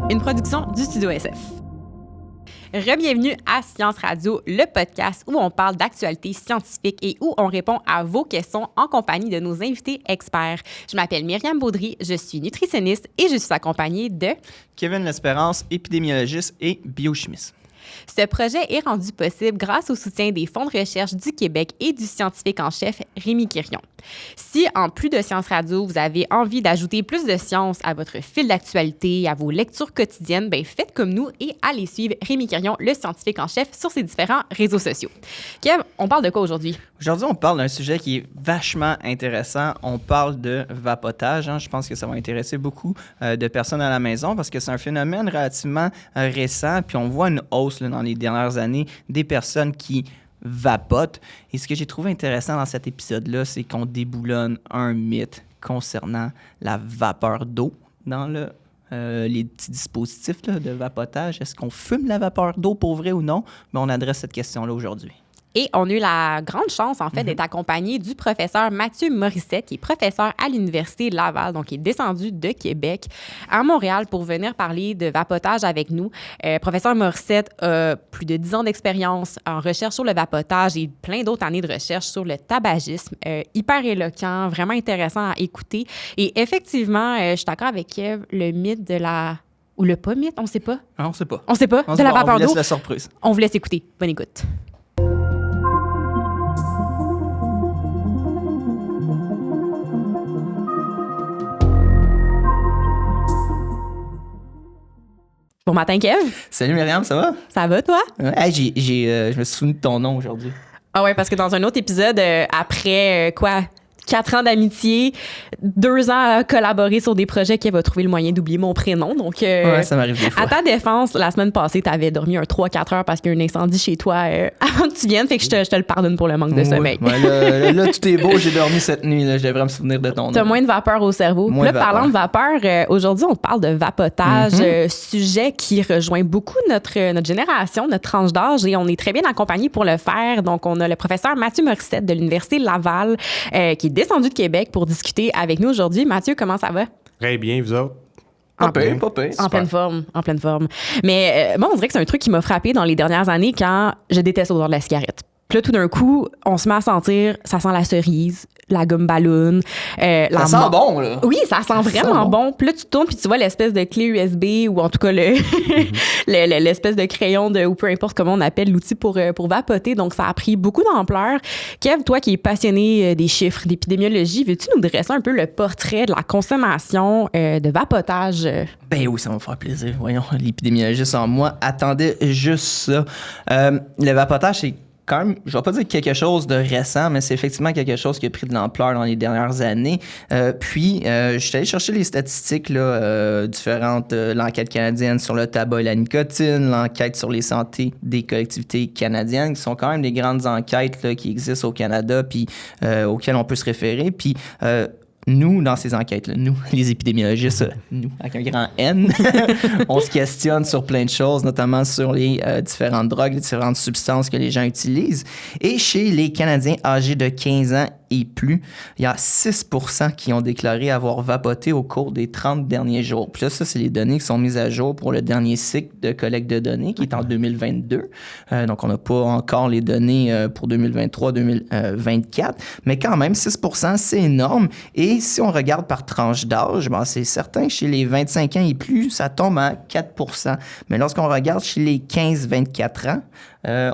une production du Studio SF. Re-bienvenue à Science Radio, le podcast où on parle d'actualité scientifique et où on répond à vos questions en compagnie de nos invités experts. Je m'appelle Myriam Baudry, je suis nutritionniste et je suis accompagnée de Kevin L'Espérance, épidémiologiste et biochimiste. Ce projet est rendu possible grâce au soutien des fonds de recherche du Québec et du scientifique en chef Rémi Quirion. Si, en plus de Science Radio, vous avez envie d'ajouter plus de science à votre fil d'actualité, à vos lectures quotidiennes, bien, faites comme nous et allez suivre Rémi Quirion, le scientifique en chef, sur ses différents réseaux sociaux. Kev, on parle de quoi aujourd'hui? Aujourd'hui, on parle d'un sujet qui est vachement intéressant. On parle de vapotage. Je pense que ça va intéresser beaucoup de personnes à la maison parce que c'est un phénomène relativement récent. Puis on voit une hausse dans les dernières années des personnes qui vapotent. Et ce que j'ai trouvé intéressant dans cet épisode-là, c'est qu'on déboulonne un mythe concernant la vapeur d'eau dans les petits dispositifs de vapotage. Est-ce qu'on fume la vapeur d'eau pour vrai ou non? Mais on adresse cette question-là aujourd'hui. Et on a eu la grande chance, en fait, d'être accompagné du professeur Mathieu Morissette, qui est professeur à l'Université Laval, donc qui est descendu de Québec à Montréal pour venir parler de vapotage avec nous. Professeur Morissette a plus de 10 ans d'expérience en recherche sur le vapotage et plein d'autres années de recherche sur le tabagisme. Hyper éloquent, vraiment intéressant à écouter. Et effectivement, je suis d'accord avec Kev, le mythe de la... Ou le pas mythe, on ne sait pas. Ah, on ne sait pas. On ne sait pas, de la vapeur d'eau. On vous laisse la surprise. On vous laisse écouter. Bonne écoute. Bon matin, Kev. Salut Myriam, ça va? Ça va, toi? Ouais, je me suis souvenu de ton nom aujourd'hui. Ah ouais, parce que dans un autre épisode, après 4 ans d'amitié, 2 ans à collaborer sur des projets, Kev a trouvé le moyen d'oublier mon prénom. Donc, ouais, ça m'arrive des fois. À ta défense, la semaine passée, tu avais dormi un 3-4 heures parce qu'il y a eu un incendie chez toi avant que tu viennes. Fait que je te le pardonne pour le manque de sommeil. Ouais, là, tout est beau. J'ai dormi cette nuit. Là, je devrais me souvenir de ton nom. T'as moins de vapeur au cerveau. Puis là, parlant de vapeur, aujourd'hui, on parle de vapotage, sujet qui rejoint beaucoup notre génération, notre tranche d'âge, et on est très bien accompagnés pour le faire. Donc, on a le professeur Mathieu Morissette de l'Université Laval qui est descendu de Québec pour discuter avec nous aujourd'hui. Mathieu, comment ça va? Très bien, vous autres? Pas pire. En pleine forme. Mais bon, on dirait que c'est un truc qui m'a frappé dans les dernières années quand je déteste l'odeur de la cigarette. Puis là, tout d'un coup, on se met à sentir, ça sent la cerise, la gomme ballon. Ça sent bon, là. Oui, ça sent vraiment bon. Puis là, tu tournes, puis tu vois l'espèce de clé USB ou en tout cas l'espèce de crayon ou peu importe comment on appelle l'outil pour vapoter. Donc, ça a pris beaucoup d'ampleur. Kev, toi qui es passionné des chiffres, d'épidémiologie, veux-tu nous dresser un peu le portrait de la consommation de vapotage? Ben oui, ça va me faire plaisir. Voyons, l'épidémiologiste en moi attendait juste ça. Le vapotage, c'est quand même, je ne vais pas dire quelque chose de récent, mais c'est effectivement quelque chose qui a pris de l'ampleur dans les dernières années. Puis, je suis allé chercher les statistiques différentes, l'enquête canadienne sur le tabac et la nicotine, l'enquête sur les santé des collectivités canadiennes, qui sont quand même des grandes enquêtes là, qui existent au Canada, puis auxquelles on peut se référer. Puis, nous, dans ces enquêtes-là, nous, les épidémiologistes, nous, avec un grand N, on se questionne sur plein de choses, notamment sur les différentes drogues, les différentes substances que les gens utilisent. Et chez les Canadiens âgés de 15 ans et plus, il y a 6% qui ont déclaré avoir vapoté au cours des 30 derniers jours. Puis là, ça, c'est les données qui sont mises à jour pour le dernier cycle de collecte de données, qui est en 2022. Donc, on n'a pas encore les données pour 2023-2024. Mais quand même, 6%, c'est énorme. Et si on regarde par tranche d'âge, ben, c'est certain que chez les 25 ans et plus, ça tombe à 4%. Mais lorsqu'on regarde chez les 15-24 ans,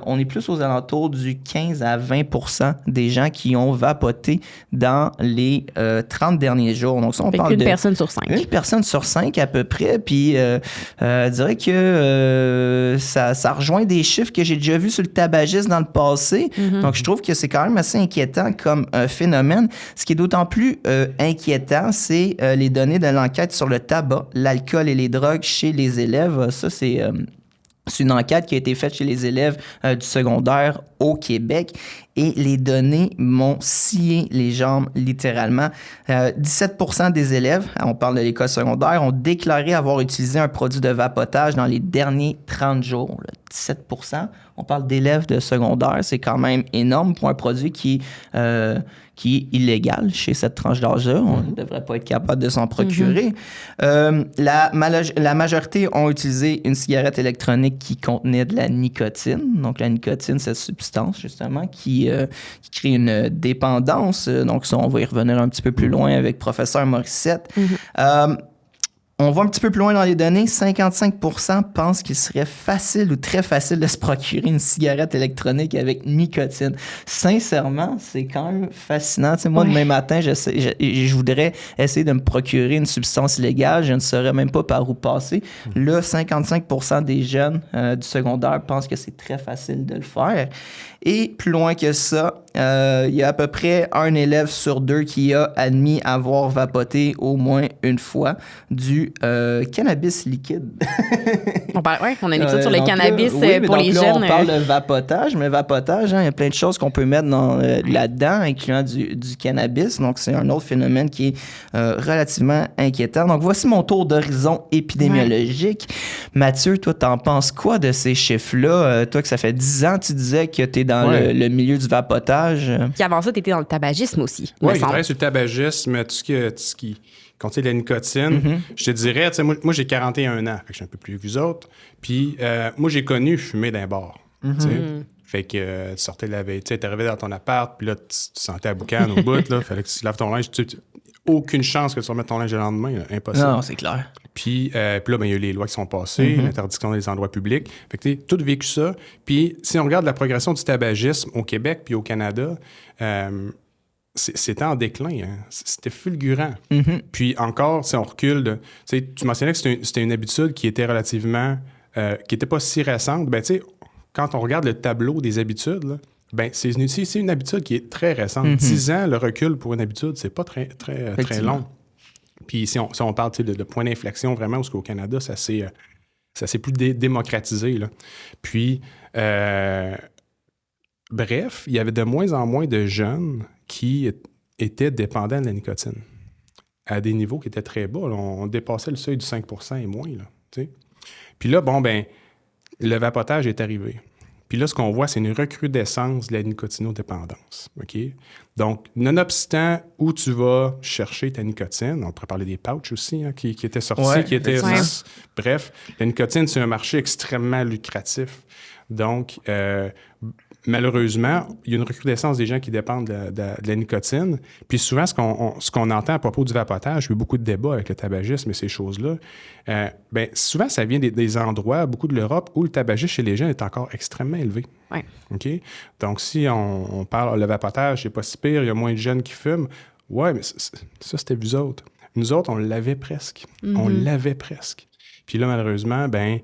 on est plus aux alentours du 15 à 20% des gens qui ont vapoté dans les 30 derniers jours. Donc, ça, on parle de... personne sur 5. Une personne sur 5 à peu près. Puis, je dirais que ça rejoint des chiffres que j'ai déjà vus sur le tabagisme dans le passé. Donc, je trouve que c'est quand même assez inquiétant comme phénomène. Ce qui est d'autant plus inquiétant, c'est les données de l'enquête sur le tabac, l'alcool et les drogues chez les élèves. Ça, c'est une enquête qui a été faite chez les élèves du secondaire au Québec et les données m'ont scié les jambes littéralement. 17% des élèves, on parle de l'école secondaire, ont déclaré avoir utilisé un produit de vapotage dans les derniers 30 jours. Là, 17%, on parle d'élèves de secondaire, c'est quand même énorme pour un produit qui qui est illégal chez cette tranche d'âge-là. On ne devrait pas être capable de s'en procurer. La majorité ont utilisé une cigarette électronique qui contenait de la nicotine. Donc, la nicotine, c'est cette substance, justement, qui crée une dépendance. Donc, ça, on va y revenir un petit peu plus loin avec professeur Morissette. On va un petit peu plus loin dans les données. 55% pensent qu'il serait facile ou très facile de se procurer une cigarette électronique avec nicotine. Sincèrement, c'est quand même fascinant. Tu sais, moi, demain matin, je voudrais essayer de me procurer une substance illégale. Je ne saurais même pas par où passer. Là, 55% des jeunes du secondaire pensent que c'est très facile de le faire. Et plus loin que ça, il y a à peu près un élève sur 2 qui a admis avoir vapoté au moins une fois du cannabis liquide. On a une épisode sur le cannabis pour les là, jeunes. On parle de vapotage, mais vapotage, il y a plein de choses qu'on peut mettre là-dedans, incluant du cannabis. Donc, c'est un autre phénomène qui est relativement inquiétant. Donc, voici mon tour d'horizon épidémiologique. Mathieu, toi, t'en penses quoi de ces chiffres-là? Toi, que ça fait 10 ans, tu disais que t'es dans le milieu du vapotage. Puis avant ça, tu étais dans le tabagisme aussi. Oui, je travaille sur le tabagisme, tout ce qui contient de la nicotine. Je te dirais, tu sais, moi j'ai 41 ans, fait que je suis un peu plus vieux que vous autres. Puis moi, j'ai connu fumer d'un bar. Tu sais. Fait que tu sortais la veille, tu sais, t'arrivais dans ton appart, puis là, tu sentais la boucane au bout, là, fallait que tu laves ton linge. Aucune chance que tu remettes ton linge le lendemain, là, impossible. Non, c'est clair. Puis là, ben, il y a eu les lois qui sont passées, l'interdiction des endroits publics. Fait que tu sais, tout vécu ça. Puis si on regarde la progression du tabagisme au Québec puis au Canada, c'était en déclin. Hein. C'était fulgurant. Puis encore, si on recule, tu mentionnais que c'était une habitude qui était relativement... qui n'était pas si récente. Ben, tu sais, quand on regarde le tableau des habitudes, là, ben, c'est une habitude qui est très récente. 10 ans, le recul pour une habitude, c'est pas très long. Puis si on parle de point d'inflexion, vraiment, parce qu'au Canada, ça s'est plus démocratisé. Là. Puis, bref, il y avait de moins en moins de jeunes qui étaient dépendants de la nicotine à des niveaux qui étaient très bas. Là. On dépassait le seuil du 5% et moins. Là, t'sais. Puis là, le vapotage est arrivé. Puis là, ce qu'on voit, c'est une recrudescence de la nicotinodépendance. OK? Donc, nonobstant où tu vas chercher ta nicotine, on pourrait parler des pouches aussi, qui étaient sortis, Bref, la nicotine, c'est un marché extrêmement lucratif. Donc, malheureusement, il y a une recrudescence des gens qui dépendent de la nicotine. Puis souvent, ce qu'on entend à propos du vapotage, il y a eu beaucoup de débats avec le tabagisme et ces choses-là. Souvent, ça vient des endroits, beaucoup de l'Europe, où le tabagisme chez les jeunes est encore extrêmement élevé. Ouais. OK? Donc, si on parle le vapotage, c'est pas si pire, il y a moins de jeunes qui fument. Ouais, mais ça, c'était vous autres. Nous autres, on l'avait presque. On l'avait presque. Puis là, malheureusement, il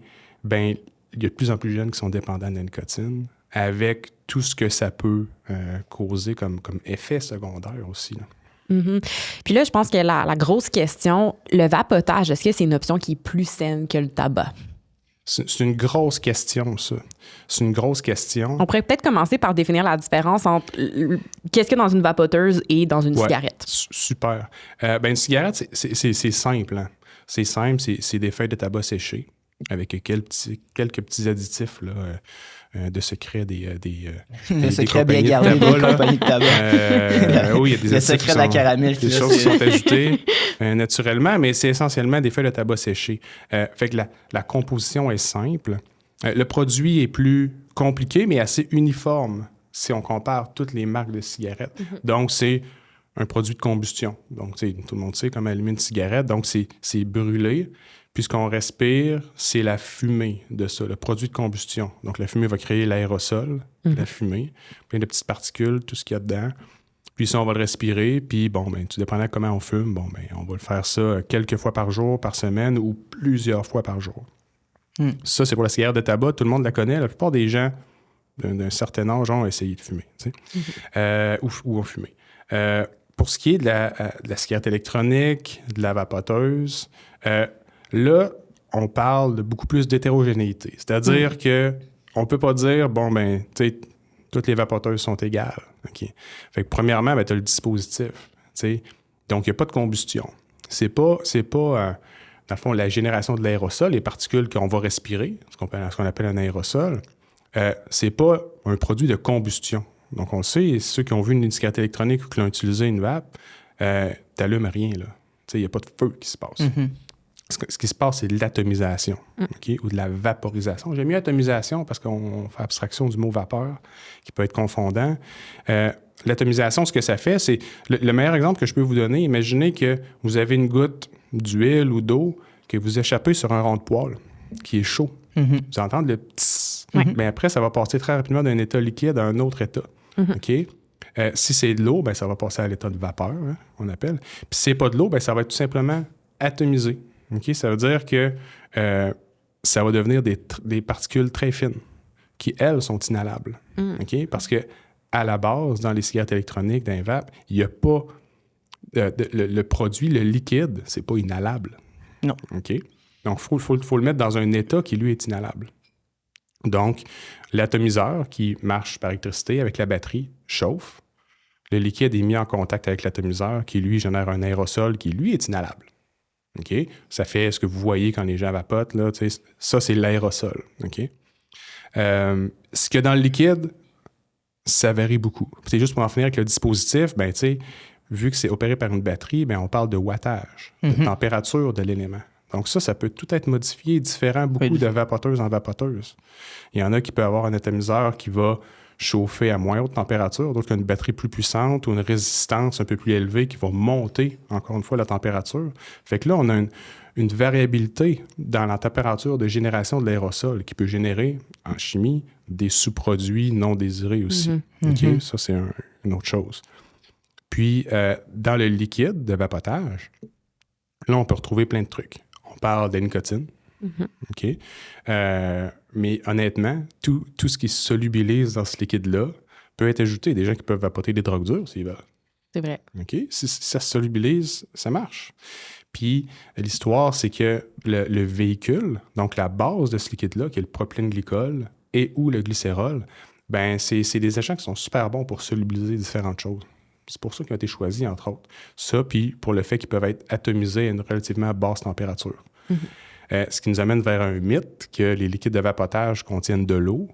y a de plus en plus de jeunes qui sont dépendants de la nicotine, avec tout ce que ça peut causer comme effet secondaire aussi. Là. Puis là, je pense que la grosse question, le vapotage, est-ce que c'est une option qui est plus saine que le tabac? C'est une grosse question, ça. C'est une grosse question. On pourrait peut-être commencer par définir la différence entre qu'est-ce qu'il y a dans une vapoteuse et dans une cigarette. Super. Une cigarette, c'est simple. Hein. C'est simple, c'est des feuilles de tabac séchées avec quelques petits additifs là, de secrets des secrets bien gardés des compagnies de tabac. Oui, il y a des le secret de la caramel. Des choses qui sont ajoutées naturellement, mais c'est essentiellement des feuilles de tabac séchées. Fait que la composition est simple. Le produit est plus compliqué, mais assez uniforme si on compare toutes les marques de cigarettes. Donc, c'est un produit de combustion. Donc, tout le monde sait comment allumer une cigarette. Donc, c'est brûlé. Puis, ce qu'on respire, c'est la fumée de ça, le produit de combustion. Donc, la fumée va créer l'aérosol, la fumée, plein de petites particules, tout ce qu'il y a dedans. Puis, ça, on va le respirer. Puis, tout dépendant de comment on fume, on va le faire ça quelques fois par jour, par semaine ou plusieurs fois par jour. Ça, c'est pour la cigarette de tabac. Tout le monde la connaît. La plupart des gens d'un certain âge ont essayé de fumer, ou ont fumé. Pour ce qui est de la cigarette électronique, de la vapoteuse, là, on parle de beaucoup plus d'hétérogénéité. C'est-à-dire que on peut pas dire, toutes les vapoteuses sont égales. Okay? Fait que premièrement, tu as le dispositif. Donc, il n'y a pas de combustion. C'est pas dans le fond, la génération de l'aérosol, les particules qu'on va respirer, ce qu'on appelle un aérosol, c'est pas un produit de combustion. Donc, on le sait, ceux qui ont vu une cigarette électronique ou qui l'ont utilisé, une vape, t'allumes rien, là. Tu sais, il n'y a pas de feu qui se passe. Ce qui se passe, c'est de l'atomisation, OK? Ou de la vaporisation. J'aime mieux atomisation parce qu'on fait abstraction du mot vapeur, qui peut être confondant. L'atomisation, ce que ça fait, c'est... Le meilleur exemple que je peux vous donner, imaginez que vous avez une goutte d'huile ou d'eau que vous échappez sur un rond de poêle qui est chaud. Vous entendez le tss. Mais après, ça va passer très rapidement d'un état liquide à un autre état. OK? Si c'est de l'eau, ben, ça va passer à l'état de vapeur, hein, on appelle. Puis si c'est pas de l'eau, ben, ça va être tout simplement atomisé. Okay? Ça veut dire que ça va devenir des particules très fines qui, elles, sont inhalables. Okay? Parce que à la base, dans les cigarettes électroniques, dans les vapes, il n'y a pas... le produit, le liquide, c'est pas inhalable. Non. OK? Donc, il faut le mettre dans un état qui, lui, est inhalable. Donc, l'atomiseur qui marche par électricité avec la batterie chauffe. Le liquide est mis en contact avec l'atomiseur qui, lui, génère un aérosol qui, lui, est inhalable. OK? Ça fait ce que vous voyez quand les gens vapotent, là, ça, c'est l'aérosol. OK? Ce qu'il y a dans le liquide, ça varie beaucoup. C'est juste pour en finir avec le dispositif, ben, tu sais, vu que c'est opéré par une batterie, ben, on parle de wattage, de température de l'élément. Donc ça peut tout être modifié, différent beaucoup de vapoteuse en vapoteuse. Il y en a qui peuvent avoir un atomiseur qui va chauffer à moins haute température, d'autres qui ont une batterie plus puissante ou une résistance un peu plus élevée qui va monter, encore une fois, la température. Fait que là, on a une variabilité dans la température de génération de l'aérosol qui peut générer, en chimie, des sous-produits non désirés aussi. OK? Ça, c'est une autre chose. Puis, dans le liquide de vapotage, là, on peut retrouver plein de trucs. On parle de nicotine. OK? Mais honnêtement, tout ce qui se solubilise dans ce liquide-là peut être ajouté. Des gens qui peuvent vapoter des drogues dures s'ils veulent. C'est vrai. OK? Si ça se solubilise, ça marche. Puis, l'histoire, c'est que le véhicule, donc la base de ce liquide-là, qui est le propylène glycol et ou le glycérol, ben c'est des agents qui sont super bons pour solubiliser différentes choses. C'est pour ça qu'ils ont été choisis, entre autres. Ça, puis pour le fait qu'ils peuvent être atomisés à une relativement basse température. Ce qui nous amène vers un mythe que les liquides de vapotage contiennent de l'eau.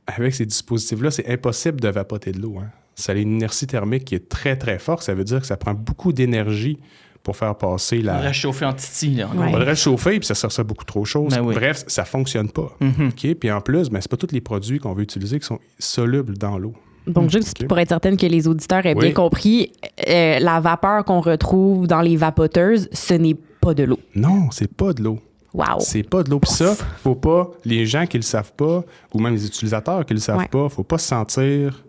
Avec ces dispositifs-là, c'est impossible de vapoter de l'eau. Hein. Ça a une inertie thermique qui est très, très forte. Ça veut dire que ça prend beaucoup d'énergie pour faire passer la... On va réchauffer en titi, là. On va le réchauffer, puis ça sert beaucoup trop chaud. Bref, ça ne fonctionne pas. OK? Puis en plus, ben, c'est pas tous les produits qu'on veut utiliser qui sont solubles dans l'eau. Donc, juste pour être certaine que les auditeurs aient bien compris, la vapeur qu'on retrouve dans les vapoteuses, ce n'est pas de l'eau. Non, c'est pas de l'eau. Wow. C'est pas de l'eau. Puis ça, faut pas, les gens qui le savent pas, ou même les utilisateurs qui le savent pas, faut pas se sentir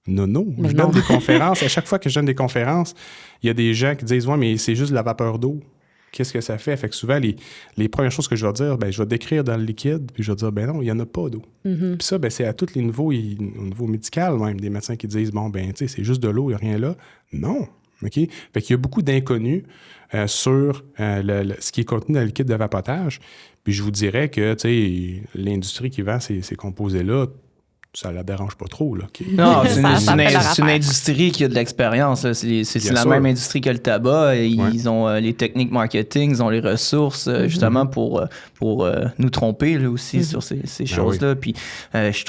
nono. Je donne des conférences. À chaque fois que je donne des conférences, il y a des gens qui disent « Ouais, mais c'est juste de la vapeur d'eau. » Qu'est-ce que ça fait? Fait que souvent, les premières choses que je vais dire, ben, je vais décrire dans le liquide, puis je vais dire, ben non, il n'y en a pas d'eau. Puis ça, ben, c'est à tous les niveaux, au niveau médical même, des médecins qui disent, bon, ben, tu sais, c'est juste de l'eau, il n'y a rien là. Non. OK? Fait qu'il y a beaucoup d'inconnus sur ce qui est contenu dans le liquide de vapotage. Puis je vous dirais que, tu sais, l'industrie qui vend ces composés-là, ça la dérange pas trop, là. Okay. Non, c'est une industrie qui a de l'expérience. C'est la même industrie que le tabac. Ils ont les techniques marketing, ils ont les ressources, justement, pour nous tromper, là, aussi, sur ces choses-là. Puis je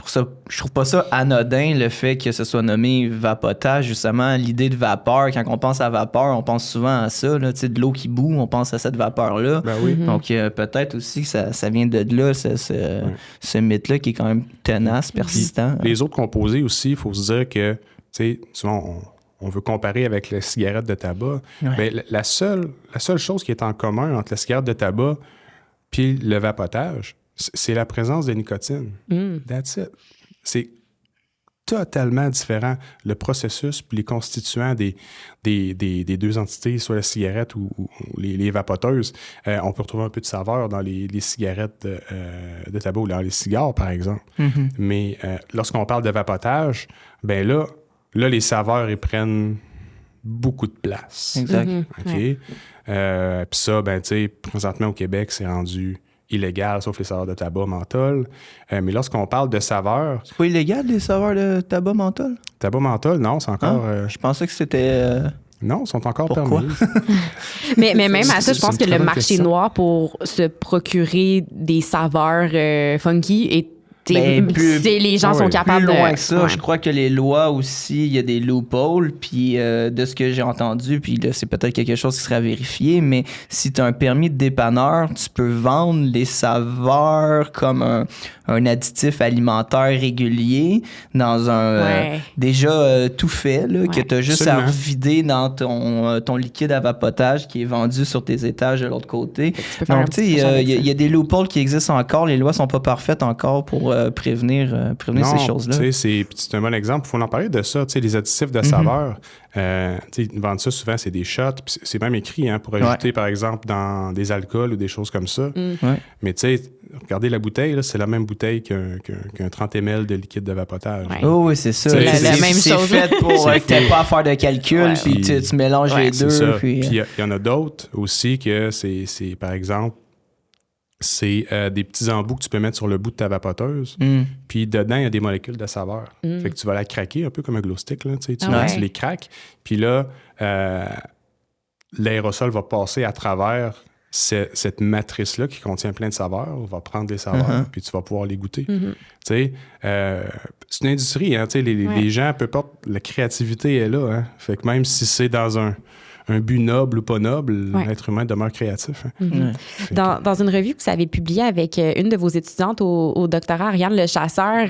trouve pas ça anodin, le fait que ce soit nommé vapotage, justement. L'idée de vapeur, quand on pense à vapeur, on pense souvent à ça, là, tu sais, de l'eau qui bout, on pense à cette vapeur-là. Donc, peut-être aussi que ça vient de là, ce mythe-là, qui est quand même tenace, persistant. Les autres composés aussi, il faut se dire que, tu sais, souvent, on veut comparer avec la cigarette de tabac. Bien, la seule chose qui est en commun entre la cigarette de tabac puis le vapotage, c'est la présence de nicotine. That's it. C'est totalement différent, le processus puis les constituants des deux entités, soit la cigarette ou les vapoteuses. On peut retrouver un peu de saveur dans les cigarettes de tabac ou dans les cigares, par exemple. Mais lorsqu'on parle de vapotage, ben là, les saveurs, ils prennent beaucoup de place. Exact. OK? Puis ça, ben, tu sais, présentement au Québec, c'est rendu illégal, sauf les saveurs de tabac, menthol. Mais lorsqu'on parle de saveurs... C'est pas illégal, les saveurs de tabac, menthol? Tabac, menthol, non, c'est encore... Je pensais que c'était... Non, sont encore Pourquoi? permis. mais même à ça, je pense que le marché noir pour se procurer des saveurs funky est les gens sont capables plus de... loin que ça, Ouais. je crois que les lois aussi, il y a des loopholes, puis de ce que j'ai entendu, puis là, c'est peut-être quelque chose qui serait à vérifier, mais si tu as un permis de dépanneur, tu peux vendre les saveurs comme un additif alimentaire régulier dans un déjà tout fait, là, que tu as juste à vider dans ton liquide à vapotage qui est vendu sur tes étages de l'autre côté. Donc, tu sais, il y a des loopholes qui existent encore, les lois sont pas parfaites encore pour prévenir ces choses-là. C'est un bon exemple. Il faut en parler de ça. Les additifs de saveur, ils vendent ça souvent, c'est des shots. C'est même écrit pour ajouter, par exemple, dans des alcools ou des choses comme ça. Mais tu sais, regardez la bouteille, là, c'est la même bouteille qu'un 30 ml de liquide de vapotage. Oh, oui, c'est ça. C'est la même chose. C'est fait pour que tu n'aies pas à faire de calcul, puis tu mélanges les deux. Puis il y en a d'autres aussi que c'est par exemple, c'est des petits embouts que tu peux mettre sur le bout de ta vapoteuse. Puis dedans, il y a des molécules de saveur. Fait que tu vas la craquer un peu comme un glow stick. Là, tu les craques. Puis là, l'aérosol va passer à travers cette matrice-là qui contient plein de saveurs. On va prendre les saveurs, puis tu vas pouvoir les goûter. C'est une industrie. Hein, les gens, peu importe, la créativité est là. Hein. Fait que même si c'est dans un but noble ou pas noble, l'être humain demeure créatif. Hein. Dans une revue que vous avez publiée avec une de vos étudiantes au doctorat, Ariane Le Chasseur,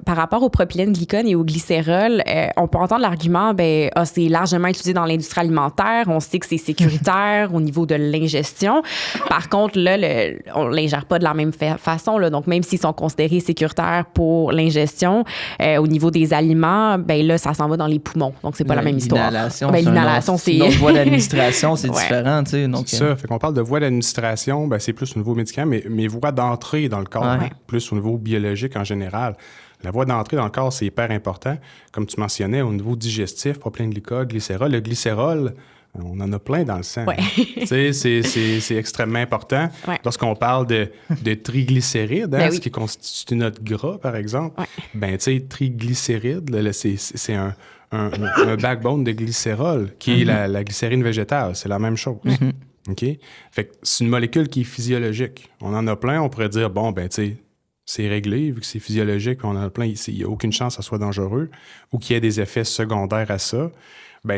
par rapport au propylène glycone et au glycérol, on peut entendre l'argument, c'est largement utilisé dans l'industrie alimentaire, on sait que c'est sécuritaire au niveau de l'ingestion. Par contre, là, on ne l'ingère pas de la même façon. Là, donc, même s'ils sont considérés sécuritaires pour l'ingestion, au niveau des aliments, là, ça s'en va dans les poumons. Donc, c'est pas la même histoire. L'inhalation, c'est... L'administration, c'est différent, tu sais. C'est ça. Fait qu'on parle de voie d'administration, c'est plus au niveau médical, mais voie d'entrée dans le corps, plus au niveau biologique en général. La voie d'entrée dans le corps, c'est hyper important. Comme tu mentionnais, au niveau digestif, propylène glycol, glycérol. Le glycérol, on en a plein dans le sang. Tu sais, c'est extrêmement important. Lorsqu'on parle de triglycérides, ce qui constitue notre gras, par exemple, tu sais, triglycérides, là, c'est un backbone de glycérol, qui est la glycérine végétale. C'est la même chose. OK? Fait que c'est une molécule qui est physiologique. On en a plein, on pourrait dire, tu sais, c'est réglé, vu que c'est physiologique, on en a plein, il n'y a aucune chance que ça soit dangereux ou qu'il y ait des effets secondaires à ça.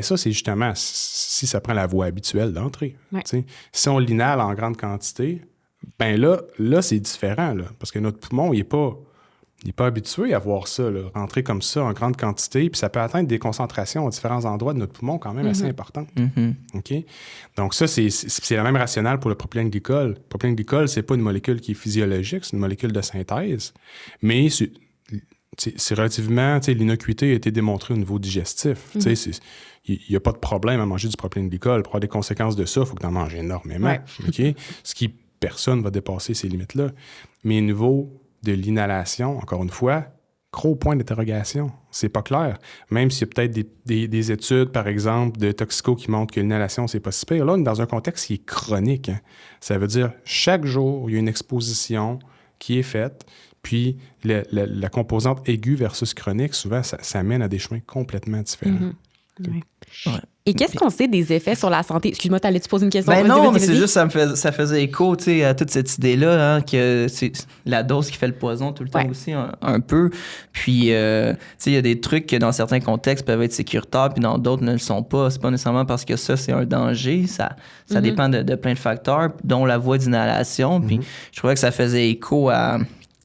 Ça, c'est justement si ça prend la voie habituelle d'entrée. Si on l'inhale en grande quantité, là c'est différent, là, parce que notre poumon, il n'est pas habitué à voir ça, là, rentrer comme ça en grande quantité, puis ça peut atteindre des concentrations à différents endroits de notre poumon quand même assez importantes. OK? Donc ça, c'est la même rationale pour le propylène glycol. Le propylène glycol, c'est pas une molécule qui est physiologique, c'est une molécule de synthèse, mais c'est relativement... L'innocuité a été démontrée au niveau digestif. Il n'y a pas de problème à manger du propylène glycol. Pour avoir des conséquences de ça, il faut que tu en manges énormément. OK? Ce qui, personne ne va dépasser ces limites-là. Mais au niveau de l'inhalation, encore une fois, gros point d'interrogation. C'est pas clair. Même s'il y a peut-être des études, par exemple, de toxico qui montrent que l'inhalation, c'est pas si pire. Là, on est dans un contexte qui est chronique. Hein. Ça veut dire, chaque jour, il y a une exposition qui est faite. Puis, la composante aiguë versus chronique, souvent, ça mène à des chemins complètement différents. Et qu'est-ce qu'on sait des effets sur la santé? Excuse-moi, t'allais-tu poser une question? Non, mais c'est juste, ça faisait écho, tu sais, à toute cette idée-là, hein, que c'est la dose qui fait le poison tout le temps aussi, un peu. Puis, tu sais, il y a des trucs que dans certains contextes peuvent être sécuritaires, puis dans d'autres ne le sont pas. C'est pas nécessairement parce que ça, c'est un danger. Ça dépend de plein de facteurs, dont la voie d'inhalation. Puis, je trouvais que ça faisait écho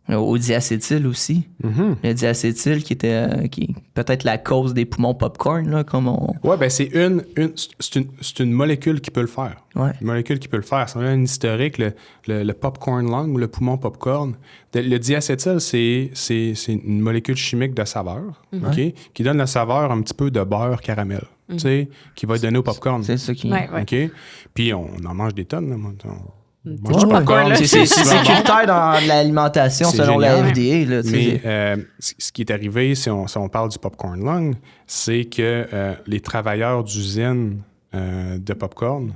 au diacétyl aussi. Le diacétyl qui est peut-être la cause des poumons popcorn, là, comme on... Oui, c'est une molécule qui peut le faire. Une molécule qui peut le faire. Si on a un historique, le popcorn lung ou le poumon popcorn, le diacétyl, c'est une molécule chimique de saveur, OK, qui donne la saveur un petit peu de beurre caramel, tu sais, qui va être donné au popcorn. C'est ça qui... OK? Puis on en mange des tonnes, là, c'est sécuritaire dans l'alimentation selon la FDA. Là, mais ce qui est arrivé, si on parle du popcorn lung, c'est que les travailleurs d'usines de popcorn,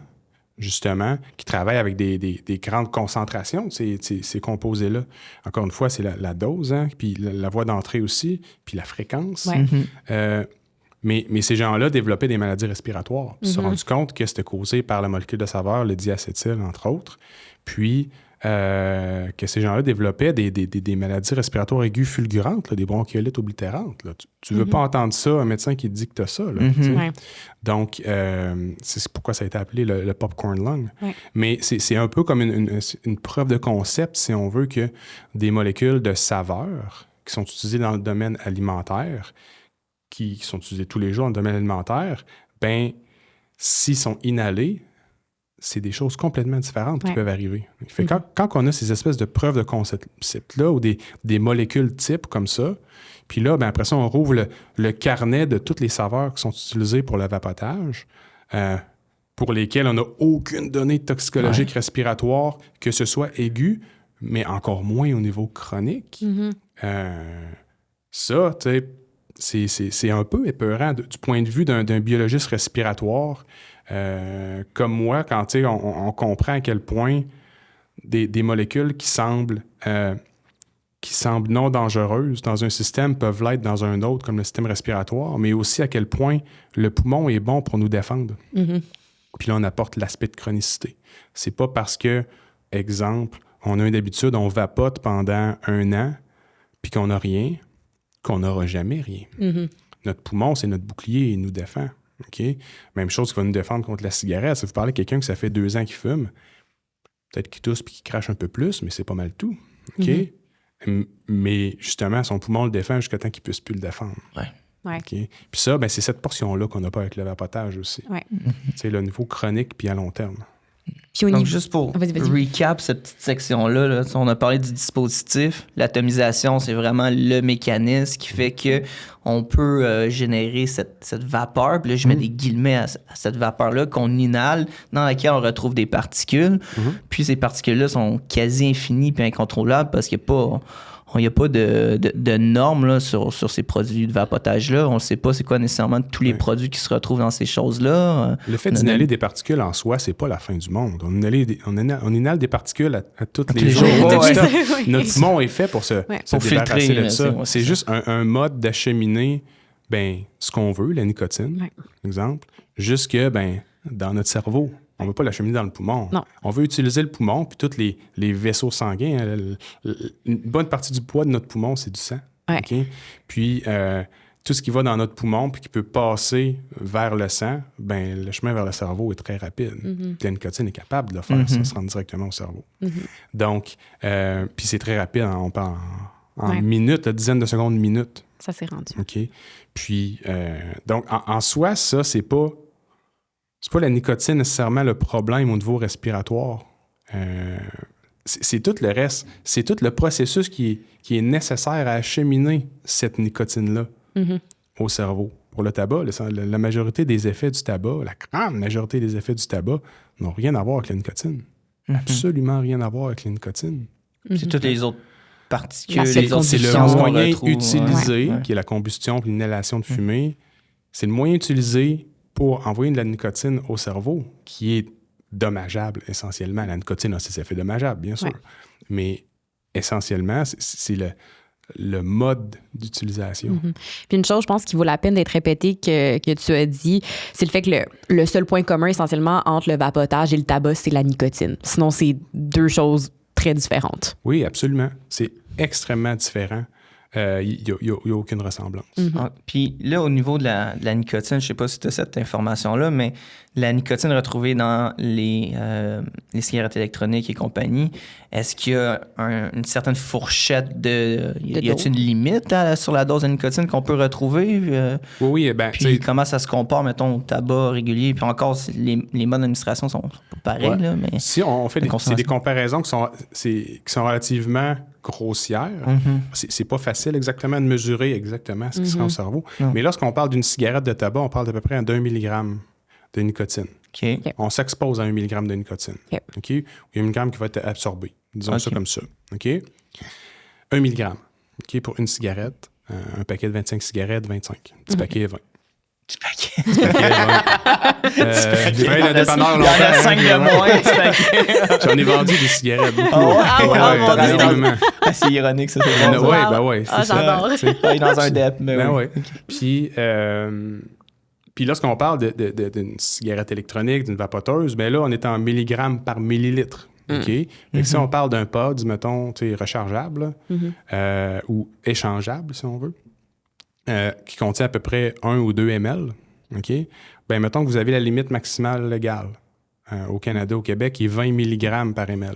justement, qui travaillent avec des grandes concentrations de ces composés-là, encore une fois, c'est la dose, hein, puis la voie d'entrée aussi, puis la fréquence. Mais ces gens-là développaient des maladies respiratoires. Ils se sont rendus compte que c'était causé par la molécule de saveur, le diacétyl, entre autres. Puis, que ces gens-là développaient des maladies respiratoires aiguës fulgurantes, là, des bronchiolites oblitérantes. Là. Tu veux pas entendre ça, un médecin qui te dit que tu as ça. Là, Ouais. Donc, c'est pourquoi ça a été appelé le popcorn lung. Ouais. Mais c'est un peu comme une preuve de concept, si on veut, que des molécules de saveur qui sont utilisées dans le domaine alimentaire, qui sont utilisées tous les jours dans le domaine alimentaire, ben, s'ils sont inhalés, c'est des choses complètement différentes qui peuvent arriver. Fait quand on a ces espèces de preuves de concept-là ou des molécules types comme ça, puis là, ben après ça, on rouvre le carnet de toutes les saveurs qui sont utilisées pour le vapotage, pour lesquelles on n'a aucune donnée toxicologique respiratoire, que ce soit aigu, mais encore moins au niveau chronique. Ça, tu sais, c'est un peu épeurant du point de vue d'un biologiste respiratoire. Comme moi, quand on comprend à quel point des molécules qui semblent non dangereuses dans un système peuvent l'être dans un autre, comme le système respiratoire, mais aussi à quel point le poumon est bon pour nous défendre. Puis là, on apporte l'aspect de chronicité. C'est pas parce que, exemple, on a une habitude, on vapote pendant 1 an, puis qu'on n'a rien, qu'on n'aura jamais rien. Notre poumon, c'est notre bouclier, il nous défend. Okay? Même chose qui va nous défendre contre la cigarette. Si vous parlez de quelqu'un que ça fait 2 ans qu'il fume, peut-être qu'il tousse et qu'il crache un peu plus, mais c'est pas mal tout. Okay? Mais justement, son poumon le défend jusqu'à temps qu'il puisse plus le défendre. Okay? Puis ça, ben, c'est cette portion-là qu'on n'a pas avec le vapotage aussi. C'est le niveau chronique puis à long terme. Puis Donc, juste pour recap cette petite section-là, là, on a parlé du dispositif. L'atomisation, c'est vraiment le mécanisme qui fait qu'on peut générer cette vapeur. Puis là, je mets des guillemets à cette vapeur-là qu'on inhale, dans laquelle on retrouve des particules. Puis ces particules-là sont quasi infinies puis incontrôlables parce qu'il n'y a pas de normes là, sur ces produits de vapotage-là. On ne sait pas c'est quoi nécessairement tous les produits qui se retrouvent dans ces choses-là. Le fait d'inhaler des particules en soi, c'est pas la fin du monde. On inhale des particules à tous les jours. Notre poumon est fait pour se débarrasser de ça. C'est juste un mode d'acheminer ce qu'on veut, la nicotine, par exemple, jusque dans notre cerveau. On ne veut pas l'acheminer dans le poumon. Non. On veut utiliser le poumon, puis tous les vaisseaux sanguins. Une bonne partie du poids de notre poumon, c'est du sang. Okay? Puis, tout ce qui va dans notre poumon puis qui peut passer vers le sang, le chemin vers le cerveau est très rapide. La nicotine est capable de le faire, ça se rend directement au cerveau. Donc, puis c'est très rapide, on parle en minutes, dizaines de secondes, minutes. Ça s'est rendu. OK? Puis, donc, en soi, ça, c'est pas la nicotine nécessairement le problème au niveau respiratoire. C'est tout le reste. C'est tout le processus qui est nécessaire à acheminer cette nicotine-là au cerveau. Pour le tabac, la majorité des effets du tabac, la grande majorité des effets du tabac n'ont rien à voir avec la nicotine. Absolument rien à voir avec la nicotine. C'est toutes les autres particules, c'est le moyen utilisé, Ouais. qui est la combustion et l'inhalation de fumée. C'est le moyen utilisé pour envoyer de la nicotine au cerveau, qui est dommageable essentiellement. La nicotine a ses effets dommageables, bien sûr. Mais essentiellement, c'est le mode d'utilisation. Puis une chose, je pense, qui vaut la peine d'être répétée que tu as dit, c'est le fait que le seul point commun essentiellement entre le vapotage et le tabac, c'est la nicotine. Sinon, c'est 2 choses très différentes. Oui, absolument. C'est extrêmement différent. Il n'y a aucune ressemblance. Puis là, au niveau de la nicotine, je ne sais pas si tu as cette information-là, mais la nicotine retrouvée dans les cigarettes électroniques et compagnie, est-ce qu'il y a une certaine fourchette y a-t-il une limite sur la dose de nicotine qu'on peut retrouver? Oui, puis comment ça se compare, mettons, au tabac régulier? Puis encore, les modes d'administration sont pas pareils, là, mais... Si on fait des comparaisons qui sont relativement grossière. C'est pas facile exactement de mesurer exactement ce qui sera au cerveau. Mais lorsqu'on parle d'une cigarette de tabac, on parle d'à peu près d'1 milligramme de nicotine. On s'expose à 1 milligramme de nicotine. Okay? Il y a 1 milligramme qui va être absorbé. Disons ça comme ça. Okay? 1 milligramme pour une cigarette. Un paquet de 25 cigarettes, 25. Un petit paquet, 20. Du paquet. J'ai travaillé dans le dépanneur longtemps. Il y en a 5 de moins, du paquet. J'en ai vendu des cigarettes beaucoup. C'est ironique, ça. Oui, c'est j'adore. Ça. Dans un DEP, mais oui. Puis lorsqu'on parle d'une cigarette électronique, d'une vapoteuse, là, on est en milligrammes par millilitre. OK? Fait que si on parle d'un pod, mettons, rechargeable ou échangeable, si on veut, qui contient à peu près 1 ou 2 ml, OK? Ben, mettons que vous avez la limite maximale légale au Canada, au Québec, qui est 20 mg par ml.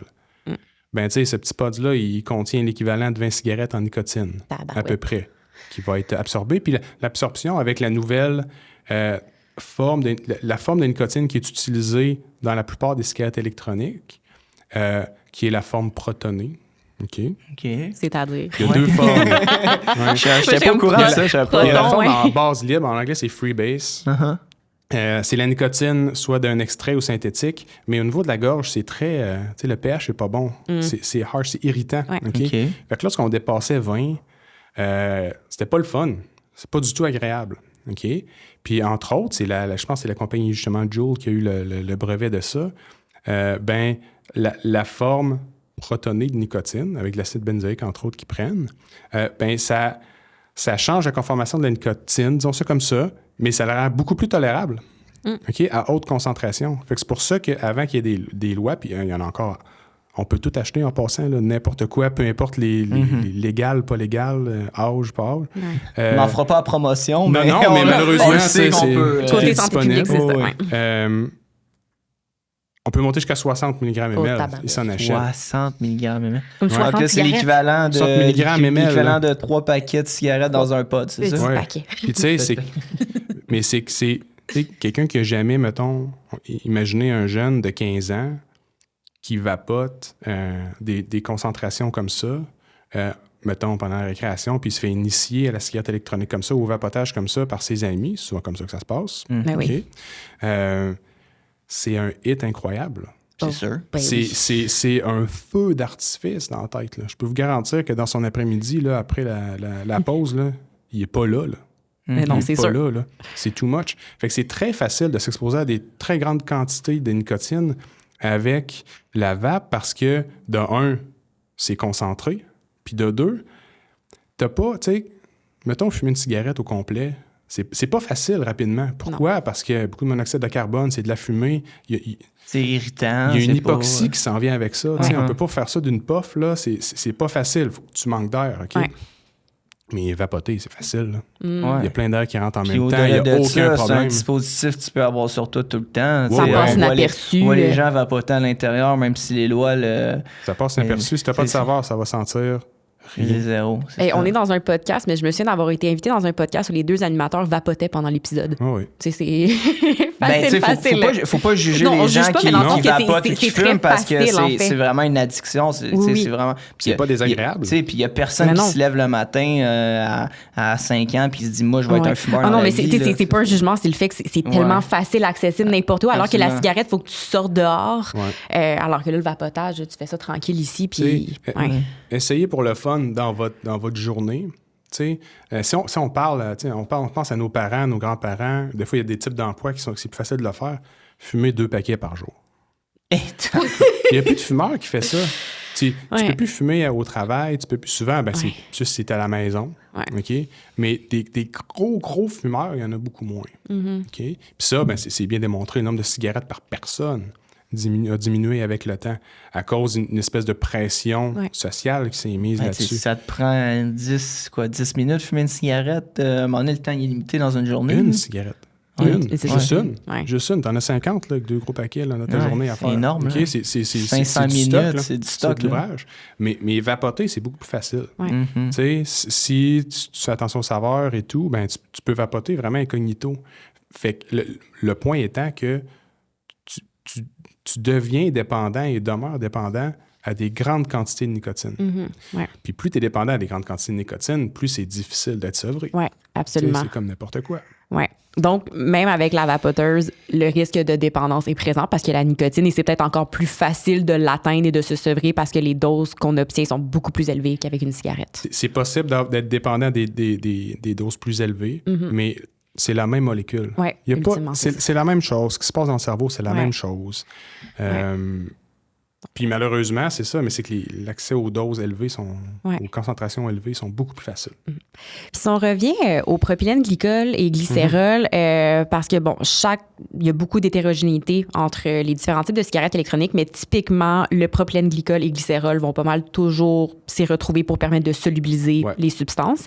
Ben, tu sais, ce petit pod-là, il contient l'équivalent de 20 cigarettes en nicotine, à peu près, qui va être absorbé. Puis l'absorption avec la nouvelle forme de nicotine qui est utilisée dans la plupart des cigarettes électroniques, qui est la forme protonée. OK. C'est-à-dire? Il y a 2 formes. Je n'étais pas au courant de ça. Il y a la forme en base libre, en anglais, c'est freebase. C'est la nicotine, soit d'un extrait ou synthétique, mais au niveau de la gorge, c'est très... tu sais, le pH, c'est pas bon. C'est harsh, c'est irritant. OK? Fait que lorsqu'on dépassait 20, c'était pas le fun. C'est pas du tout agréable. OK? Puis, entre autres, je pense que c'est la compagnie, justement, Juul, qui a eu le brevet de ça. La forme protonée de nicotine, avec l'acide benzoïque, entre autres, qu'ils prennent, ça change la conformation de la nicotine, disons ça comme ça, mais ça la rend beaucoup plus tolérable, OK, à haute concentration. Fait que c'est pour ça qu'avant qu'il y ait des lois, puis il y en a encore, on peut tout acheter en passant, là, n'importe quoi, peu importe les légales, pas légales, âge, pas âge. On n'en fera pas à promotion, mais non, mais malheureusement, c'est côté santé publique, c'est ça. On peut monter jusqu'à 60 mg ml. Ils s'en achètent. 60 mg ml. Donc là, c'est l'équivalent 60 mg ml. L'équivalent de 3 paquets de cigarettes dans un pod, c'est ça? Ouais. Puis tu sais, mais c'est quelqu'un qui a jamais, mettons, imaginez un jeune de 15 ans qui vapote des concentrations comme ça, mettons, pendant la récréation, puis il se fait initier à la cigarette électronique comme ça, au vapotage comme ça, par ses amis. C'est souvent comme ça que ça se passe. Oui. C'est un hit incroyable. C'est sûr. C'est un feu d'artifice dans la tête. Là. Je peux vous garantir que dans son après-midi, là, après la pause, là, il n'est pas là. Mais non, c'est sûr. Là. C'est too much. Fait que c'est très facile de s'exposer à des très grandes quantités de nicotine avec la vape parce que, de un, c'est concentré. Puis de deux, t'as pas, tu sais, mettons fumer une cigarette au complet. C'est pas facile rapidement. Pourquoi? Non. Parce que beaucoup de monoxyde de carbone, c'est de la fumée. C'est irritant. Il y a une hypoxie qui s'en vient avec ça. On peut pas faire ça d'une puff, là. C'est pas facile. Il faut que tu manques d'air, OK? Mais vapoter, c'est facile. Il y a plein d'air qui rentre en même temps. Il n'y a aucun problème. C'est un dispositif que tu peux avoir sur toi tout le temps. Ça passe inaperçu. On voit les gens vapoter à l'intérieur, même si les lois... Ça passe inaperçu. Si tu n'as pas de saveur, ça va sentir... Zéro. On est dans un podcast, mais je me souviens d'avoir été invité dans un podcast où les 2 animateurs vapotaient pendant l'épisode. Oui. C'est facile. Faut pas juger les gens qui vapotent et qui fument parce que c'est vraiment une addiction. C'est vraiment... C'est pas désagréable. Puis il y a personne qui se lève le matin à 5 ans puis se dit « Moi, je vais être un fumeur dans la vie. » c'est pas un jugement, c'est le fait que c'est tellement facile, accessible n'importe où, alors que la cigarette, il faut que tu sortes dehors. Alors que là, le vapotage, tu fais ça tranquille ici. Puis essayez pour le fun dans votre journée. Si on parle, on pense à nos parents, nos grands-parents, des fois, il y a des types d'emplois c'est plus facile de le faire. Fumer 2 paquets par jour. Il n'y a plus de fumeur qui fait ça. Tu peux plus fumer au travail, tu peux plus souvent, c'est juste si tu es à la maison. OK? Mais des gros fumeurs, il y en a beaucoup moins. OK? Puis ça, c'est bien démontré, le nombre de cigarettes par personne a diminué avec le temps à cause d'une espèce de pression sociale qui s'est mise là-dessus. Ça te prend 10 minutes de fumer une cigarette. À un moment donné, le temps est limité dans une journée. Une cigarette. Juste une. Juste une. T'en as 50 là, avec 2 gros paquets là, dans ta journée à faire. C'est énorme. Okay? C'est 500 minutes, c'est du stock. C'est de l'ouvrage. Mais vapoter, c'est beaucoup plus facile. Si tu fais attention aux saveurs et tout, tu peux vapoter vraiment incognito. Fait que le point étant que tu deviens dépendant et demeures dépendant à des grandes quantités de nicotine. Puis plus tu es dépendant à des grandes quantités de nicotine, plus c'est difficile d'être sevré. Oui, absolument. C'est comme n'importe quoi. Oui. Donc, même avec la vapoteuse, le risque de dépendance est présent parce que la nicotine, et c'est peut-être encore plus facile de l'atteindre et de se sevrer parce que les doses qu'on obtient sont beaucoup plus élevées qu'avec une cigarette. C'est possible d'être dépendant des doses plus élevées, mais c'est la même molécule. Ouais, c'est la même chose. Ce qui se passe dans le cerveau, c'est la même chose. Puis malheureusement, c'est ça, mais c'est que l'accès aux doses élevées, Ouais. aux concentrations élevées sont beaucoup plus faciles. Puis si on revient au propylène glycol et glycérol, parce que, bon, il y a beaucoup d'hétérogénéité entre les différents types de cigarettes électroniques, mais typiquement, le propylène glycol et glycérol vont pas mal toujours s'y retrouver pour permettre de solubiliser les substances.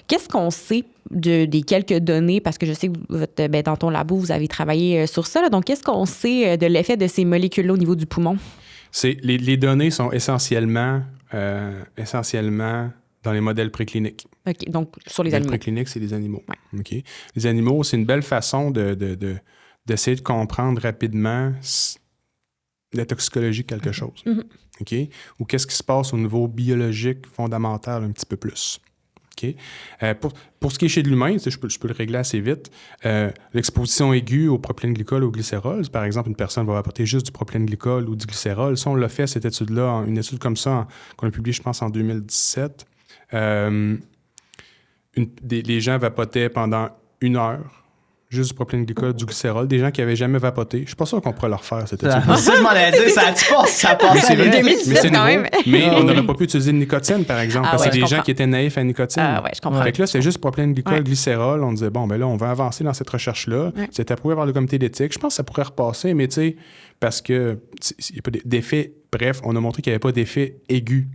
Qu'est-ce qu'on sait des quelques données, parce que je sais que dans ton labo, vous avez travaillé sur ça, là. Donc, qu'est-ce qu'on sait de l'effet de ces molécules-là au niveau du poumon? Les données sont essentiellement dans les modèles précliniques. OK, donc sur les Les animaux. précliniques, c'est les animaux. Ouais. OK? Les animaux, c'est une belle façon d'essayer de comprendre rapidement la toxicologie de quelque chose. OK? Ou qu'est-ce qui se passe au niveau biologique fondamental un petit peu plus. OK? Pour ce qui est chez l'humain, je peux le régler assez vite. L'exposition aiguë au propylène glycol ou au glycérol, par exemple, une personne va apporter juste du propylène glycol ou du glycérol. Ça, on l'a fait, cette étude-là, une étude comme ça qu'on a publiée, je pense, en 2017. Les gens vapotaient pendant 1 heure juste du propylène glycol, du glycérol, des gens qui n'avaient jamais vapoté. Je suis pas sûr qu'on pourrait le refaire, cette étude. Ça, je m'en ai dit, ça passe. C'est vrai, 2017 mais c'est quand nouveau. même. Mais on n'aurait pas pu utiliser de nicotine, par exemple, parce que c'est des gens qui étaient naïfs à nicotine. Ah ouais, je comprends. Fait que là, c'était juste propylène glycol, Ouais. glycérol. On disait, bon, ben là, on va avancer dans cette recherche-là. Ouais. C'est approuvé par le comité d'éthique. Je pense que ça pourrait repasser, mais tu sais, parce que il n'y a pas d'effet. Bref, on a montré qu'il n'y avait pas d'effet aigu.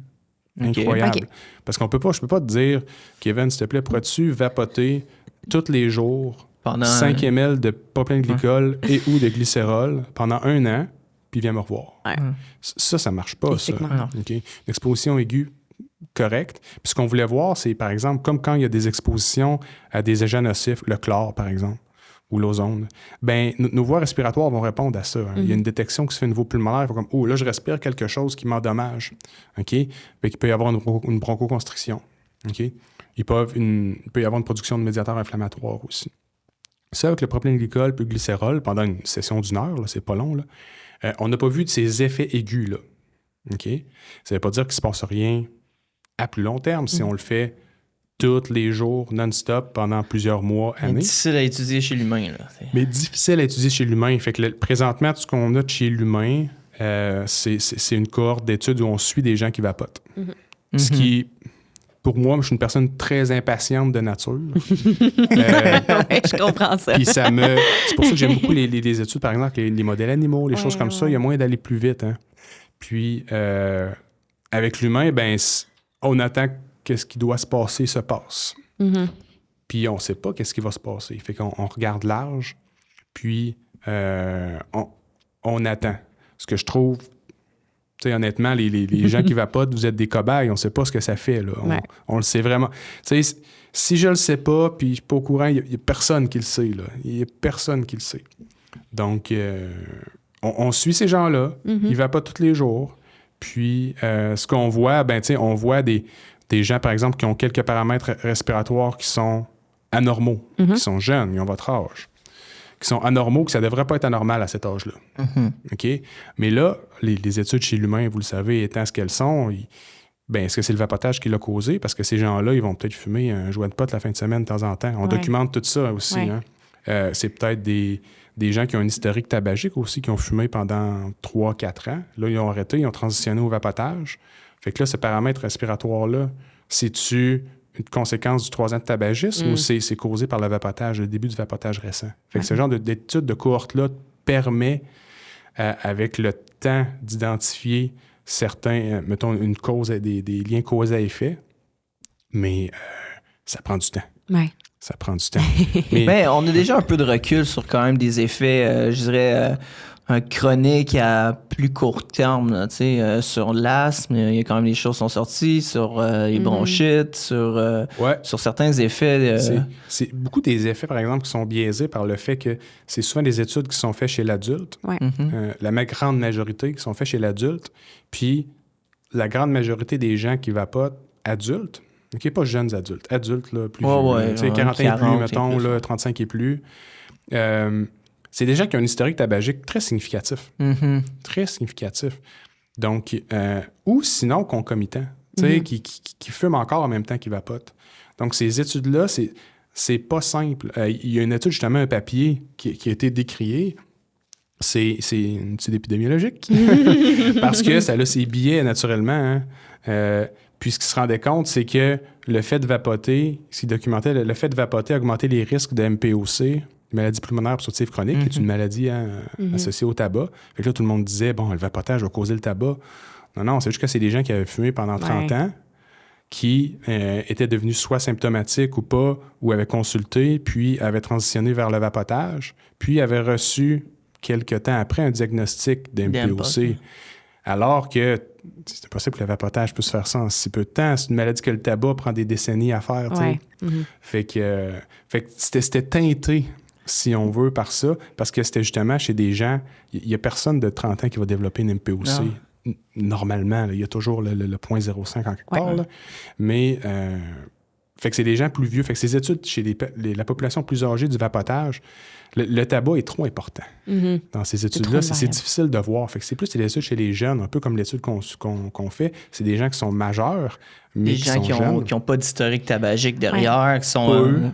Incroyable. OK. Parce je peux pas te dire, Kevin, s'il te plaît, pourrais-tu vapoter tous les jours Pendant 5 ml de propylène glycol et ou de glycérol pendant 1 an, puis viens me revoir. Ouais. Ça marche pas, ça. Effectivement. OK? L'exposition aiguë, correcte. Puis ce qu'on voulait voir, c'est, par exemple, comme quand il y a des expositions à des agents nocifs, le chlore, par exemple, ou l'ozone, ben nos voies respiratoires vont répondre à ça. Il y a une détection qui se fait au niveau pulmonaire. Il faut comme, oh, là, je respire quelque chose qui m'endommage. OK? Fait qu'il peut y avoir une bronchoconstriction. OK? Il peut y avoir une production de médiateurs inflammatoires aussi. Ça, avec le propylène glycol puis le glycérol, pendant une session d'1 heure, là, c'est pas long, là, on n'a pas vu de ces effets aigus, là. OK? Ça veut pas dire qu'il se passe rien à plus long terme si on le fait tous les jours, non-stop, pendant plusieurs mois, C'est années. difficile à étudier chez l'humain. Là. Mais difficile à étudier chez l'humain. Fait que présentement, tout ce qu'on a de chez l'humain, c'est une cohorte d'études où on suit des gens qui vapotent. Ce qui, pour moi, je suis une personne très impatiente de nature. Ouais, je comprends ça. Puis c'est pour ça que j'aime beaucoup les études, par exemple, les modèles animaux, les choses comme ça. Il y a moyen d'aller plus vite. Hein. Puis, avec l'humain, ben, on attend que ce qui doit se passer se passe. Puis on ne sait pas qu'est-ce qui va se passer. Fait qu'on regarde large, puis on attend. Ce que je trouve, tu sais, honnêtement, les gens qui vapotent, vous êtes des cobayes, on ne sait pas ce que ça fait. Là. On le sait vraiment. Tu sais, si je le sais pas, puis je suis pas au courant, il n'y a personne qui le sait. Il n'y a personne qui le sait. Donc, on suit ces gens-là. Ils vapotent tous les jours. Puis, ce qu'on voit, ben, tu sais, on voit des gens, par exemple, qui ont quelques paramètres respiratoires qui sont anormaux, qui sont jeunes, ils ont votre âge, qui sont anormaux, que ça ne devrait pas être anormal à cet âge-là. OK? Mais là, les études chez l'humain, vous le savez, étant ce qu'elles sont, est-ce que c'est le vapotage qui l'a causé? Parce que ces gens-là, ils vont peut-être fumer un joint de pot la fin de semaine de temps en temps. On documente tout ça aussi. Ouais. Hein? C'est peut-être des gens qui ont un historique tabagique aussi, qui ont fumé pendant 3-4 ans. Là, ils ont arrêté, ils ont transitionné au vapotage. Fait que là, ce paramètre respiratoire-là, c'est-tu une conséquence du 3 ans de tabagisme ou c'est causé par le vapotage, le début du vapotage récent? Fait que ce genre d'étude de cohorte-là permet, avec le temps, d'identifier certains, mettons, une cause, des liens cause à effet, mais ça prend du temps. Ouais. Ça prend du temps. Mais, Ben, on a déjà un peu de recul sur quand même des effets, je dirais, chroniques à plus court terme. Là, sur l'asthme, il y a quand même des choses qui sont sorties, sur les bronchites, sur certains effets. C'est beaucoup des effets, par exemple, qui sont biaisés par le fait que c'est souvent des études qui sont faites chez l'adulte. Ouais. La grande majorité qui sont faites chez l'adulte. Puis la grande majorité des gens qui vapotent adultes, OK, pas jeunes adultes, adultes, là, plus vieux, 40 ans et plus, mettons, là, 35 et plus. C'est des gens qui ont un historique tabagique très significatif. Très significatif. Donc, ou sinon concomitant, qui fument encore en même temps qu'ils vapotent. Donc, ces études-là, c'est pas simple. Il y a une étude, justement, un papier qui a été décrié, c'est une étude épidémiologique parce que ça a ses biais naturellement. Hein. Puis ce qu'ils se rendaient compte, c'est que le fait de vapoter, ce qu'ils documentaient, le fait de vapoter augmentait les risques de MPOC, maladie pulmonaire obstructive chronique, qui est une maladie associée au tabac. Fait que là, tout le monde disait, bon, le vapotage va causer le tabac. Non, c'est juste que c'est des gens qui avaient fumé pendant 30 ans, qui étaient devenus soit symptomatiques ou pas, ou avaient consulté, puis avaient transitionné vers le vapotage, puis avaient reçu, quelques temps après, un diagnostic d'MPOC. Alors que c'est impossible que le vapotage puisse faire ça en si peu de temps. C'est une maladie que le tabac prend des décennies à faire. Fait que c'était teinté, si on veut, par ça, parce que c'était justement chez des gens... Il n'y a personne de 30 ans qui va développer une MPOC. Non. Normalement, il y a toujours le 0.05 en quelque part. Là. Mais... fait que c'est des gens plus vieux. Fait que ces études chez la population plus âgée du vapotage, le tabac est trop important dans ces études-là. C'est difficile de voir. Fait que c'est plus des études chez les jeunes, un peu comme l'étude qu'on fait. C'est des gens qui sont majeurs, mais qui sont jeunes. Qui n'ont pas d'historique tabagique derrière, qui sont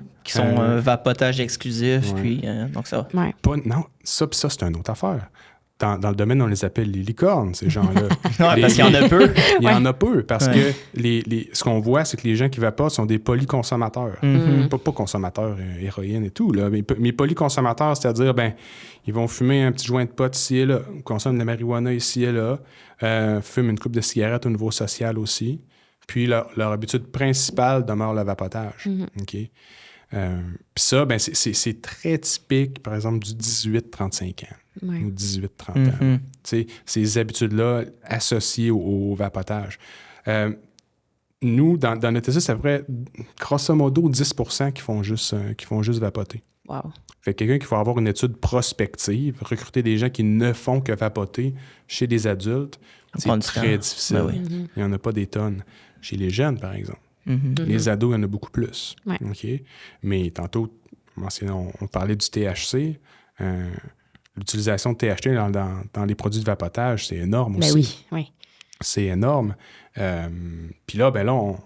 vapotage exclusif. Puis, donc ça va. Non, ça c'est une autre affaire. Dans le domaine, on les appelle les licornes, ces gens-là. Parce qu'il y en a peu. Il y en a peu, parce que ce qu'on voit, c'est que les gens qui vapotent sont des polyconsommateurs. Pas consommateurs, héroïne et tout, là, mais polyconsommateurs, c'est-à-dire, ils vont fumer un petit joint de pot ici et là, consomment de la marijuana ici et là, fument une coupe de cigarettes au niveau social aussi, puis leur habitude principale demeure le vapotage. OK? Puis ça, c'est très typique, par exemple, du 18-35 ans. Ou 18-30 ans. Ces habitudes-là associées au vapotage. Nous, dans notre étude, c'est à peu près, grosso modo, 10% qui font juste vapoter. Wow. Fait que quelqu'un qui va avoir une étude prospective, recruter des gens qui ne font que vapoter chez des adultes, c'est très difficile. Il n'y en a pas des tonnes. Chez les jeunes, par exemple. Les ados, il y en a beaucoup plus. Okay? Mais tantôt, on parlait du THC. L'utilisation de THC dans les produits de vapotage, c'est énorme aussi. Oui. C'est énorme. Puis là, on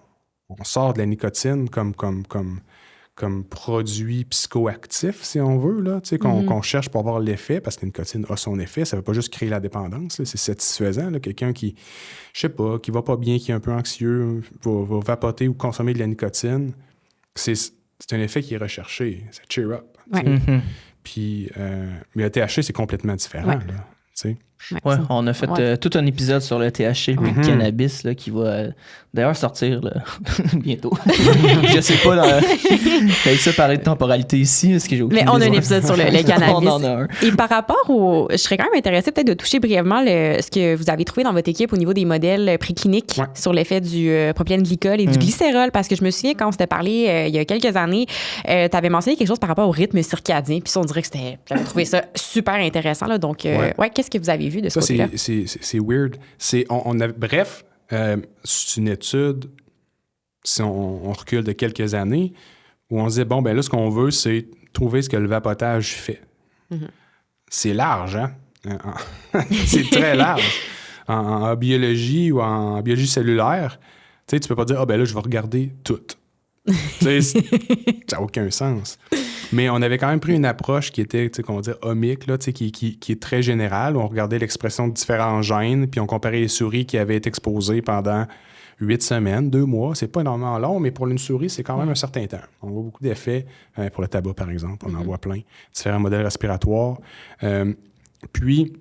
sort de la nicotine comme produit psychoactif, si on veut, là, qu'on cherche pour avoir l'effet, parce que la nicotine a son effet. Ça ne veut pas juste créer la dépendance. Là, c'est satisfaisant. Là, quelqu'un qui, je sais pas, qui va pas bien, qui est un peu anxieux, va vapoter ou consommer de la nicotine. C'est un effet qui est recherché. Ça cheer up. Puis, mais le THC, c'est complètement différent. Là, on a fait tout un épisode sur le THC et le cannabis là, qui va d'ailleurs sortir là, bientôt. Je sais pas. J'ai ça parler de temporalité ici parce que j'ai aucune. Mais on a un épisode sur le cannabis. On en a un. Et par rapport je serais quand même intéressée peut-être de toucher brièvement ce que vous avez trouvé dans votre équipe au niveau des modèles précliniques sur l'effet du propylène glycol et du glycérol, parce que je me souviens quand on s'était parlé il y a quelques années, tu avais mentionné quelque chose par rapport au rythme circadien, puis ça, on dirait que j'avais trouvé ça super intéressant. Là, donc, qu'est-ce que vous avez vu de ce côté-là? C'est weird. Bref, c'est une étude, si on recule de quelques années, où on se disait, là, ce qu'on veut, c'est trouver ce que le vapotage fait. C'est large, hein? C'est très large. En biologie ou en biologie cellulaire, tu peux pas dire, là, je vais regarder tout. Ça n'a aucun sens. Mais on avait quand même pris une approche qui était, qu'on va dire, omique, là, qui est très générale. On regardait l'expression de différents gènes, puis on comparait les souris qui avaient été exposées pendant 8 semaines, 2 mois. C'est pas énormément long, mais pour une souris, c'est quand même un certain temps. On voit beaucoup d'effets. Pour le tabac, par exemple, on en voit plein. Différents modèles respiratoires. Puis,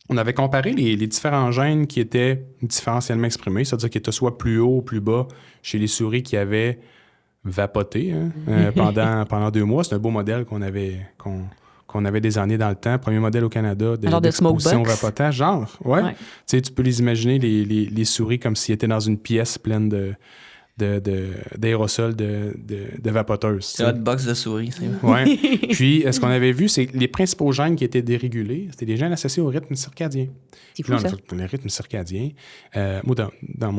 on avait comparé les différents gènes qui étaient différentiellement exprimés, c'est-à-dire qu'ils étaient soit plus haut ou plus bas chez les souris qui avaient vapoté pendant 2 mois. C'est un beau modèle qu'on avait désigné dans le temps. Premier modèle au Canada d'exposition au vapotage. Tu peux les imaginer, les souris, comme s'ils étaient dans une pièce pleine d'aérosols de vapoteuses. C'est une box de souris. Puis, ce qu'on avait vu, c'est que les principaux gènes qui étaient dérégulés, c'était des gènes associés au rythme circadien. C'est fou, ça. Le rythme circadien. Moi, dans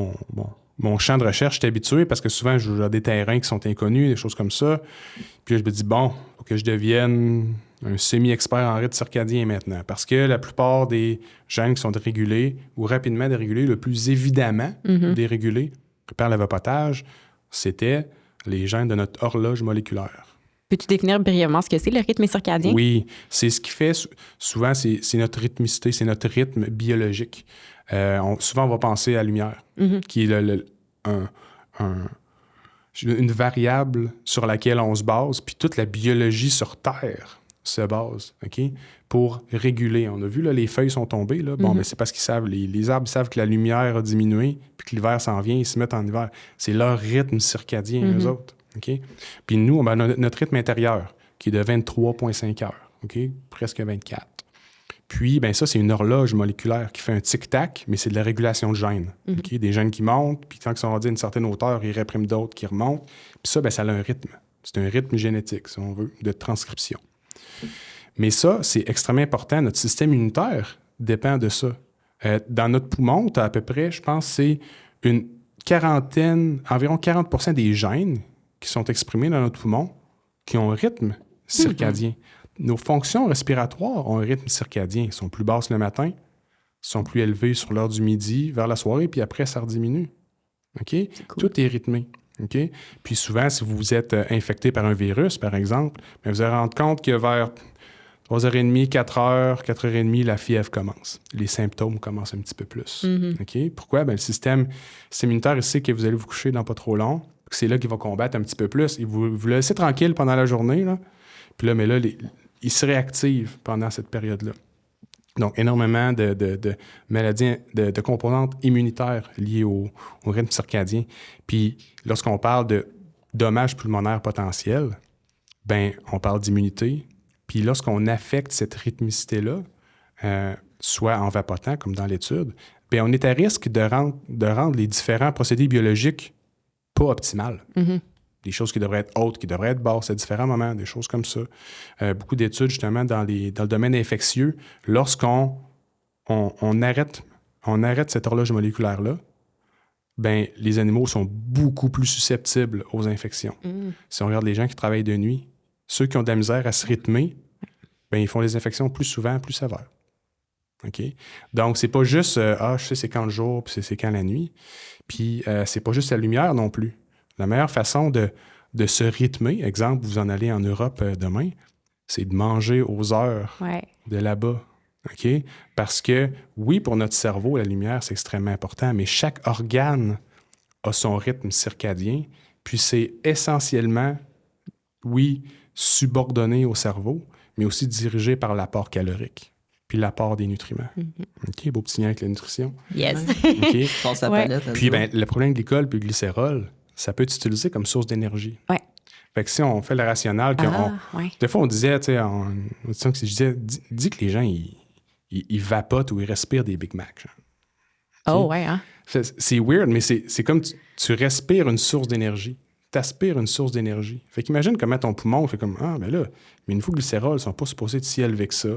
mon champ de recherche, j'étais habitué parce que souvent, je joue à des terrains qui sont inconnus, des choses comme ça. Puis là, je me dis, faut que je devienne un semi-expert en rythme circadien maintenant. Parce que la plupart des gènes qui sont dérégulés ou rapidement dérégulés, le plus évidemment dérégulés par le vapotage, c'était les gènes de notre horloge moléculaire. Peux-tu définir brièvement ce que c'est, le rythme circadien? Oui, c'est ce qui fait, souvent, c'est notre rythmicité, c'est notre rythme biologique. Souvent, on va penser à la lumière, qui est une variable sur laquelle on se base, puis toute la biologie sur Terre se base, OK, pour réguler. On a vu, là, les feuilles sont tombées, là. Bon, mais c'est parce qu'ils savent, les arbres savent que la lumière a diminué, puis que l'hiver s'en vient, ils se mettent en hiver. C'est leur rythme circadien, eux autres, OK? Puis nous, on a notre rythme intérieur, qui est de 23,5 heures, OK? Presque 24. Puis, ben ça, c'est une horloge moléculaire qui fait un tic-tac, mais c'est de la régulation de gènes. OK? Des gènes qui montent, puis quand ils sont rendus à une certaine hauteur, ils répriment d'autres qui remontent. Puis ça, ben, ça a un rythme. C'est un rythme génétique, si on veut, de transcription. Mais ça, c'est extrêmement important. Notre système immunitaire dépend de ça. Dans notre poumon, tu as à peu près, je pense, c'est une quarantaine, environ 40% des gènes qui sont exprimés dans notre poumon qui ont un rythme circadien. Nos fonctions respiratoires ont un rythme circadien. Elles sont plus basses le matin, sont plus élevées sur l'heure du midi, vers la soirée, puis après, ça rediminue. OK? Cool. Tout est rythmé. OK? Puis souvent, si vous êtes infecté par un virus, par exemple, bien, vous allez rendre compte que vers 3h30, 4h, 4h30, la fièvre commence. Les symptômes commencent un petit peu plus. OK? Pourquoi? Bien, le système immunitaire, il sait que vous allez vous coucher dans pas trop long, que c'est là qu'il va combattre un petit peu plus. Il vous laissez tranquille pendant la journée, là. Puis là, mais là, il se réactive pendant cette période-là. Donc, énormément de maladies, de composantes immunitaires liées au rythme circadien. Puis, lorsqu'on parle de dommages pulmonaires potentiels, ben on parle d'immunité. Puis, lorsqu'on affecte cette rythmicité-là, soit en vapotant, comme dans l'étude, bien, on est à risque de rendre les différents procédés biologiques pas optimales. Des choses qui devraient être hautes, qui devraient être basses à différents moments, des choses comme ça. Beaucoup d'études, justement, dans le domaine infectieux, lorsqu'on arrête cette horloge moléculaire-là, ben, les animaux sont beaucoup plus susceptibles aux infections. Si on regarde les gens qui travaillent de nuit, ceux qui ont de la misère à se rythmer, ben, ils font des infections plus souvent, plus sévères. OK? Donc, c'est pas juste je sais c'est quand le jour, puis c'est quand la nuit. Puis, c'est pas juste la lumière non plus. La meilleure façon de se rythmer, exemple, vous en allez en Europe demain, c'est de manger aux heures de là-bas. OK? Parce que, oui, pour notre cerveau, la lumière, c'est extrêmement important, mais chaque organe a son rythme circadien, puis c'est essentiellement, oui, subordonné au cerveau, mais aussi dirigé par l'apport calorique, puis l'apport des nutriments. OK? Beau petit lien avec la nutrition. Yes. OK? Pense à la palette, puis, ben, le problème de glycol puis le glycérol, ça peut être utilisé comme source d'énergie. Oui. Fait que si on fait le rationnel, des fois on disait, tu sais, dis que les gens, ils vapotent ou ils respirent des Big Mac. Oh, ouais, hein? C'est weird, mais c'est comme tu respires une source d'énergie. Tu aspires une source d'énergie. Fait qu'imagine comment ton poumon fait comme, ben là, mais une fois que le glycérol, ils sont pas supposés être si élevés que ça.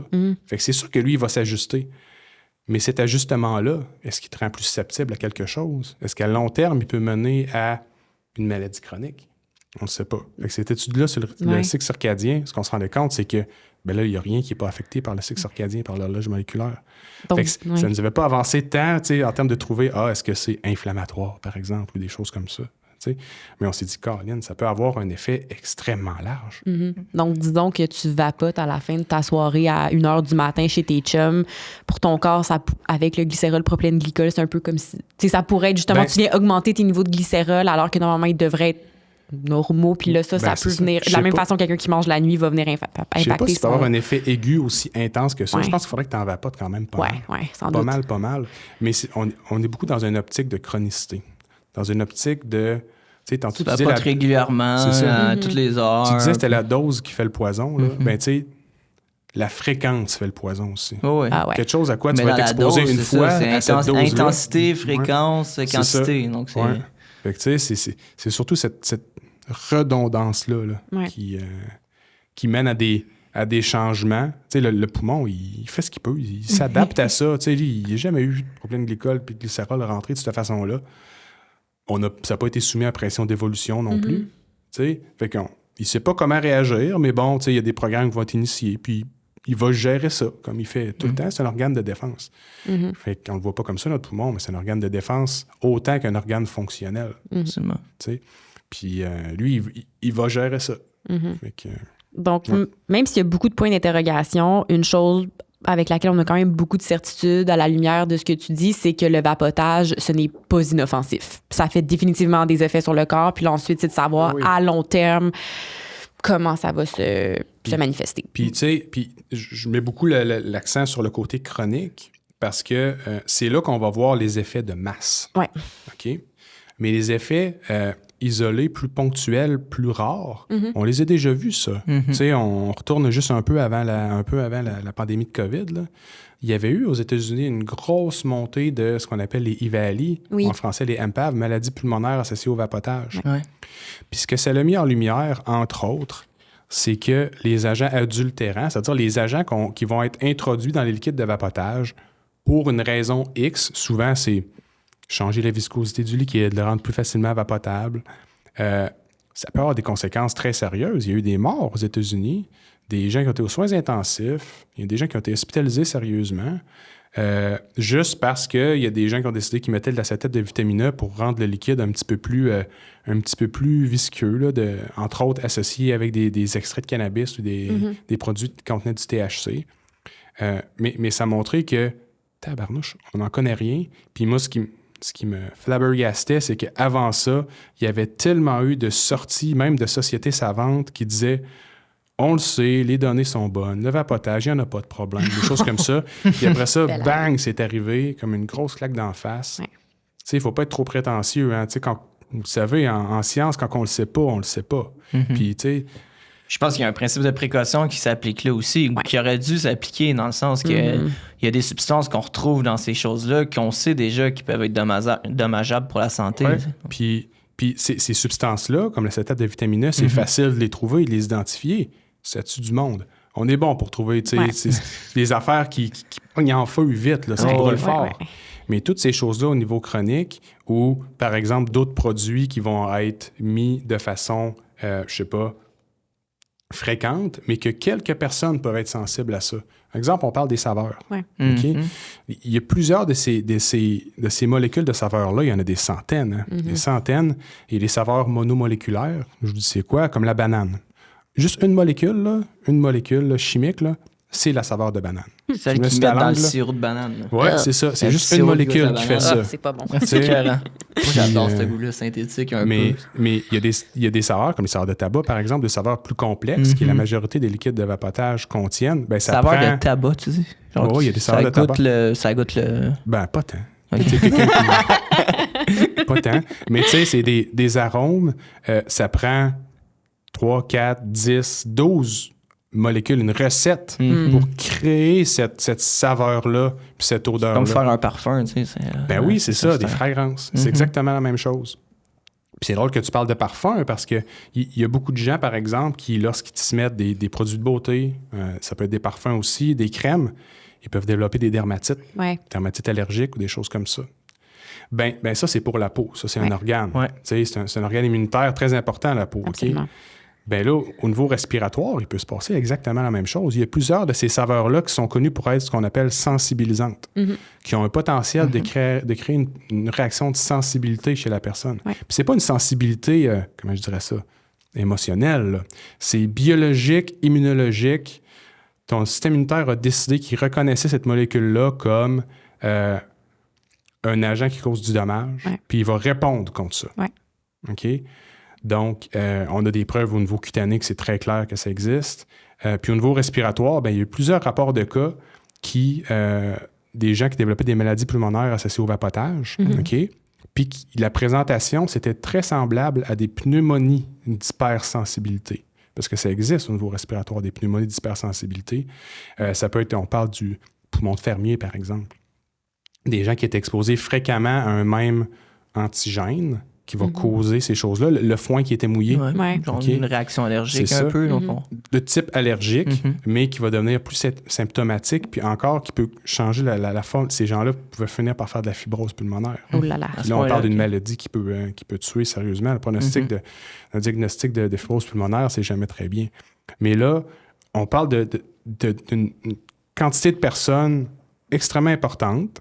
Fait que c'est sûr que lui, il va s'ajuster. Mais cet ajustement-là, est-ce qu'il te rend plus susceptible à quelque chose? Est-ce qu'à long terme, il peut mener à une maladie chronique? On ne sait pas. Fait que cette étude-là sur le cycle circadien, ce qu'on se rendait compte, c'est que ben là, il n'y a rien qui n'est pas affecté par le cycle circadien, par l'horloge moléculaire. Donc, fait que ça ne nous avait pas avancé tant en termes de trouver, est-ce que c'est inflammatoire, par exemple, ou des choses comme ça. T'sais. Mais on s'est dit, Caroline, ça peut avoir un effet extrêmement large. Donc, disons que tu vapotes à la fin de ta soirée à 1h du matin chez tes chums. Pour ton corps, avec le glycérol, propylène glycol, c'est un peu comme si... Ça pourrait être justement, tu viens augmenter tes niveaux de glycérol alors que normalement, ils devraient être normaux. Puis là, ça peut venir... De la même façon, quelqu'un qui mange la nuit va venir impacter. Je sais pas si ça peut avoir un effet aigu aussi intense que ça. Je pense qu'il faudrait que tu en vapotes quand même pas mal. Oui, sans doute. Pas mal. Mais on est beaucoup dans une optique de chronicité. Dans une optique de... Tu vapotes régulièrement, toutes les heures. Tu disais que c'était la dose qui fait le poison. Là. Ben, tu sais, la fréquence fait le poison aussi. Quelque chose à quoi tu vas être exposé une fois à cette dose-là. Intensité, fréquence, quantité. Donc c'est... Fait que, tu sais, c'est surtout cette redondance-là qui mène à des changements. Tu sais, le poumon, il fait ce qu'il peut. Il s'adapte à ça. Tu sais, il n'a jamais eu de problème de glycol puis de glycérol rentré de cette façon-là. Ça n'a pas été soumis à pression d'évolution non plus. Fait qu'il ne sait pas comment réagir, mais bon, il y a des programmes qui vont être initiés, puis il va gérer ça, comme il fait tout le temps. C'est un organe de défense. Fait qu'on ne le voit pas comme ça, notre poumon, mais c'est un organe de défense autant qu'un organe fonctionnel. Absolument. Puis lui, il va gérer ça. Fait que, Donc, même s'il y a beaucoup de points d'interrogation, une chose avec laquelle on a quand même beaucoup de certitude à la lumière de ce que tu dis, c'est que le vapotage, ce n'est pas inoffensif. Ça fait définitivement des effets sur le corps. Puis là, ensuite, c'est de savoir à long terme comment ça va se manifester. Puis, tu sais, je mets beaucoup l'accent sur le côté chronique parce que c'est là qu'on va voir les effets de masse. Ouais. OK? Mais les effets isolés, plus ponctuels, plus rares, on les a déjà vus, ça. Tu sais, on retourne juste un peu avant la pandémie de COVID, là. Il y avait eu aux États-Unis une grosse montée de ce qu'on appelle les EVALI, en français les MPAV, maladies pulmonaires associées au vapotage. Ouais. Puis ce que ça l'a mis en lumière, entre autres, c'est que les agents adultérants, c'est-à-dire les agents qui vont être introduits dans les liquides de vapotage pour une raison X, souvent c'est changer la viscosité du liquide, le rendre plus facilement vapotable. Ça peut avoir des conséquences très sérieuses. Il y a eu des morts aux États-Unis, des gens qui ont été aux soins intensifs, il y a des gens qui ont été hospitalisés sérieusement, juste parce qu'il y a des gens qui ont décidé qu'ils mettaient de l'acétate de vitamine E pour rendre le liquide un petit peu plus visqueux, là, entre autres associé avec des extraits de cannabis ou des produits qui contenaient du THC. Mais ça a montré que, tabarnouche, on n'en connaît rien. Puis moi, ce qui me flabbergastait, c'est qu'avant ça, il y avait tellement eu de sorties, même de sociétés savantes, qui disaient « On le sait, les données sont bonnes, le vapotage, il n'y en a pas de problème. » Des choses comme ça. Puis après ça, bang, c'est arrivé comme une grosse claque d'en face. Tu sais, il ne faut pas être trop prétentieux. Hein? Tu sais, vous savez, en science, quand on le sait pas, on le sait pas. Puis, tu sais... Je pense qu'il y a un principe de précaution qui s'applique là aussi, ou qui aurait dû s'appliquer dans le sens que il y a des substances qu'on retrouve dans ces choses-là qu'on sait déjà qui peuvent être dommageables pour la santé. Ouais. Puis ces substances-là, comme l'acétate de vitamine E, c'est facile de les trouver et de les identifier. Ça tue du monde. On est bon pour trouver des affaires qui pognent en feu vite, là, ça brûle fort. Mais toutes ces choses-là au niveau chronique, ou par exemple d'autres produits qui vont être mis de façon, je sais pas, fréquente, mais que quelques personnes peuvent être sensibles à ça. Par exemple, on parle des saveurs. Okay? Il y a plusieurs de ces molécules de saveurs-là, il y en a des centaines. Hein? Des centaines. Et les saveurs monomoléculaires, je vous dis c'est quoi? Comme la banane. Juste une molécule chimique, là, c'est la saveur de banane. Celle qui met dans le sirop de banane. Oui, c'est ça. C'est juste une molécule qui fait ça. C'est pas bon. C'est écœurant. Moi, j'adore ce goût-là synthétique un peu. Mais il y a des saveurs, comme les saveurs de tabac, par exemple, des saveurs plus complexes, que la majorité des liquides de vapotage contiennent. Ben, ça saveur de tabac, tu dis? Oui, il y a des saveurs de tabac. Ça goûte le... Ben, pas tant. Pas tant. Mais tu sais, c'est des arômes. Ça prend 3, 4, 10, 12 molécules, une recette pour créer cette saveur-là puis cette odeur-là. Comme faire un parfum, tu sais. Ben oui, c'est ça, des fragrances. C'est exactement la même chose. Puis c'est drôle que tu parles de parfum parce qu'il y a beaucoup de gens, par exemple, qui, lorsqu'ils se mettent des produits de beauté, ça peut être des parfums aussi, des crèmes, ils peuvent développer des dermatites, dermatites allergiques ou des choses comme ça. Ben ça, c'est pour la peau. Ça, c'est un organe. C'est un organe immunitaire très important, la peau. Absolument. Bien là, au niveau respiratoire, il peut se passer exactement la même chose. Il y a plusieurs de ces saveurs-là qui sont connues pour être ce qu'on appelle sensibilisantes, qui ont un potentiel de créer une réaction de sensibilité chez la personne. Puis c'est pas une sensibilité, comment je dirais ça, émotionnelle, là. C'est biologique, immunologique. Ton système immunitaire a décidé qu'il reconnaissait cette molécule-là comme un agent qui cause du dommage, puis il va répondre contre ça. OK? Donc, on a des preuves au niveau cutané que c'est très clair que ça existe. Puis au niveau respiratoire, bien, il y a eu plusieurs rapports de cas des gens qui développaient des maladies pulmonaires associées au vapotage. OK? Puis la présentation, c'était très semblable à des pneumonies d'hypersensibilité. Parce que ça existe au niveau respiratoire, des pneumonies d'hypersensibilité. Ça peut être, on parle du poumon de fermier, par exemple. Des gens qui étaient exposés fréquemment à un même antigène qui va causer ces choses-là. Le foin qui était mouillé. Genre une réaction allergique un peu. De type allergique, mais qui va devenir plus symptomatique, puis encore qui peut changer la forme. Ces gens-là pouvaient finir par faire de la fibrose pulmonaire. Oh là là. Là, on parle d'une maladie qui peut tuer sérieusement. Le diagnostic de fibrose pulmonaire, c'est jamais très bien. Mais là, on parle d'une quantité de personnes extrêmement importante,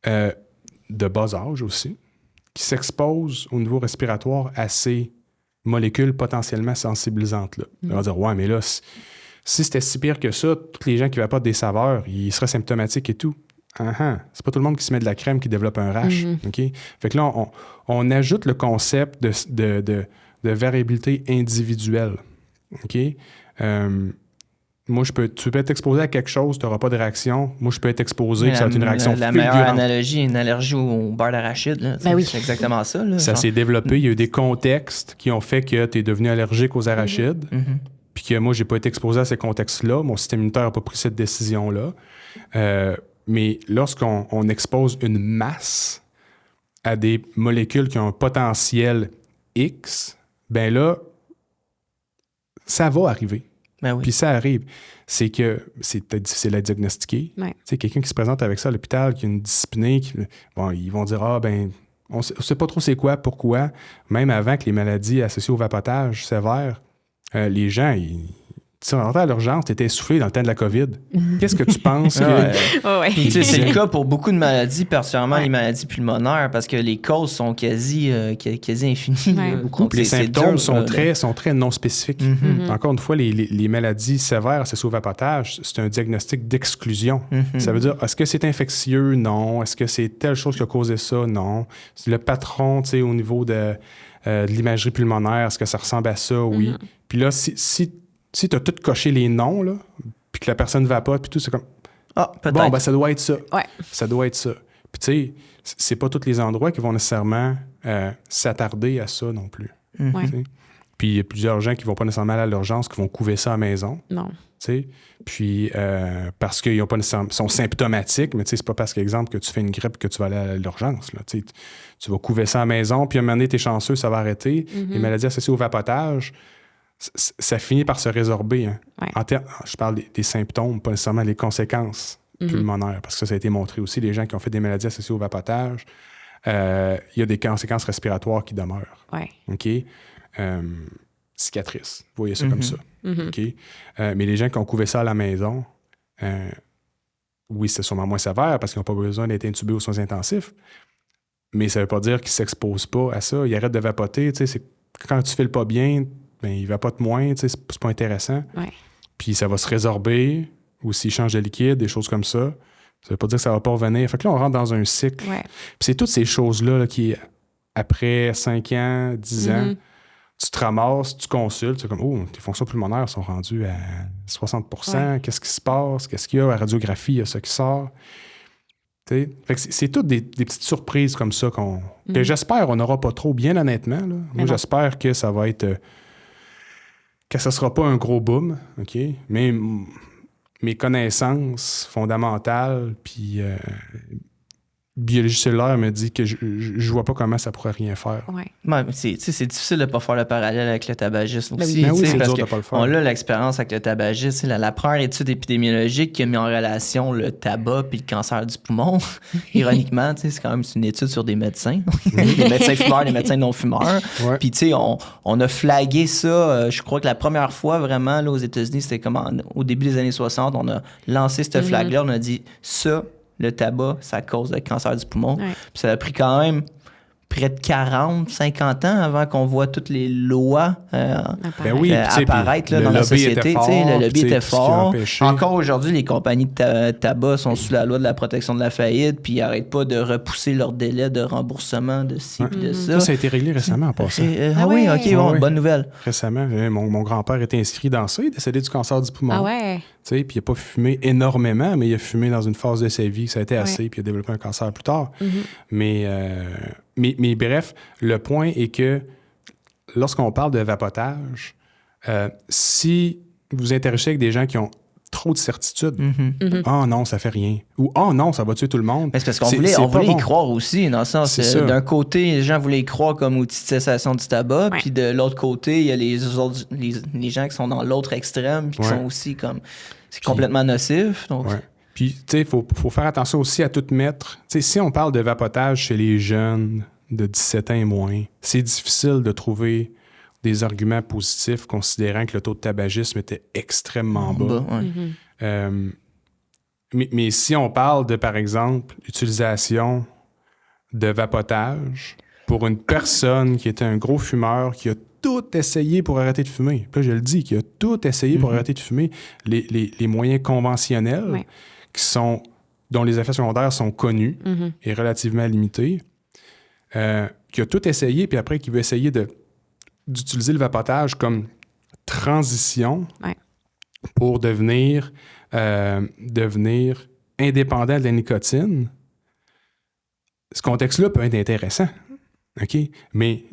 de bas âge aussi, qui s'exposent au niveau respiratoire à ces molécule potentiellement sensibilisante. Là. On va dire, ouais, mais là, si c'était si pire que ça, tous les gens qui vapotent des saveurs, ils seraient symptomatiques et tout. C'est pas tout le monde qui se met de la crème qui développe un rash. OK? Fait que là, on ajoute le concept de variabilité individuelle. OK? Moi, tu peux être exposé à quelque chose, tu n'auras pas de réaction. Moi, je peux être exposé, ça va être une réaction La fulgurante. meilleure analogie, une allergie au beurre d'arachide. Là, Ben oui. C'est exactement ça. Là, ça s'est développé. Il y a eu des contextes qui ont fait que tu es devenu allergique aux arachides. Puis que moi, j'ai pas été exposé à ces contextes-là. Mon système immunitaire n'a pas pris cette décision-là. Mais lorsqu'on expose une masse à des molécules qui ont un potentiel X, ben là, ça va arriver. Ben oui. Puis ça arrive. C'est que c'est peut-être difficile à diagnostiquer. Ouais. Tu sais, quelqu'un qui se présente avec ça à l'hôpital, qui a une dyspnée, ils vont dire, on sait pas trop c'est quoi, pourquoi. Même avant que les maladies associées au vapotage sévères, les gens, tu rentrais à l'urgence, tu étais essoufflé dans le temps de la COVID. Qu'est-ce que tu penses que... Ouais. Puis, tu sais, c'est le cas pour beaucoup de maladies, particulièrement les maladies pulmonaires, parce que les causes sont quasi infinies. Ouais. Beaucoup. Donc, les symptômes dur, sont très non spécifiques. Encore une fois, les maladies sévères associées au vapotage, c'est un diagnostic d'exclusion. Ça veut dire, est-ce que c'est infectieux? Non. Est-ce que c'est telle chose qui a causé ça? Non. C'est le patron, tu sais, au niveau de l'imagerie pulmonaire, est-ce que ça ressemble à ça? Oui. Puis là, si tu as tout coché les noms, là, puis que la personne vapote, puis tout, c'est comme... Ah, peut-être. Bon, ben ça doit être ça. Ouais. Ça doit être ça. Puis tu sais, c'est pas tous les endroits qui vont nécessairement s'attarder à ça non plus. Ouais. T'sais. Puis il y a plusieurs gens qui vont pas nécessairement aller à l'urgence, qui vont couver ça à la maison. Non. T'sais. Puis parce qu'ils ont pas nécessairement, sont symptomatiques, mais c'est pas parce qu'exemple que tu fais une grippe que tu vas aller à l'urgence. Là, tu vas couver ça à la maison, puis à un moment donné, t'es chanceux, ça va arrêter. Les maladies associées au vapotage, ça finit par se résorber. Hein. Ouais. Je parle des symptômes, pas nécessairement les conséquences pulmonaires, parce que ça a été montré aussi. Les gens qui ont fait des maladies associées au vapotage, il y a des conséquences respiratoires qui demeurent. Ouais. OK? Cicatrices. Vous voyez ça comme ça. OK? Mais les gens qui ont couvert ça à la maison, oui, c'est sûrement moins sévère parce qu'ils n'ont pas besoin d'être intubés aux soins intensifs. Mais ça ne veut pas dire qu'ils ne s'exposent pas à ça. Ils arrêtent de vapoter. Quand tu ne files pas bien, ben, ils vapotent moins. C'est pas intéressant. Ouais. Puis ça va se résorber ou s'ils changent de liquide, des choses comme ça. Ça ne veut pas dire que ça ne va pas revenir. Fait que là, on rentre dans un cycle. Ouais. Puis c'est toutes ces choses-là là, qui, après 5 ans, 10 ans, tu te ramasses, tu consultes, c'est comme, tes fonctions pulmonaires sont rendues à 60%. Ouais. Qu'est-ce qui se passe? Qu'est-ce qu'il y a? À la radiographie, il y a ça qui sort. Fait que c'est toutes des petites surprises comme ça que j'espère on n'aura pas trop, bien honnêtement. Là. Moi, j'espère que ça va être... que ça sera pas un gros boom, OK? Mais mes connaissances fondamentales, puis biologie cellulaire me dit que je vois pas comment ça pourrait rien faire. Ouais. Ouais, c'est difficile de ne pas faire le parallèle avec le tabagisme aussi. Ben oui, c'est parce dur de que pas le faire. on a l'expérience avec le tabagisme. La première étude épidémiologique qui a mis en relation le tabac puis le cancer du poumon, ironiquement, c'est quand même une étude sur des médecins. Les médecins fumeurs, les médecins non-fumeurs. Ouais. Puis, tu sais, on a flagué ça. Je crois que la première fois, vraiment, là, aux États-Unis, c'était comme au début des années 60, on a lancé cette flag-là. On a dit, ça, le tabac, ça cause le cancer du poumon. Ouais. Puis ça a pris quand même près de 40, 50 ans avant qu'on voit toutes les lois Ben oui, apparaître là, le dans la lobby société. était fort, Le lobby était tout ce qui a fort. empêché. Encore aujourd'hui, les compagnies de tabac sont sous la loi de la protection de la faillite, puis ils n'arrêtent pas de repousser leur délai de remboursement de ci puis de ça. Ça a été réglé récemment en passant. Oui, OK, bon, Ouais. bonne nouvelle. Récemment, mon grand-père était inscrit dans ça. Il est décédé du cancer du poumon. Ah ouais? Puis il n'a pas fumé énormément, mais il a fumé dans une phase de sa vie. Ça a été assez, puis il a développé un cancer plus tard. Mais bref, le point est que lorsqu'on parle de vapotage, si vous interagissez avec des gens qui ont trop de certitudes, ah non, ça fait rien. Ou ah non, ça va tuer tout le monde. Mais c'est parce qu'on voulait y croire aussi, dans le sens, d'un côté, les gens voulaient y croire comme outil de cessation du tabac, puis de l'autre côté, il y a les gens qui sont dans l'autre extrême, puis qui sont aussi comme, c'est complètement nocif. Donc... Ouais. Puis, tu sais, il faut faire attention aussi à tout mettre. Tu sais, si on parle de vapotage chez les jeunes de 17 ans et moins, c'est difficile de trouver des arguments positifs considérant que le taux de tabagisme était extrêmement bas. Mais si on parle de, par exemple, l'utilisation de vapotage pour une personne qui était un gros fumeur, qui a tout essayé pour arrêter de fumer. Puis là, je le dis, qu'il a tout essayé pour arrêter de fumer. Les moyens conventionnels dont les effets secondaires sont connus et relativement limités, qui a tout essayé, puis après, qui veut essayer d'utiliser le vapotage comme transition pour devenir indépendant de la nicotine. Ce contexte-là peut être intéressant, OK? Mais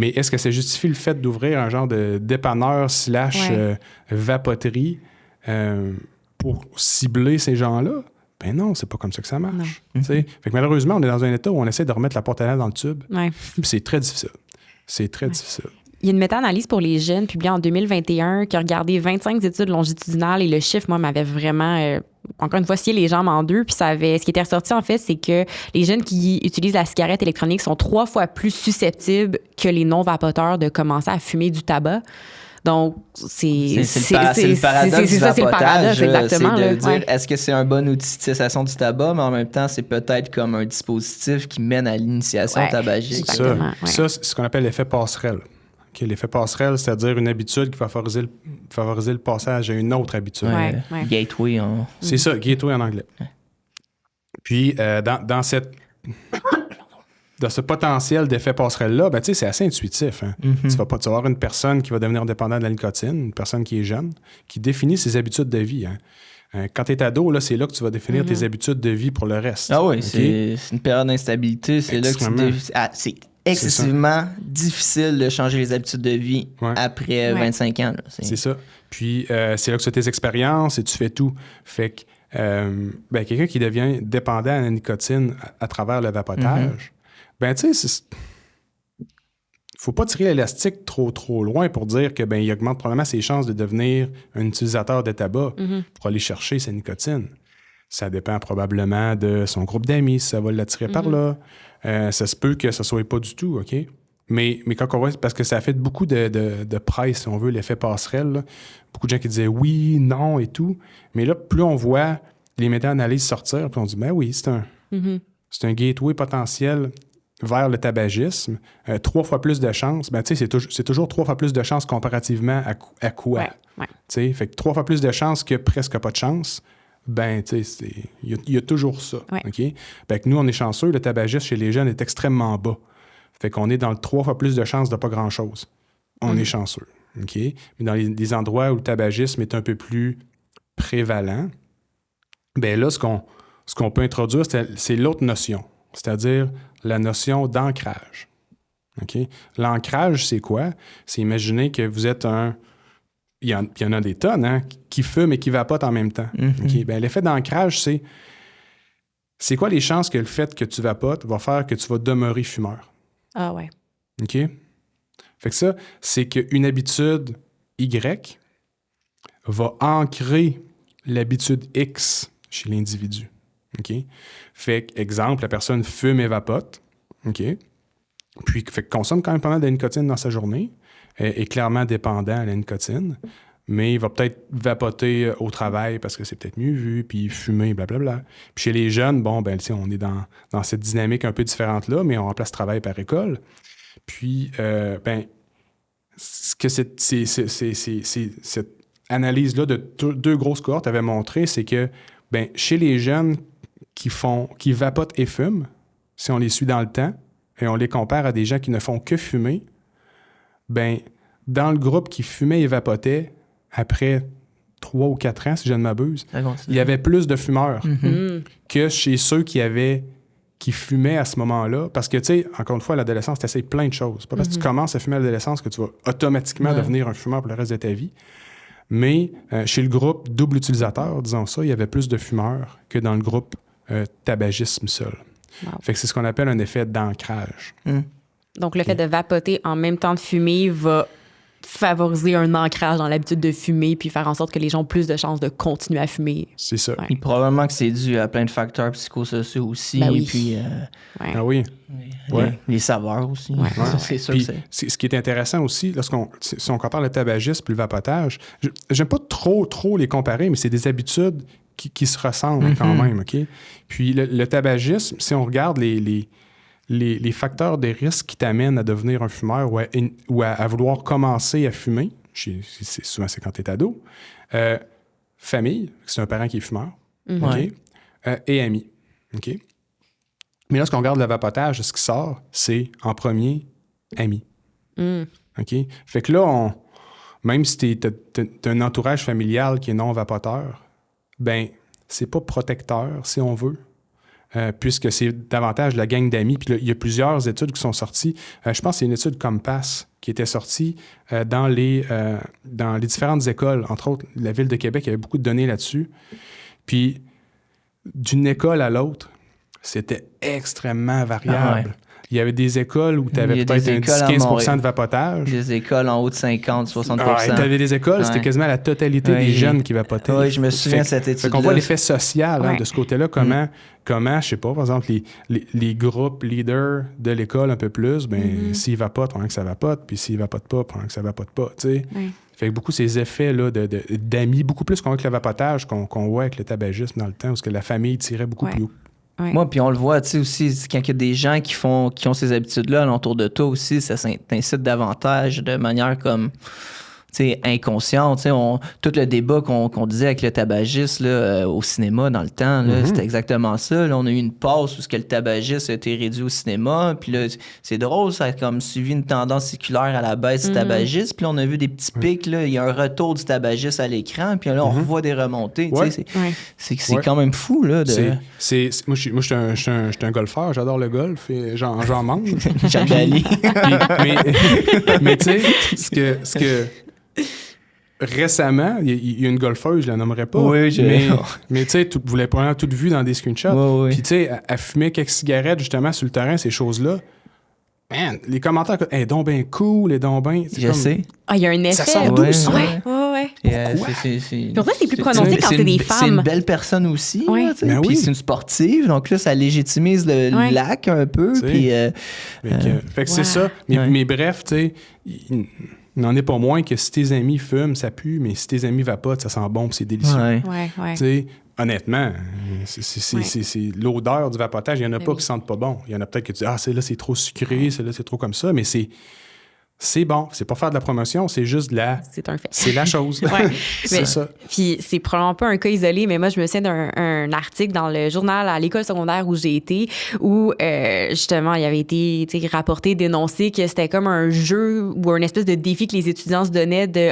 est-ce que ça justifie le fait d'ouvrir un genre de dépanneur / vapoterie pour cibler ces gens-là? Ben non, c'est pas comme ça que ça marche. Fait que malheureusement, on est dans un état où on essaie de remettre la porte à l'air dans le tube. Puis c'est très difficile. C'est très difficile. Il y a une méta-analyse pour les jeunes publiée en 2021 qui a regardé 25 études longitudinales et le chiffre, moi, m'avait vraiment, encore une fois, scié les jambes en deux. Puis ce qui était ressorti, en fait, c'est que les jeunes qui utilisent la cigarette électronique sont 3 fois plus susceptibles que les non-vapoteurs de commencer à fumer du tabac. Donc, c'est le paradoxe du vapotage, exactement. C'est de dire, est-ce que c'est un bon outil de cessation du tabac, mais en même temps, c'est peut-être comme un dispositif qui mène à l'initiation tabagique. Ça, c'est ce qu'on appelle l'effet passerelle. Okay, l'effet passerelle, c'est-à-dire une habitude qui va favoriser le passage à une autre habitude. Gateway en... C'est ça, gateway en anglais. Puis, dans ce potentiel d'effet passerelle-là, ben, c'est assez intuitif. Hein? Tu vas avoir une personne qui va devenir dépendante de la nicotine, une personne qui est jeune, qui définit ses habitudes de vie. Hein? Quand tu es ado, là, c'est là que tu vas définir tes habitudes de vie pour le reste. Ah oui, c'est une période d'instabilité. C'est là que c'est excessivement difficile de changer les habitudes de vie après 25 ans. Là. C'est ça. Puis, c'est là que tu as tes expériences et tu fais tout. Fait que quelqu'un qui devient dépendant à la nicotine à travers le vapotage, ben tu sais, faut pas tirer l'élastique trop loin pour dire que il augmente probablement ses chances de devenir un utilisateur de tabac pour aller chercher sa nicotine. Ça dépend probablement de son groupe d'amis, si ça va l'attirer par là. Ça se peut que ça soit pas du tout, OK? Mais quand on voit, parce que ça a fait beaucoup de presse, si on veut, l'effet passerelle, là. Beaucoup de gens qui disaient oui, non et tout. Mais là, plus on voit les méta-analyses sortir, puis on dit, ben oui, c'est un gateway potentiel vers le tabagisme. 3 fois plus de chances. Ben, tu sais, c'est toujours 3 fois plus de chances comparativement à quoi? Tu sais, fait que 3 fois plus de chances que presque pas de chance. Ben, tu sais, il y a toujours ça. OK? Fait que nous, on est chanceux. Le tabagisme chez les jeunes est extrêmement bas. Fait qu'on est dans le 3 fois plus de chances de pas grand-chose. On est chanceux. OK? Mais dans les endroits où le tabagisme est un peu plus prévalent, ben là, ce qu'on peut introduire, c'est l'autre notion, c'est-à-dire la notion d'ancrage. OK? L'ancrage, c'est quoi? C'est imaginer que vous êtes il y en a des tonnes, hein, qui fument et qui vapotent en même temps. Okay? Ben, l'effet d'ancrage, c'est quoi les chances que le fait que tu vapotes va faire que tu vas demeurer fumeur? Ah ouais. OK? Fait que ça, c'est qu'une habitude Y va ancrer l'habitude X chez l'individu. OK? Fait que, exemple, la personne fume et vapote. OK? Puis, consomme quand même pas mal de nicotine dans sa journée. Est clairement dépendant à la nicotine, mais il va peut-être vapoter au travail parce que c'est peut-être mieux vu, puis fumer, blablabla. Puis chez les jeunes, on est dans cette dynamique un peu différente-là, mais on remplace travail par école. Puis, ce que cette analyse-là de 2 grosses cohortes avait montré, c'est que chez les jeunes qui vapotent et fument, si on les suit dans le temps, et on les compare à des gens qui ne font que fumer, dans le groupe qui fumait et vapotait, après 3 ou 4 ans, si je ne m'abuse, il y avait plus de fumeurs que chez ceux qui fumaient à ce moment-là. Parce que, tu sais, encore une fois, à l'adolescence, tu essaies plein de choses. Pas parce que tu commences à fumer à l'adolescence que tu vas automatiquement devenir un fumeur pour le reste de ta vie. Mais chez le groupe double utilisateur, disons ça, il y avait plus de fumeurs que dans le groupe tabagisme seul. Wow. Fait que c'est ce qu'on appelle un effet d'ancrage. Donc, le fait de vapoter en même temps de fumer va favoriser un ancrage dans l'habitude de fumer puis faire en sorte que les gens ont plus de chances de continuer à fumer. C'est ça. Et probablement que c'est dû à plein de facteurs psychosociaux aussi. Ben oui. Et puis, Ah oui. Les saveurs aussi. Ouais. C'est sûr puis, que ce qui est intéressant aussi, si on compare le tabagisme et le vapotage, j'aime pas trop les comparer, mais c'est des habitudes qui se ressemblent quand même. OK? Puis le tabagisme, si on regarde les facteurs de risque qui t'amènent à devenir un fumeur ou à vouloir commencer à fumer, souvent c'est quand tu es ado, famille, c'est un parent qui est fumeur, OK? Et amis. OK? Mais là, ce qu'on regarde le vapotage, ce qui sort, c'est en premier, amis. OK? Fait que là, même si tu as un entourage familial qui est non vapoteur, ben c'est pas protecteur, si on veut, puisque c'est davantage la gang d'amis. Puis là, il y a plusieurs études qui sont sorties. Je pense que c'est une étude Compass qui était sortie dans les différentes écoles. Entre autres, la Ville de Québec, il y avait beaucoup de données là-dessus. Puis, d'une école à l'autre, c'était extrêmement variable. Il y avait des écoles où tu avais peut-être un 10-15% de vapotage. Des écoles en haut de 50-60%. Tu avais des écoles, c'était quasiment la totalité des jeunes qui vapotaient. Oui, je me souviens de cette étude-là. Fait qu'on voit l'effet social de ce côté-là, comment, je sais pas, par exemple, les groupes leaders de l'école un peu plus, s'ils vapotent, pendant que ça vapote, puis s'ils vapotent pas, pendant que ça vapote pas, tu sais. Fait que beaucoup ces effets-là d'amis, beaucoup plus qu'on voit avec le vapotage, qu'on voit avec le tabagisme dans le temps, où que la famille tirait beaucoup plus haut. Moi, puis on le voit, tu sais, aussi, quand il y a des gens qui ont ces habitudes-là alentour de toi aussi, ça t'incite davantage de manière comme, tu sais, inconsciente. Tu sais, tout le débat qu'on disait avec le tabagiste là, au cinéma dans le temps, là, c'était exactement ça. Là, on a eu une passe où le tabagiste a été réduit au cinéma. Puis là, c'est drôle, ça a comme suivi une tendance séculaire à la baisse du tabagiste. Puis là, on a vu des petits pics. Là, il y a un retour du tabagiste à l'écran. Puis là, on revoit des remontées. Tu sais, c'est quand même fou. Là, moi, je suis un golfeur. J'adore le golf et j'en mange. Jacques Dali. Mais tu sais, ce que récemment, il y a une golfeuse, je la nommerai pas, mais tu sais, vous l'avez probablement toutes vues dans des screenshots. Puis tu sais, elle fumait quelques cigarettes justement sur le terrain, ces choses-là. Man, les commentaires, elle est donc bien cool, elle est donc bien... Je sais. Ah, il y a un effet. Ça sort d'où, ça? Ouais. Pourquoi c'est plus prononcé quand c'est des femmes? C'est une belle personne aussi. Là, puis c'est une sportive, donc là, ça légitimise le lac un peu. Puis, fait que c'est ça. Mais bref, tu sais... Il n'en est pas moins que si tes amis fument, ça pue, mais si tes amis vapotent, ça sent bon et c'est délicieux. Tu sais, honnêtement, c'est l'odeur du vapotage. Il n'y en a pas qui sentent pas bon. Il y en a peut-être que tu dis, celle-là, c'est trop sucré, celle-là, c'est trop comme ça, mais c'est bon. C'est pas faire de la promotion, c'est juste c'est un fait. C'est la chose. C'est ça. Puis c'est probablement pas un cas isolé, mais moi, je me souviens d'un article dans le journal à l'école secondaire où j'ai été, où justement, il avait été rapporté, dénoncé que c'était comme un jeu ou un espèce de défi que les étudiants se donnaient de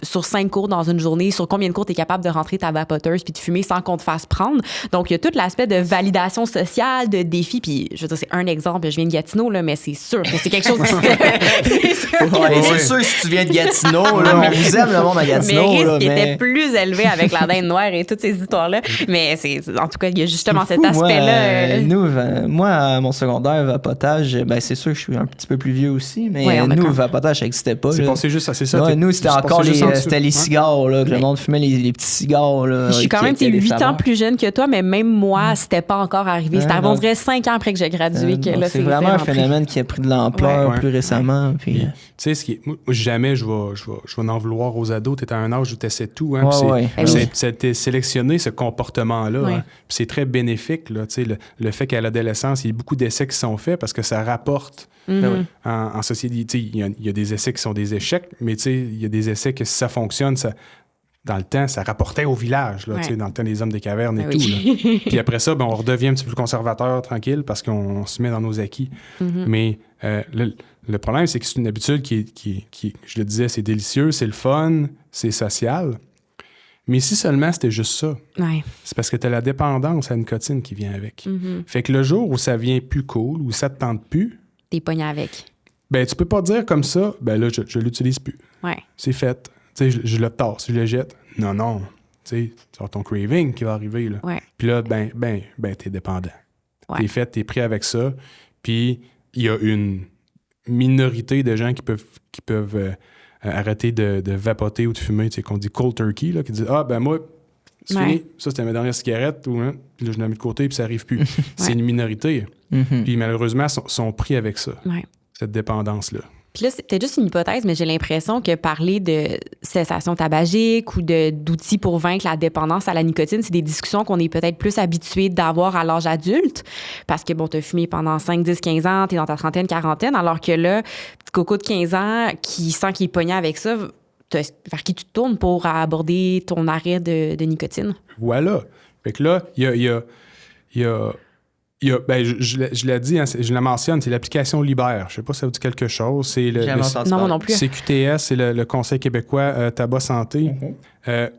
sur 5 cours dans une journée, sur combien de cours tu es capable de rentrer ta vapoteuse puis de fumer sans qu'on te fasse prendre. Donc, il y a tout l'aspect de validation sociale, de défi. Puis, je veux dire, c'est un exemple. Je viens de Gatineau, là, mais c'est sûr que c'est quelque chose qui c'est sûr que si tu viens de Gatineau, là, on vous aime le monde à Gatineau. Mais risque qui était plus élevé avec la dinde noire et toutes ces histoires-là. Mais en tout cas, il y a justement cet aspect-là. Moi, à mon secondaire, vapotage, c'est sûr que je suis un petit peu plus vieux aussi, mais nous, vapotage, ça n'existait pas. C'est passé juste ça, c'est ça. Nous, c'était encore les cigares, là, que le monde fumait les petits cigares. Là, je suis quand même 8 ans plus jeune que toi, mais même moi, c'était pas encore arrivé. C'était on dirait 5 ans après que j'ai gradué. C'est vraiment un phénomène qui a pris de l'ampleur plus récemment. Tu sais, jamais je vais en vouloir aux ados. Tu es à un âge où tu essaies tout. Hein, c'est sélectionné ce comportement-là. Hein, puis c'est très bénéfique. Là, le fait qu'à l'adolescence, il y ait beaucoup d'essais qui sont faits parce que ça rapporte en société. Il y a des essais qui sont des échecs, mais il y a des essais que si ça fonctionne, dans le temps, ça rapportait au village, là, dans le temps des hommes des cavernes et tout. Là. Puis après ça, on redevient un petit peu plus conservateur, tranquille, parce qu'on se met dans nos acquis. Mais le problème, c'est que c'est une habitude qui, je le disais, c'est délicieux, c'est le fun, c'est social. Mais si seulement c'était juste ça, c'est parce que tu as la dépendance à la nicotine qui vient avec. Fait que le jour où ça vient plus cool, où ça te tente plus... T'es pogné avec. Tu peux pas dire comme ça, là, je l'utilise plus. C'est fait. Tu sais, je le tasse, je le jette. Non. Tu sais, ton craving qui va arriver, là. Puis là, t'es dépendant. T'es fait, t'es pris avec ça. Puis il y a une minorité de gens qui peuvent arrêter de vapoter ou de fumer, tu sais, qu'on dit cold turkey, là, qui disent moi, c'est fini. Ça, c'était ma dernière cigarette. Puis là, je l'ai mis de côté, puis ça arrive plus. C'est une minorité. Puis malheureusement, sont pris avec ça. Cette dépendance-là. Puis là, c'est peut-être juste une hypothèse, mais j'ai l'impression que parler de cessation tabagique ou d'outils pour vaincre la dépendance à la nicotine, c'est des discussions qu'on est peut-être plus habitué d'avoir à l'âge adulte. Parce que, bon, t'as fumé pendant 5, 10, 15 ans, t'es dans ta trentaine, quarantaine, alors que là, petit coco de 15 ans qui sent qu'il est pogné avec ça, vers qui tu te tournes pour aborder ton arrêt de nicotine? Voilà. Fait que là, il y a ben, je l'ai dit, hein, je la mentionne, c'est l'application Libère. Je ne sais pas si ça vous dit quelque chose. C'est non, moi non plus. C'est QTS, c'est le Conseil québécois Tabac Santé.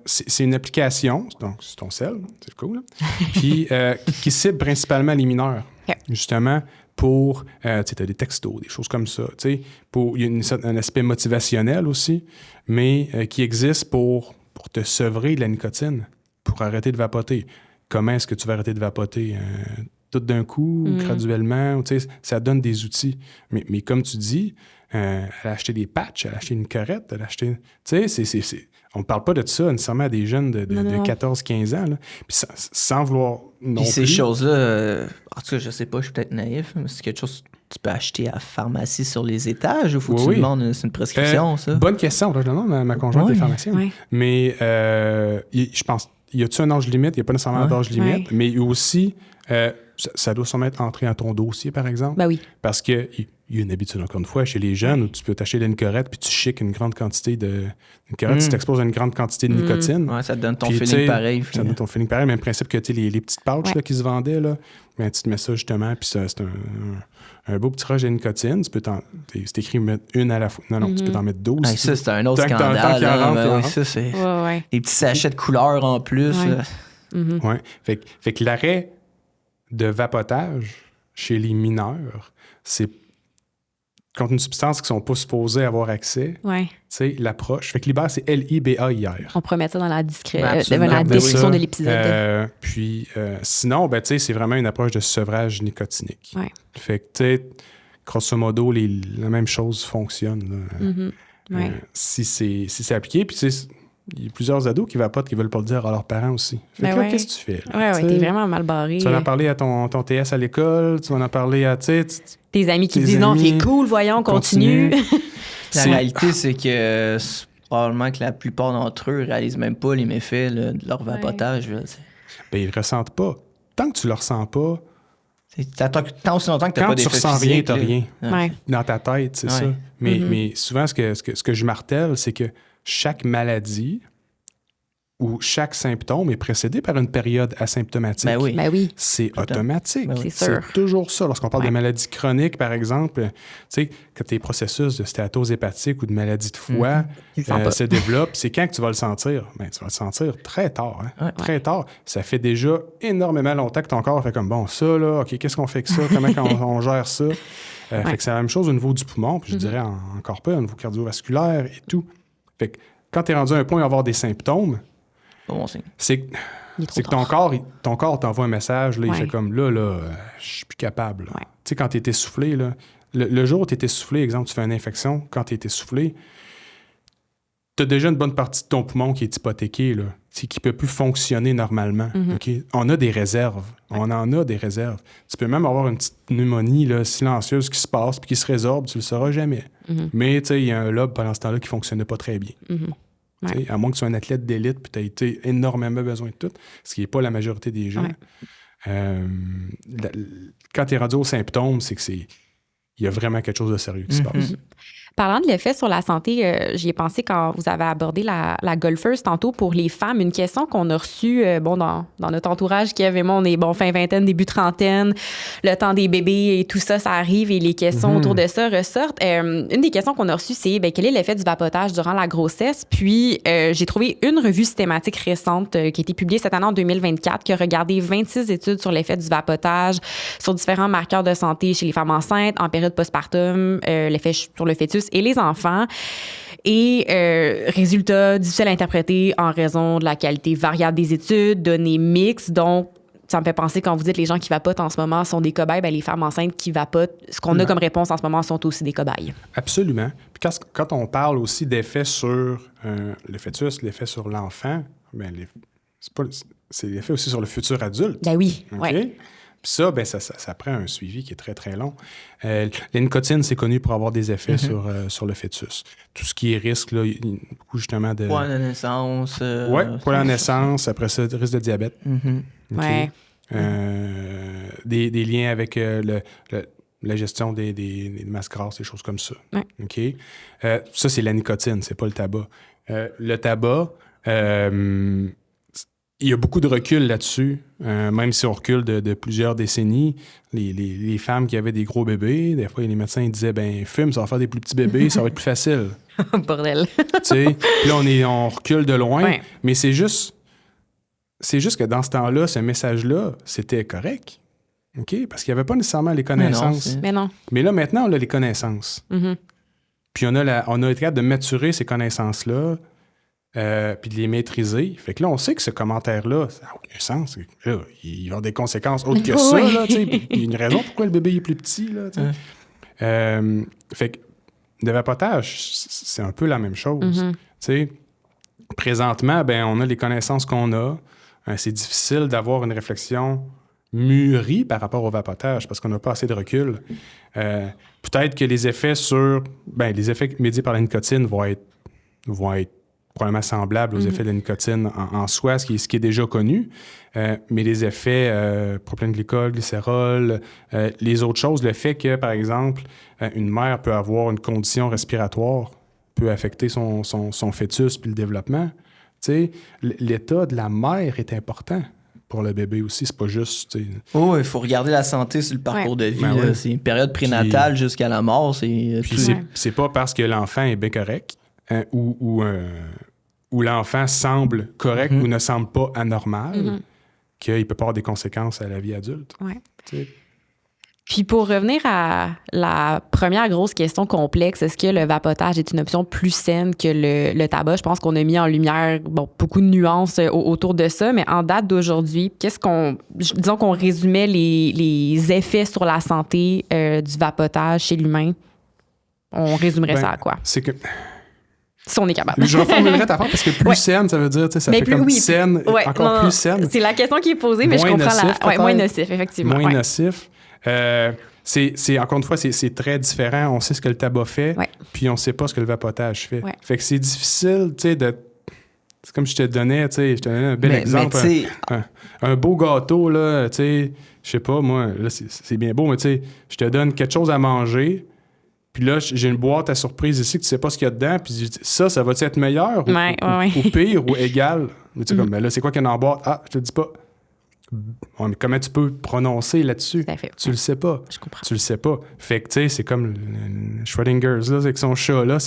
C'est une application, donc c'est ton cell, c'est cool, hein, puis qui cible principalement les mineurs, justement, pour, tu sais, tu as des textos, des choses comme ça, tu sais, il y a un aspect motivationnel aussi, mais qui existe pour te sevrer de la nicotine, pour arrêter de vapoter. Comment est-ce que tu vas arrêter de vapoter? Tout d'un coup, graduellement, tu sais, ça donne des outils. Mais comme tu dis, elle a acheté des patchs, elle a acheté une corrette, elle a acheté... Tu sais, on ne parle pas de ça nécessairement à des jeunes de 14-15 ans. Là. Puis sans vouloir non Puis ces plus... choses-là, en tout cas, je sais pas, je suis peut-être naïf, mais c'est quelque chose que tu peux acheter à la pharmacie sur les étages ou faut que tu demandes c'est une prescription, ça? Bonne question. Je demande à ma conjointe est pharmacienne. Oui. Mais je pense, y a-tu un âge limite? Il n'y a pas nécessairement d'âge limite, mais aussi... ça doit sûrement être entré dans ton dossier, par exemple. Ben oui. Parce qu'il y a une habitude, encore une fois, chez les jeunes, où tu peux t'acheter une corette puis tu chiques une grande quantité de... Une corette, tu t'exposes à une grande quantité de nicotine. Ouais, ça te donne ton Puis, feeling pareil. Ça donne ton feeling pareil. Même principe que les petites pouches là, qui se vendaient, là, ben, tu te mets ça justement, puis c'est un beau petit rush de nicotine. C'est écrit mettre une à la fois. Non, tu peux t'en mettre 12. Ah, ça, c'est un autre Tant scandale. qu'il en rentre, Ben il en oui, rentre. ça, c'est Ouais. des petits sachets de couleurs en plus. Ouais. Fait que l'arrêt de vapotage chez les mineurs, c'est contre une substance qu'ils ne sont pas supposés avoir accès. Ouais. Tu sais, l'approche. Fait que Libère, c'est L-I-B-A-I-R. On pourrait mettre ça dans la, absolument. la Ben description ça, de l'épisode. Puis, sinon, ben, tu sais, c'est vraiment une approche de sevrage nicotinique. Ouais. Fait que, tu sais, grosso modo, la même chose fonctionne. Là. Si c'est appliqué, puis tu sais, il y a plusieurs ados qui vapotent qui veulent pas le dire à leurs parents aussi. Fait que là, qu'est-ce que tu fais? Ouais, t'es vraiment mal barré. Tu vas en parler à ton TS à l'école, tu vas en parler à, tes amis qui disent non, c'est cool, voyons, continue. La réalité, c'est que probablement que la plupart d'entre eux réalisent même pas les méfaits là, de leur vapotage. Là, ben, ils le ressentent pas. Tant que tu le ressens pas, tant aussi longtemps que t'as pas d'effet quand tu ressens rien, physique, t'as rien. Ouais. Dans ta tête, c'est ça. Mais souvent, ce que je martèle, c'est que chaque maladie ou chaque symptôme est précédé par une période asymptomatique. Ben oui. Ben oui. C'est automatique. Ben oui. C'est sûr. C'est toujours ça. Lorsqu'on parle de maladies chroniques, par exemple, tu sais, quand tes processus de stéatose hépatique ou de maladie de foie se développent, c'est quand que tu vas le sentir? Ben, tu vas le sentir très tard. Hein? Très tard. Ça fait déjà énormément longtemps que ton corps fait comme, bon, ça, là, OK, qu'est-ce qu'on fait avec ça? Comment on gère ça? Fait que c'est la même chose au niveau du poumon, puis je dirais encore pas au niveau cardiovasculaire et tout. Fait que quand tu es rendu à un point à avoir des symptômes, Bon signe. c'est que ton corps t'envoie un message, là, il fait comme là, je suis plus capable. Tu sais, quand tu es essoufflé, là, le jour où tu es essoufflé, exemple, tu fais une infection, quand tu es essoufflé, tu as déjà une bonne partie de ton poumon qui est hypothéquée, là, qui ne peut plus fonctionner normalement. Okay? On a des réserves. On en a des réserves. Tu peux même avoir une petite pneumonie là, silencieuse qui se passe puis qui se résorbe, tu ne le sauras jamais. Mais il y a un lobe pendant ce temps-là qui ne fonctionnait pas très bien. À moins que tu sois un athlète d'élite puis tu as été énormément besoin de tout, ce qui n'est pas la majorité des gens. Quand tu es rendu aux symptômes, c'est que il y a vraiment quelque chose de sérieux qui se passe. Parlant de l'effet sur la santé, j'y ai pensé quand vous avez abordé la golfeuse tantôt pour les femmes. Une question qu'on a reçue dans notre entourage, Kev et moi, on est fin vingtaine, début trentaine, le temps des bébés et tout ça, ça arrive et les questions autour de ça ressortent. Une des questions qu'on a reçues, c'est quel est l'effet du vapotage durant la grossesse? Puis, j'ai trouvé une revue systématique récente qui a été publiée cette année en 2024 qui a regardé 26 études sur l'effet du vapotage sur différents marqueurs de santé chez les femmes enceintes, en période postpartum, l'effet sur le fœtus et les enfants. Et résultats difficiles à interpréter en raison de la qualité variable des études, données mixtes. Donc, ça me fait penser quand vous dites les gens qui vapotent en ce moment sont des cobayes, ben les femmes enceintes qui vapotent, ce qu'on a comme réponse en ce moment sont aussi des cobayes. Absolument. Puis quand on parle aussi d'effets sur le fœtus, l'effet sur l'enfant, ben c'est l'effet aussi sur le futur adulte. Ben oui, OK? ça, ben ça prend un suivi qui est très, très long. La nicotine, c'est connu pour avoir des effets sur le fœtus. Tout ce qui est risque, là, beaucoup justement de... Poids à la naissance. Oui, poids à la naissance, après ça, risque de diabète. OK. Ouais. Des liens avec la gestion des masses grasses, des choses comme ça. Ouais. OK? Ça, c'est la nicotine, c'est pas le tabac. Le tabac, il y a beaucoup de recul là-dessus, même si on recule de plusieurs décennies. Les femmes qui avaient des gros bébés, des fois, les médecins ils disaient, ben fume, ça va faire des plus petits bébés, ça va être plus facile. Bordel. Tu sais, puis là, on recule de loin, Ouais. mais c'est juste que dans ce temps-là, ce message-là, c'était correct. OK? Parce qu'il n'y avait pas nécessairement les connaissances. Mais non. Mais là, maintenant, on a les connaissances. Mhm. Puis on a été capable de maturer ces connaissances-là, puis de les maîtriser. Fait que là, on sait que ce commentaire-là, ça n'a aucun sens. Là, il va y avoir des conséquences autres que ça. Oui. Là, tu sais. Il y a une raison pourquoi le bébé est plus petit. Là, tu sais. Fait que le vapotage, c'est un peu la même chose. Tu sais. Présentement, ben, on a les connaissances qu'on a. C'est difficile d'avoir une réflexion mûrie par rapport au vapotage parce qu'on n'a pas assez de recul. Peut-être que les effets les effets médiés par la nicotine vont être probablement semblables aux effets de la nicotine en soi, ce qui est déjà connu. Mais les effets propylène glycol, glycérol, les autres choses, le fait que, par exemple, une mère peut avoir une condition respiratoire peut affecter son fœtus puis le développement. Tu sais, l'état de la mère est important pour le bébé aussi. C'est pas juste... Oh, il faut regarder la santé sur le parcours de vie. Ben là. ouais. C'est une période prénatale jusqu'à la mort. Puis c'est pas parce que l'enfant est bien correct ou l'enfant semble correct ou ne semble pas anormal qu'il peut pas avoir des conséquences à la vie adulte. Ouais. Tu sais. Puis pour revenir à la première grosse question complexe, est-ce que le vapotage est une option plus saine que le tabac? Je pense qu'on a mis en lumière beaucoup de nuances autour de ça, mais en date d'aujourd'hui, disons qu'on résumait les effets sur la santé du vapotage chez l'humain, on résumerait ça à quoi? C'est que... Si on est capable. Je reformulerais ta phrase parce que plus saine, ça veut dire, tu sais, ça Mais fait plus, comme oui, saine, ouais, encore non, plus saine. C'est la question qui est posée, mais Moins je comprends nocif, moins peut-être. nocif, effectivement. Moins ouais. nocif. C'est encore une fois, c'est très différent. On sait ce que le tabac fait, Ouais. puis on sait pas ce que le vapotage fait. Ouais. Fait que c'est difficile, tu sais, de... C'est comme je te donnais un bel exemple. Mais Un beau gâteau, là, tu sais, je sais pas, moi, là, c'est bien beau, mais tu sais, je te donne quelque chose à manger, puis là, j'ai une boîte à surprise ici que tu sais pas ce qu'il y a dedans, puis je dis, ça va-tu être meilleur ou pire ou égal? Mais tu sais, comme, ben là, c'est quoi qu'il y a dans la boîte? Ah, je te dis pas. Ouais, mais comment tu peux prononcer là-dessus? Tout à fait. Tu le sais pas. Je comprends. Tu le sais pas. Fait que, tu sais, c'est comme le Schrödinger's, là, avec son chat, là,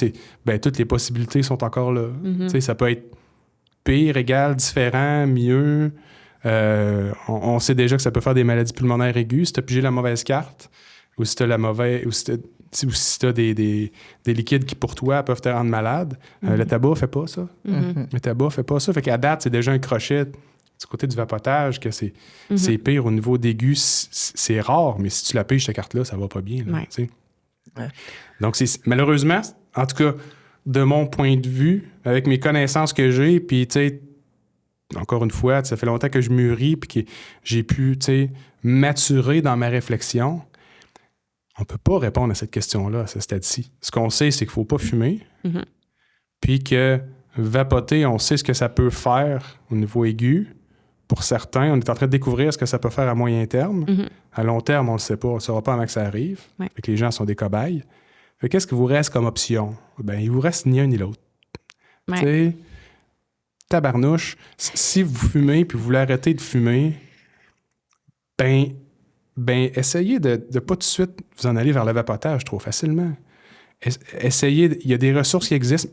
toutes les possibilités sont encore là. Tu sais, ça peut être pire, égal, différent, mieux. On sait déjà que ça peut faire des maladies pulmonaires aiguës si tu as pigé la mauvaise carte ou si tu as ou si tu as des liquides qui, pour toi, peuvent te rendre malade. Le tabac fait pas ça. Le tabac fait pas ça. Fait qu'à date, c'est déjà un crochet du côté du vapotage que c'est pire au niveau d'aigu. C'est rare, mais si tu la piges, cette carte-là, ça va pas bien. Là, tu sais. Donc, malheureusement, en tout cas, de mon point de vue, avec mes connaissances que j'ai, puis, tu sais, encore une fois, ça fait longtemps que je mûris, puis que j'ai pu, tu sais, maturer dans ma réflexion. On peut pas répondre à cette question-là à ce stade-ci. Ce qu'on sait, c'est qu'il faut pas fumer, puis que vapoter, on sait ce que ça peut faire au niveau aigu. Pour certains, on est en train de découvrir ce que ça peut faire à moyen terme. À long terme, on ne le sait pas. On ne saura pas avant que ça arrive. Ouais. Fait que les gens sont des cobayes. Fait qu'est-ce qui vous reste comme option? Ben, il vous reste ni un ni l'autre. Ouais. Tu sais, tabarnouche, si vous fumez puis vous voulez arrêter de fumer, ben essayez de pas tout de suite vous en aller vers le vapotage trop facilement. Essayez, il y a des ressources qui existent.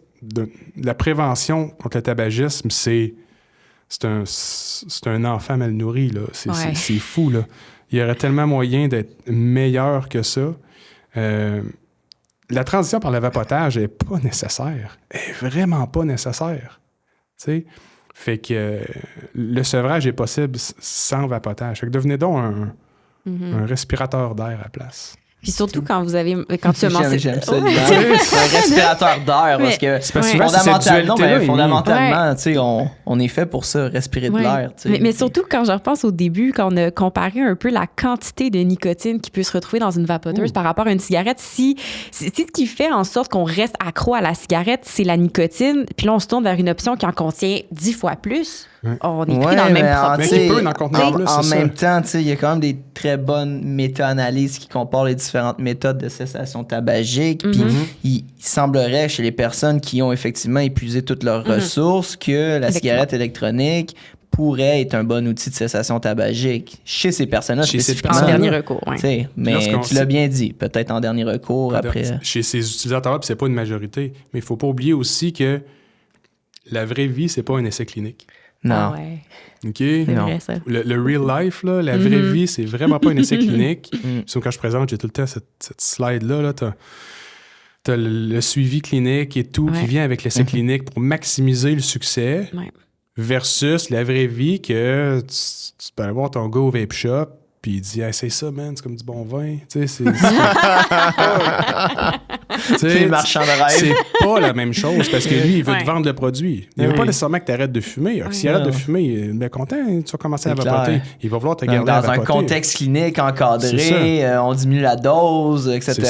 La prévention contre le tabagisme, c'est un enfant mal nourri, là. C'est fou, là. Il y aurait tellement moyen d'être meilleur que ça. La transition par le vapotage n'est pas nécessaire. Elle est vraiment pas nécessaire. Tu sais? Fait que le sevrage est possible sans vapotage. Fait que devenez donc un respirateur d'air à la place. Puis surtout quand tu as mentionné... J'aime ça, c'est un respirateur d'air, parce que fondamentalement, tu sais, on est fait pour ça, respirer de l'air. Mais surtout, quand je repense au début, quand on a comparé un peu la quantité de nicotine qui peut se retrouver dans une vapoteuse par rapport à une cigarette, si ce qui fait en sorte qu'on reste accro à la cigarette, c'est la nicotine, puis là, on se tourne vers une option qui en contient 10 fois plus, on est pris dans le même problème. Mais qui peut en contenir plus, en même temps, il y a quand même des très bonnes méta-analyses qui comparent les différentes méthodes de cessation tabagique. Puis il semblerait chez les personnes qui ont effectivement épuisé toutes leurs ressources que la cigarette électronique pourrait être un bon outil de cessation tabagique. Chez ces personnes-là, spécifiquement. En dernier recours, oui. Mais tu l'as bien dit, peut-être en dernier recours après. Chez ces utilisateurs-là, puis c'est pas une majorité. Mais il faut pas oublier aussi que la vraie vie, c'est pas un essai clinique. Non. Ah ouais. OK? C'est vrai, ça. Le real life, là, la vraie vie, c'est vraiment pas un essai clinique. Puis quand je présente, j'ai tout le temps cette slide-là. Là, t'as le suivi clinique et tout qui vient avec l'essai clinique pour maximiser le succès versus la vraie vie que tu peux aller voir ton gars au vape shop puis il dit hey, c'est ça, man, c'est comme du bon vin. Tu sais, c'est marchand de rêve. C'est pas la même chose parce que lui, il veut te vendre le produit. Il veut pas nécessairement que tu arrêtes de fumer. Alors, s'il arrête de fumer, il est bien content, tu vas commencer à vapoter. Il va vouloir te garder à vapoter. Dans un contexte clinique encadré, on diminue la dose, etc.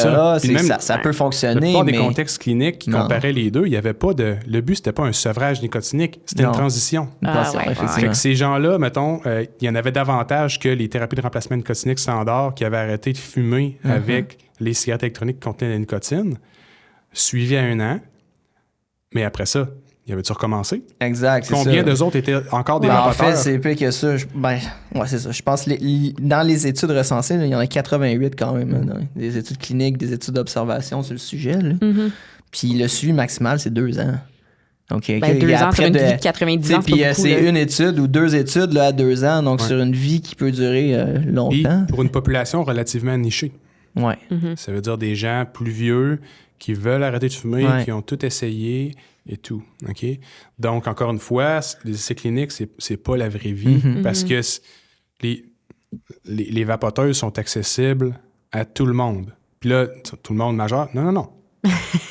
Ça peut fonctionner. La plupart des contextes cliniques qui comparaient les deux, il y avait pas de... Le but, c'était pas un sevrage nicotinique, c'était une transition. Fait que ces gens-là, mettons, il y en avait davantage que les thérapies de remplacement nicotinique standard qui avaient arrêté de fumer avec les cigarettes électroniques qui contenaient la nicotine, suivi à 1 an. Mais après ça, il avait-tu recommencé? Exact, c'est Combien ça. d'eux autres étaient encore des vapoteurs? En fait, c'est pire que ça. C'est ça. Je pense que dans les études recensées, là, il y en a 88 quand même. Des études cliniques, des études d'observation sur le sujet. Là. Puis le suivi maximal, c'est 2 ans. Donc, 2 ans sur une vie de 90 ans, puis c'est une étude ou 2 études là, à 2 ans, donc sur une vie qui peut durer longtemps. Et pour une population relativement nichée. Ouais. Ça veut dire des gens plus vieux qui veulent arrêter de fumer, qui ont tout essayé et tout. OK? Donc, encore une fois, les essais cliniques, c'est pas la vraie vie parce que les vapoteuses sont accessibles à tout le monde. Puis là, tout le monde majeur? Non.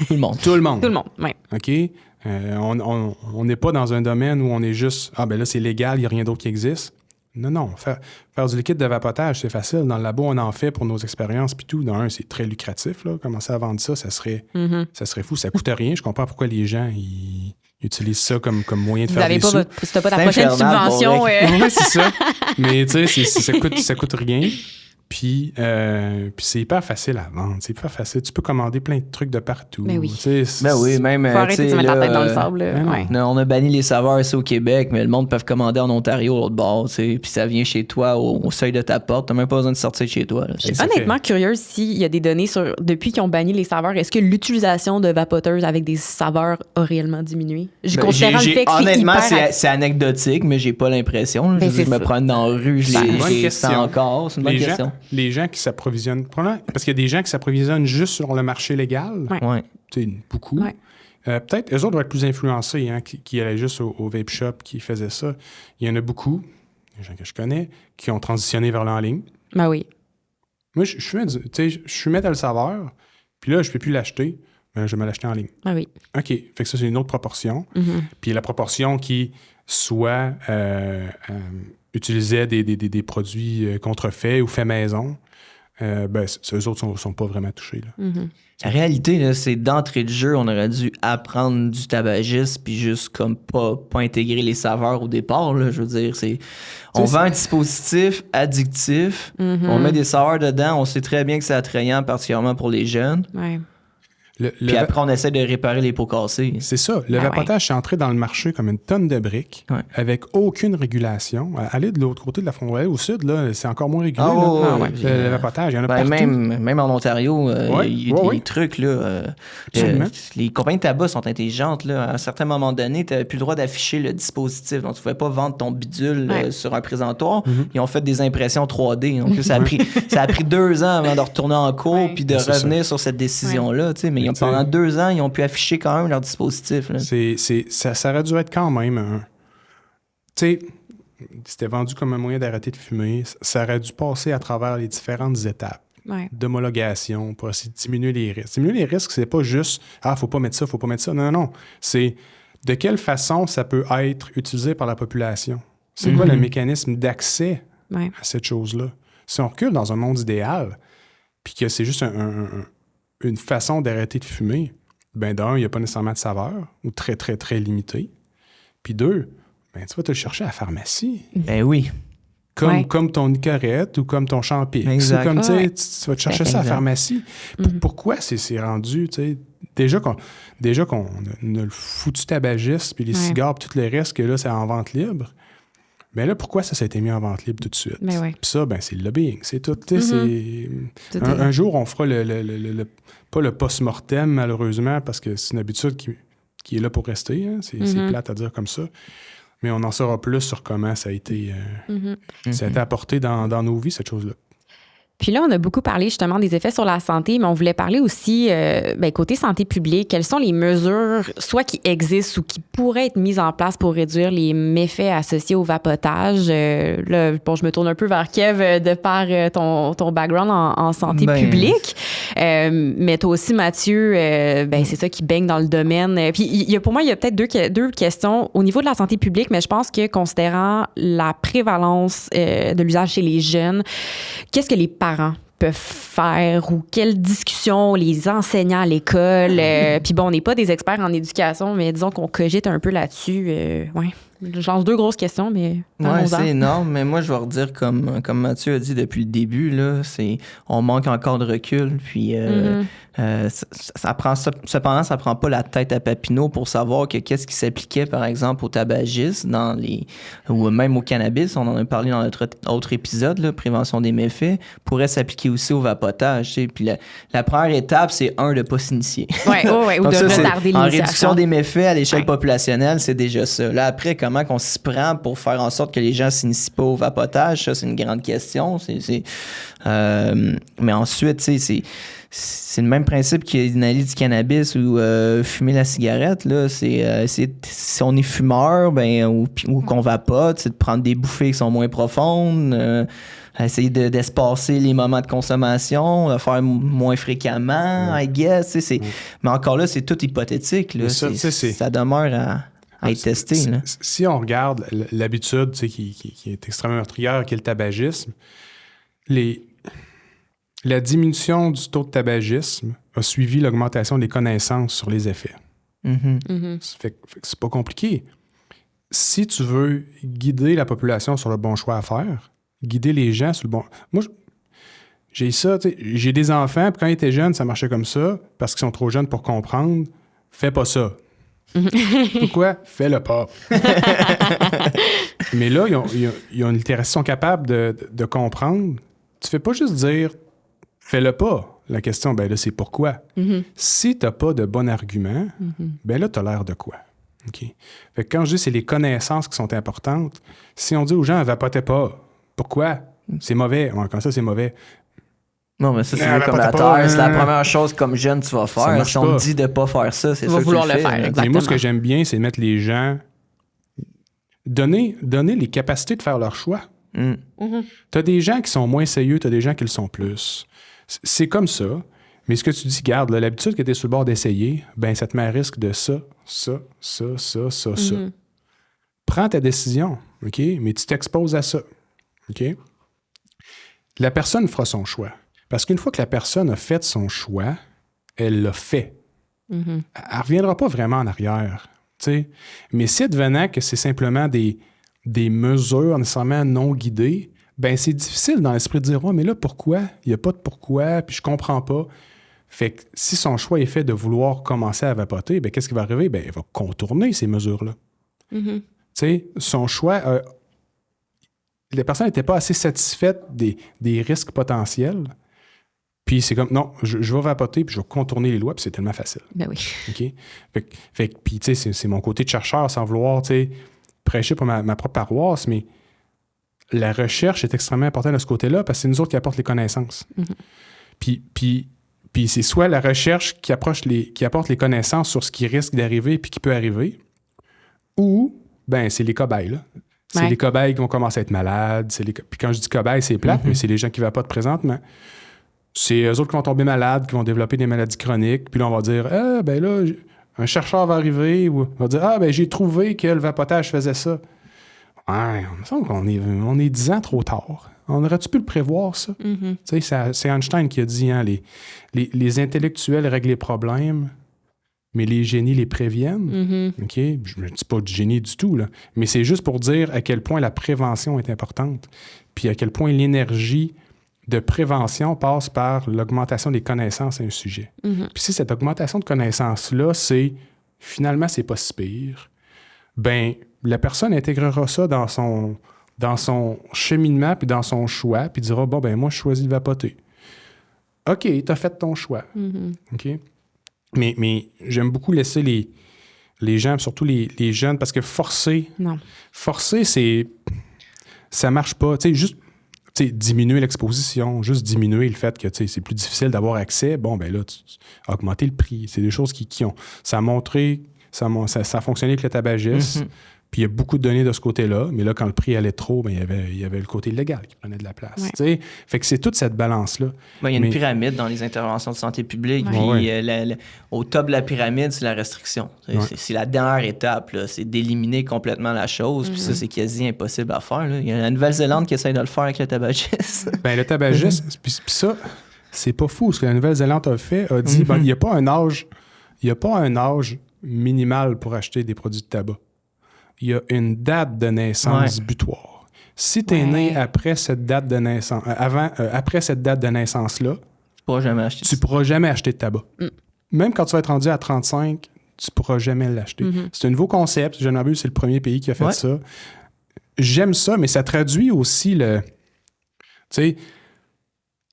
Tout le monde. Tout le monde. Tout le monde, oui. OK? On n'est pas dans un domaine où on est juste « Ah, ben là, c'est légal, il n'y a rien d'autre qui existe. » Non. Faire du liquide de vapotage, c'est facile. Dans le labo, on en fait pour nos expériences puis tout. Dans un, c'est très lucratif. Là. Commencer à vendre ça, ça serait fou. Ça coûte rien. Je comprends pourquoi les gens ils utilisent ça comme moyen de faire des sous. Si t'as pas ta prochaine subvention... Oui, c'est ça. Mais tu sais, ça coûte rien. Puis c'est hyper facile à vendre. C'est hyper facile. Tu peux commander plein de trucs de partout. Mais oui. Même... Faut arrêter de se mettre la tête dans le sable. Non, on a banni les saveurs ici au Québec, mais le monde peut commander en Ontario, l'autre bord, puis ça vient chez toi au seuil de ta porte. T'as même pas besoin de sortir de chez toi. Là. Je suis honnêtement curieuse s'il y a des données sur... Depuis qu'ils ont banni les saveurs, est-ce que l'utilisation de vapoteuses avec des saveurs a réellement diminué? Honnêtement, c'est anecdotique, mais j'ai pas l'impression. Je me promène dans la rue, je les sens encore. C'est une bonne question. Les gens qui s'approvisionnent... Parce qu'il y a des gens qui s'approvisionnent juste sur le marché légal. Ouais. Tu sais, beaucoup. Ouais. Peut-être, eux autres doivent être plus influencés, qui allaient juste au vape shop, qui faisaient ça. Il y en a beaucoup, des gens que je connais, qui ont transitionné vers l'en ligne. Ben oui. Moi, je fumais dans le saveur, puis là, je peux plus l'acheter, mais je vais me l'acheter en ligne. Ah oui. OK. Fait que ça, c'est une autre proportion. Puis la proportion qui soit utilisait des produits contrefaits ou faits maison, eux autres sont pas vraiment touchés. Là. La réalité, là, c'est d'entrée de jeu, on aurait dû apprendre du tabagisme puis juste comme pas intégrer les saveurs au départ. Là, je veux dire, on vend un dispositif addictif, on met des saveurs dedans, on sait très bien que c'est attrayant, particulièrement pour les jeunes. Ouais. Puis après, on essaie de réparer les pots cassés. C'est ça. Le vapotage est entré dans le marché comme une tonne de briques, avec aucune régulation. Aller de l'autre côté de la frontière, au sud, là, c'est encore moins régulé. Le vapotage, il y en a partout. Même en Ontario, il y a des trucs. Là, les compagnies de tabac sont intelligentes. Là. À un certain moment donné, tu n'avais plus le droit d'afficher le dispositif. Donc, tu ne pouvais pas vendre ton bidule sur un présentoir. Ils ont fait des impressions 3D. Donc, ça a pris 2 ans avant de retourner en cours puis de revenir sur cette décision-là. Mais pendant 2 ans, ils ont pu afficher quand même leur dispositif. Là. Ça aurait dû être quand même tu sais, c'était vendu comme un moyen d'arrêter de fumer. Ça aurait dû passer à travers les différentes étapes. d'homologation pour essayer de diminuer les risques. Diminuer les risques, c'est pas juste « Ah, faut pas mettre ça, faut pas mettre ça ». Non, non. C'est de quelle façon ça peut être utilisé par la population. C'est quoi le mécanisme d'accès à cette chose-là? Si on recule dans un monde idéal, puis que c'est juste une façon d'arrêter de fumer, ben d'un, il n'y a pas nécessairement de saveur, ou très, très, très limité. Puis deux, ben tu vas te le chercher à la pharmacie. Ben oui. Comme ton Nicorette ou comme ton Champix. Exact. Comme, tu vas te chercher ça à la pharmacie. Pourquoi c'est rendu, tu sais, déjà qu'on a le foutu tabagisme, puis les cigares, puis tout le reste, que là, c'est en vente libre. Mais là, pourquoi ça a été mis en vente libre tout de suite? Puis ça, ben c'est le lobbying, c'est tout. Un jour, on fera pas le post-mortem, malheureusement, parce que c'est une habitude qui est là pour rester. Hein? C'est plate à dire comme ça. Mais on en saura plus sur comment ça a été, ça a été apporté dans nos vies, cette chose-là. Puis là, on a beaucoup parlé justement des effets sur la santé, mais on voulait parler aussi, côté santé publique, quelles sont les mesures, soit qui existent ou qui pourraient être mises en place pour réduire les méfaits associés au vapotage. Là, bon, je me tourne un peu vers Kev de par ton background en santé publique. Mais toi aussi, Mathieu, c'est ça qui baigne dans le domaine. Puis pour moi, il y a peut-être deux questions au niveau de la santé publique, mais je pense que considérant la prévalence de l'usage chez les jeunes, qu'est-ce que les parents peuvent faire ou quelles discussions les enseignants à l'école. Puis bon, on n'est pas des experts en éducation, mais disons qu'on cogite un peu là-dessus. Je lance deux grosses questions, mais... Oui, c'est énorme, mais moi, je vais redire, comme Mathieu a dit depuis le début, là, on manque encore de recul, puis cependant, ça prend pas la tête à Papineau pour savoir que qu'est-ce qui s'appliquait, par exemple, au tabagisme, ou même au cannabis, on en a parlé dans notre autre épisode, là, prévention des méfaits, pourrait s'appliquer aussi au vapotage, tu sais. Puis la première étape, c'est de ne pas s'initier. Ou de retarder l'initiation. En réduction des méfaits à l'échelle populationnelle, c'est déjà ça. Là, après, comment qu'on s'y prend pour faire en sorte que les gens s'initient pas au vapotage, ça, c'est une grande question. Mais ensuite, tu sais, c'est le même principe qu'inhaler du cannabis ou fumer la cigarette. Là. Si on est fumeur ou qu'on vapote, c'est de prendre des bouffées qui sont moins profondes, essayer d'espacer les moments de consommation, de faire moins fréquemment, I guess. Mais encore là, c'est tout hypothétique. Là. Ça demeure à être testé. Là. Si on regarde l'habitude qui est extrêmement meurtrière, qui est le tabagisme, la diminution du taux de tabagisme a suivi l'augmentation des connaissances sur les effets. Ça fait que c'est pas compliqué. Si tu veux guider la population sur le bon choix à faire, guider les gens sur le bon... Moi, j'ai ça, j'ai des enfants, puis quand ils étaient jeunes, ça marchait comme ça, parce qu'ils sont trop jeunes pour comprendre. Fais pas ça. Pourquoi? Fais-le pas. Mais là, ils ont une littératie, sont capables de comprendre. Tu fais pas juste dire fais-le pas. La question, ben là, c'est pourquoi. Si tu n'as pas de bon argument, ben là, tu as l'air de quoi? Okay? Fait que quand je dis c'est les connaissances qui sont importantes, si on dit aux gens vapotez pas, pourquoi? C'est mauvais. Ouais, comme ça, c'est mauvais. Non, mais ça, c'est comme la terre. C'est la première chose comme jeune tu vas faire. Si on te dit de pas faire ça, c'est ça que tu le fais. Exactement. Mais moi, ce que j'aime bien, c'est mettre les gens... Donner les capacités de faire leur choix. Tu as des gens qui sont moins sérieux, tu as des gens qui le sont plus. C'est comme ça. Mais ce que tu dis, garde, l'habitude que tu es sur le bord d'essayer, ben ça te met à risque de ça. Prends ta décision, OK? Mais tu t'exposes à ça, OK? La personne fera son choix. Parce qu'une fois que la personne a fait son choix, elle l'a fait. Elle ne reviendra pas vraiment en arrière. T'sais. Mais si advenant que c'est simplement des mesures nécessairement non guidées, ben c'est difficile dans l'esprit de dire « Ouais, mais là, pourquoi? Il n'y a pas de pourquoi, puis je comprends pas. » Fait que si son choix est fait de vouloir commencer à vapoter, ben qu'est-ce qui va arriver? Ben il va contourner ces mesures-là. T'sais, son choix... les personnes n'étaient pas assez satisfaites des risques potentiels. Puis c'est comme, non, je vais vapoter, puis je vais contourner les lois, puis c'est tellement facile. Ben oui. OK? Fait que puis tu sais, c'est mon côté de chercheur, sans vouloir, tu sais, prêcher pour ma propre paroisse, mais la recherche est extrêmement importante de ce côté-là, parce que c'est nous autres qui apportent les connaissances. Puis c'est soit la recherche qui apporte les connaissances sur ce qui risque d'arriver puis qui peut arriver, ou, ben c'est les cobayes, là. C'est les cobayes qui vont commencer à être malades. Puis quand je dis cobayes, c'est plate, mais c'est les gens qui vapotent présentement. c'est eux autres qui vont tomber malades, qui vont développer des maladies chroniques. Puis là, on va dire, ben là, un chercheur va arriver, ou on va dire, ben j'ai trouvé que le vapotage faisait ça. Ouais, il me semble qu'on est 10 ans trop tard. On aurait-tu pu le prévoir, ça? Mm-hmm. Tu sais, c'est Einstein qui a dit, hein, les intellectuels règlent les problèmes, mais les génies les préviennent. Mm-hmm. OK? Je ne dis pas du génie du tout, là. Mais c'est juste pour dire à quel point la prévention est importante, puis à quel point l'énergie de prévention passe par l'augmentation des connaissances à un sujet. Mm-hmm. Puis si cette augmentation de connaissances-là, finalement, c'est pas si pire, ben la personne intégrera ça dans son cheminement, puis dans son choix, puis dira, bon, ben moi, je choisis de vapoter. OK, tu as fait ton choix. Mm-hmm. OK? Mais j'aime beaucoup laisser les gens, surtout les jeunes, parce que forcer, ça marche pas. Tu sais, juste diminuer l'exposition, juste diminuer le fait que c'est plus difficile d'avoir accès. Bon, ben là, augmenter le prix. C'est des choses qui ont... Ça a montré, ça a fonctionné avec le tabagisme. Puis il y a beaucoup de données de ce côté-là, mais là, quand le prix allait trop, ben, il y avait le côté légal qui prenait de la place. Ouais. Fait que c'est toute cette balance-là. Il y a une pyramide dans les interventions de santé publique, puis au top de la pyramide, c'est la restriction. C'est la dernière étape, là, c'est d'éliminer complètement la chose, puis ça, c'est quasi impossible à faire. Là. Il y a la Nouvelle-Zélande qui essaie de le faire avec le tabagisme. Ben, le tabagisme, puis ça, c'est pas fou. Ce que la Nouvelle-Zélande a fait, a dit, il n'y a pas un âge minimal pour acheter des produits de tabac. Il y a une date de naissance butoir. Si tu es né après cette date de naissance, après cette date de naissance-là, tu pourras jamais acheter de tabac. Même quand tu vas être rendu à 35, tu pourras jamais l'acheter. C'est un nouveau concept. Je n'en c'est le premier pays qui a fait ça. J'aime ça, mais ça traduit aussi le... Tu sais,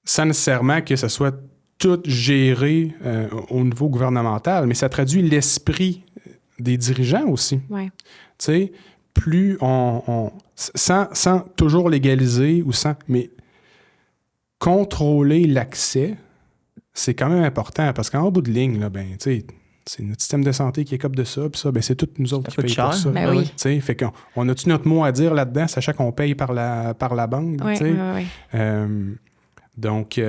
sans nécessairement que ce soit tout géré au niveau gouvernemental, mais ça traduit l'esprit des dirigeants aussi. Ouais. Tu sais, plus sans toujours légaliser mais contrôler l'accès, c'est quand même important parce qu'en bout de ligne, là, ben, tu sais, c'est notre système de santé qui est comme de ça, puis ça, ben, c'est tous nous autres qui payons pour ça. Ben oui. Tu sais, fait qu'on a-tu notre mot à dire là-dedans, sachant qu'on paye par la banque, tu sais? Donc,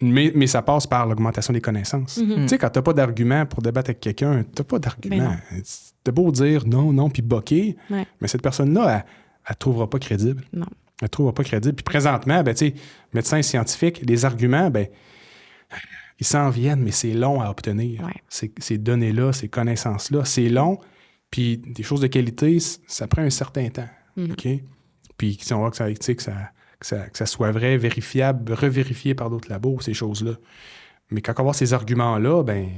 mais ça passe par l'augmentation des connaissances. Tu sais, quand t'as pas d'argument pour débattre avec quelqu'un, t'as pas d'argument. T'as beau dire non, puis boquer, mais cette personne-là, elle trouvera pas crédible. Non. Elle trouvera pas crédible. Puis présentement, ben, tu sais, médecins scientifiques, les arguments, ben, ils s'en viennent, mais c'est long à obtenir. Ouais. Ces données-là, ces connaissances-là, c'est long. Puis des choses de qualité, ça prend un certain temps. OK? Puis si on voit que ça soit vrai, vérifiable, revérifié par d'autres labos, ces choses-là. Mais quand on va avoir ces arguments-là, ben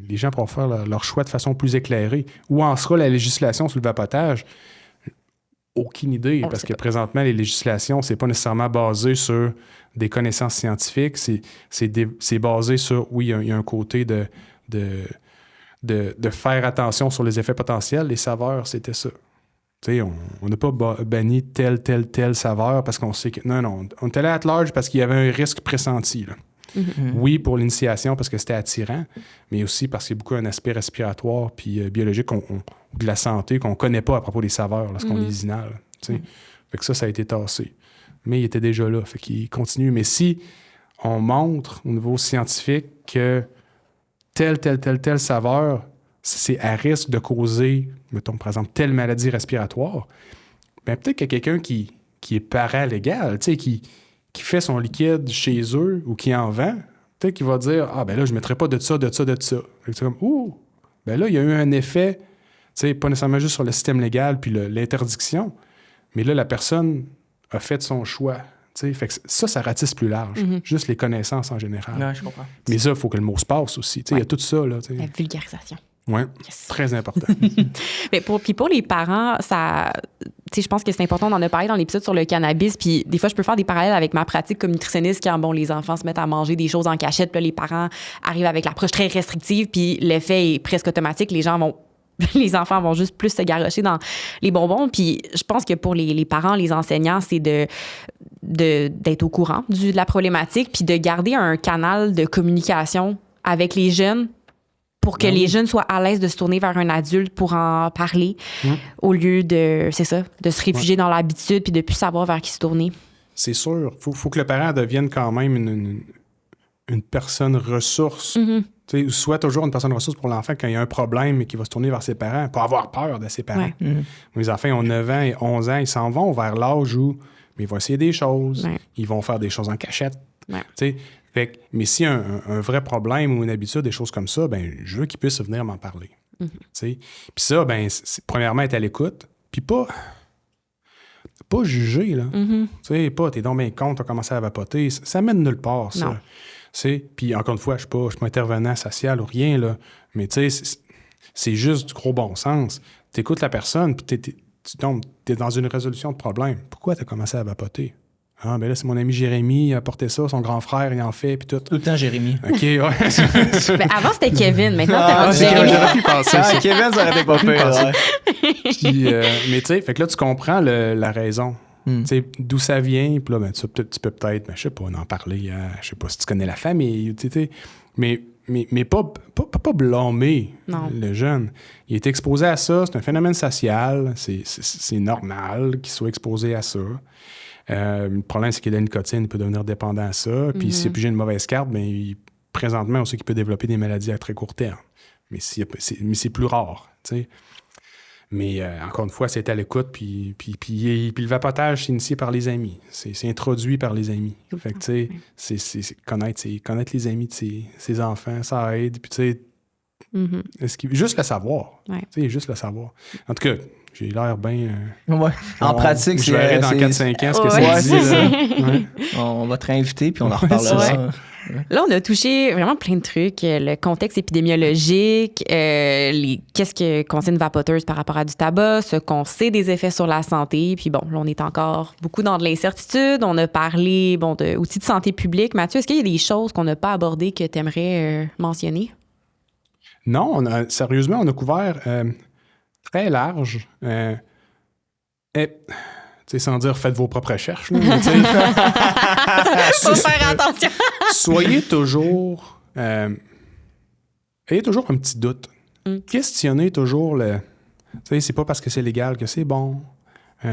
les gens pourront faire leur choix de façon plus éclairée. Où en sera la législation sur le vapotage? Aucune idée, parce que présentement, les législations, c'est pas nécessairement basé sur des connaissances scientifiques, c'est basé sur, oui, il y a un côté de faire attention sur les effets potentiels. Les saveurs, c'était ça. Tu sais, on n'a pas banni telle saveur parce qu'on sait que... Non, on est allé à large parce qu'il y avait un risque pressenti, là. Oui, pour l'initiation, parce que c'était attirant, mais aussi parce qu'il y a beaucoup un aspect respiratoire puis biologique de la santé qu'on ne connaît pas à propos des saveurs lorsqu'on les inhale. Fait que ça a été tassé. Mais il était déjà là, fait qu'il continue. Mais si on montre au niveau scientifique que telle saveur, c'est à risque de causer, mettons par exemple, telle maladie respiratoire, bien peut-être qu'il y a quelqu'un qui est paralégal, tu sais, qui fait son liquide chez eux ou qui en vend, peut-être qu'il va dire « Ah, ben là, je ne mettrai pas de ça. » C'est comme « Ouh! » Ben là, il y a eu un effet, tu sais, pas nécessairement juste sur le système légal puis l'interdiction, mais là, la personne a fait son choix. Fait que ça ratisse plus large. Juste les connaissances en général. Ouais, je comprends. Mais ça, il faut que le mot se passe aussi. Il y a tout ça. Là, la vulgarisation. Oui, très important. Mais pour les parents, ça, je pense que c'est important d'en parler dans l'épisode sur le cannabis. Puis des fois, je peux faire des parallèles avec ma pratique comme nutritionniste quand les enfants se mettent à manger des choses en cachette. Puis là, les parents arrivent avec l'approche très restrictive. Puis l'effet est presque automatique. Les enfants vont juste plus se garrocher dans les bonbons. Puis je pense que pour les parents, les enseignants, c'est d'être au courant de la problématique puis de garder un canal de communication avec les jeunes pour que les jeunes soient à l'aise de se tourner vers un adulte pour en parler au lieu de se réfugier dans l'habitude puis de plus savoir vers qui se tourner. c'est sûr. Faut que le parent devienne quand même une personne ressource. Tu sais, soit toujours une personne ressource pour l'enfant quand il y a un problème et qu'il va se tourner vers ses parents, pas avoir peur de ses parents. Les enfants ils ont 9 ans et 11 ans, ils s'en vont vers l'âge où ils vont essayer des choses, ils vont faire des choses en cachette. Tu sais, mais s'il y a un vrai problème ou une habitude, des choses comme ça, ben je veux qu'ils puissent venir m'en parler. Tu sais. Puis ça, ben premièrement, être à l'écoute, puis pas juger, là. Tu sais, t'es donc bien con, t'as commencé à vapoter. Ça mène nulle part, ça. Puis encore une fois, je suis pas intervenant social ou rien, là. Mais tu sais, c'est juste du gros bon sens. T'écoutes la personne, puis t'es dans une résolution de problème. Pourquoi t'as commencé à vapoter? Ah, ben là, c'est mon ami Jérémy, il a apporté ça, son grand frère, il en fait, puis tout. Tout le temps Jérémy. OK, ouais. Ben, avant, c'était Kevin, maintenant, c'est Jérémy. J'aurais pu penser ça. Kevin, ça aurait été pas pire. Puis, mais tu sais, fait que là, tu comprends la raison. Tu sais, d'où ça vient, puis là, ben, tu peux peut-être, ben, je sais pas, en parler, je sais pas si tu connais la famille, tu sais, mais pas blâmer le jeune. Il est exposé à ça, c'est un phénomène social, c'est normal qu'il soit exposé à ça. Le problème, c'est que la nicotine peut devenir dépendant à ça, puis s'il a pigé une mauvaise carte, ben, présentement, on sait qu'il peut développer des maladies à très court terme. Mais c'est plus rare, tu sais. Mais encore une fois, c'est à l'écoute, puis le vapotage, c'est initié par les amis. C'est introduit par les amis. Fait que, tu sais, c'est connaître les amis de ses enfants, ça aide. Puis, tu sais, juste le savoir. Tu sais, juste le savoir. En tout cas, j'ai l'air bien... En pratique, je verrai dans 4-5 ans ce que ça dit. Là. On va te réinviter, puis on en reparlera. Là, on a touché vraiment plein de trucs. Le contexte épidémiologique, qu'est-ce qu'on sait une vapoteuse par rapport à du tabac, ce qu'on sait des effets sur la santé. Puis bon, là, on est encore beaucoup dans de l'incertitude. On a parlé d'outils de santé publique. Mathieu, est-ce qu'il y a des choses qu'on n'a pas abordées que tu aimerais mentionner? Non, sérieusement, on a couvert très large. Sans dire faites vos propres recherches. Là, faut faire attention. Soyez toujours... ayez toujours un petit doute. Questionnez toujours c'est pas parce que c'est légal que c'est bon.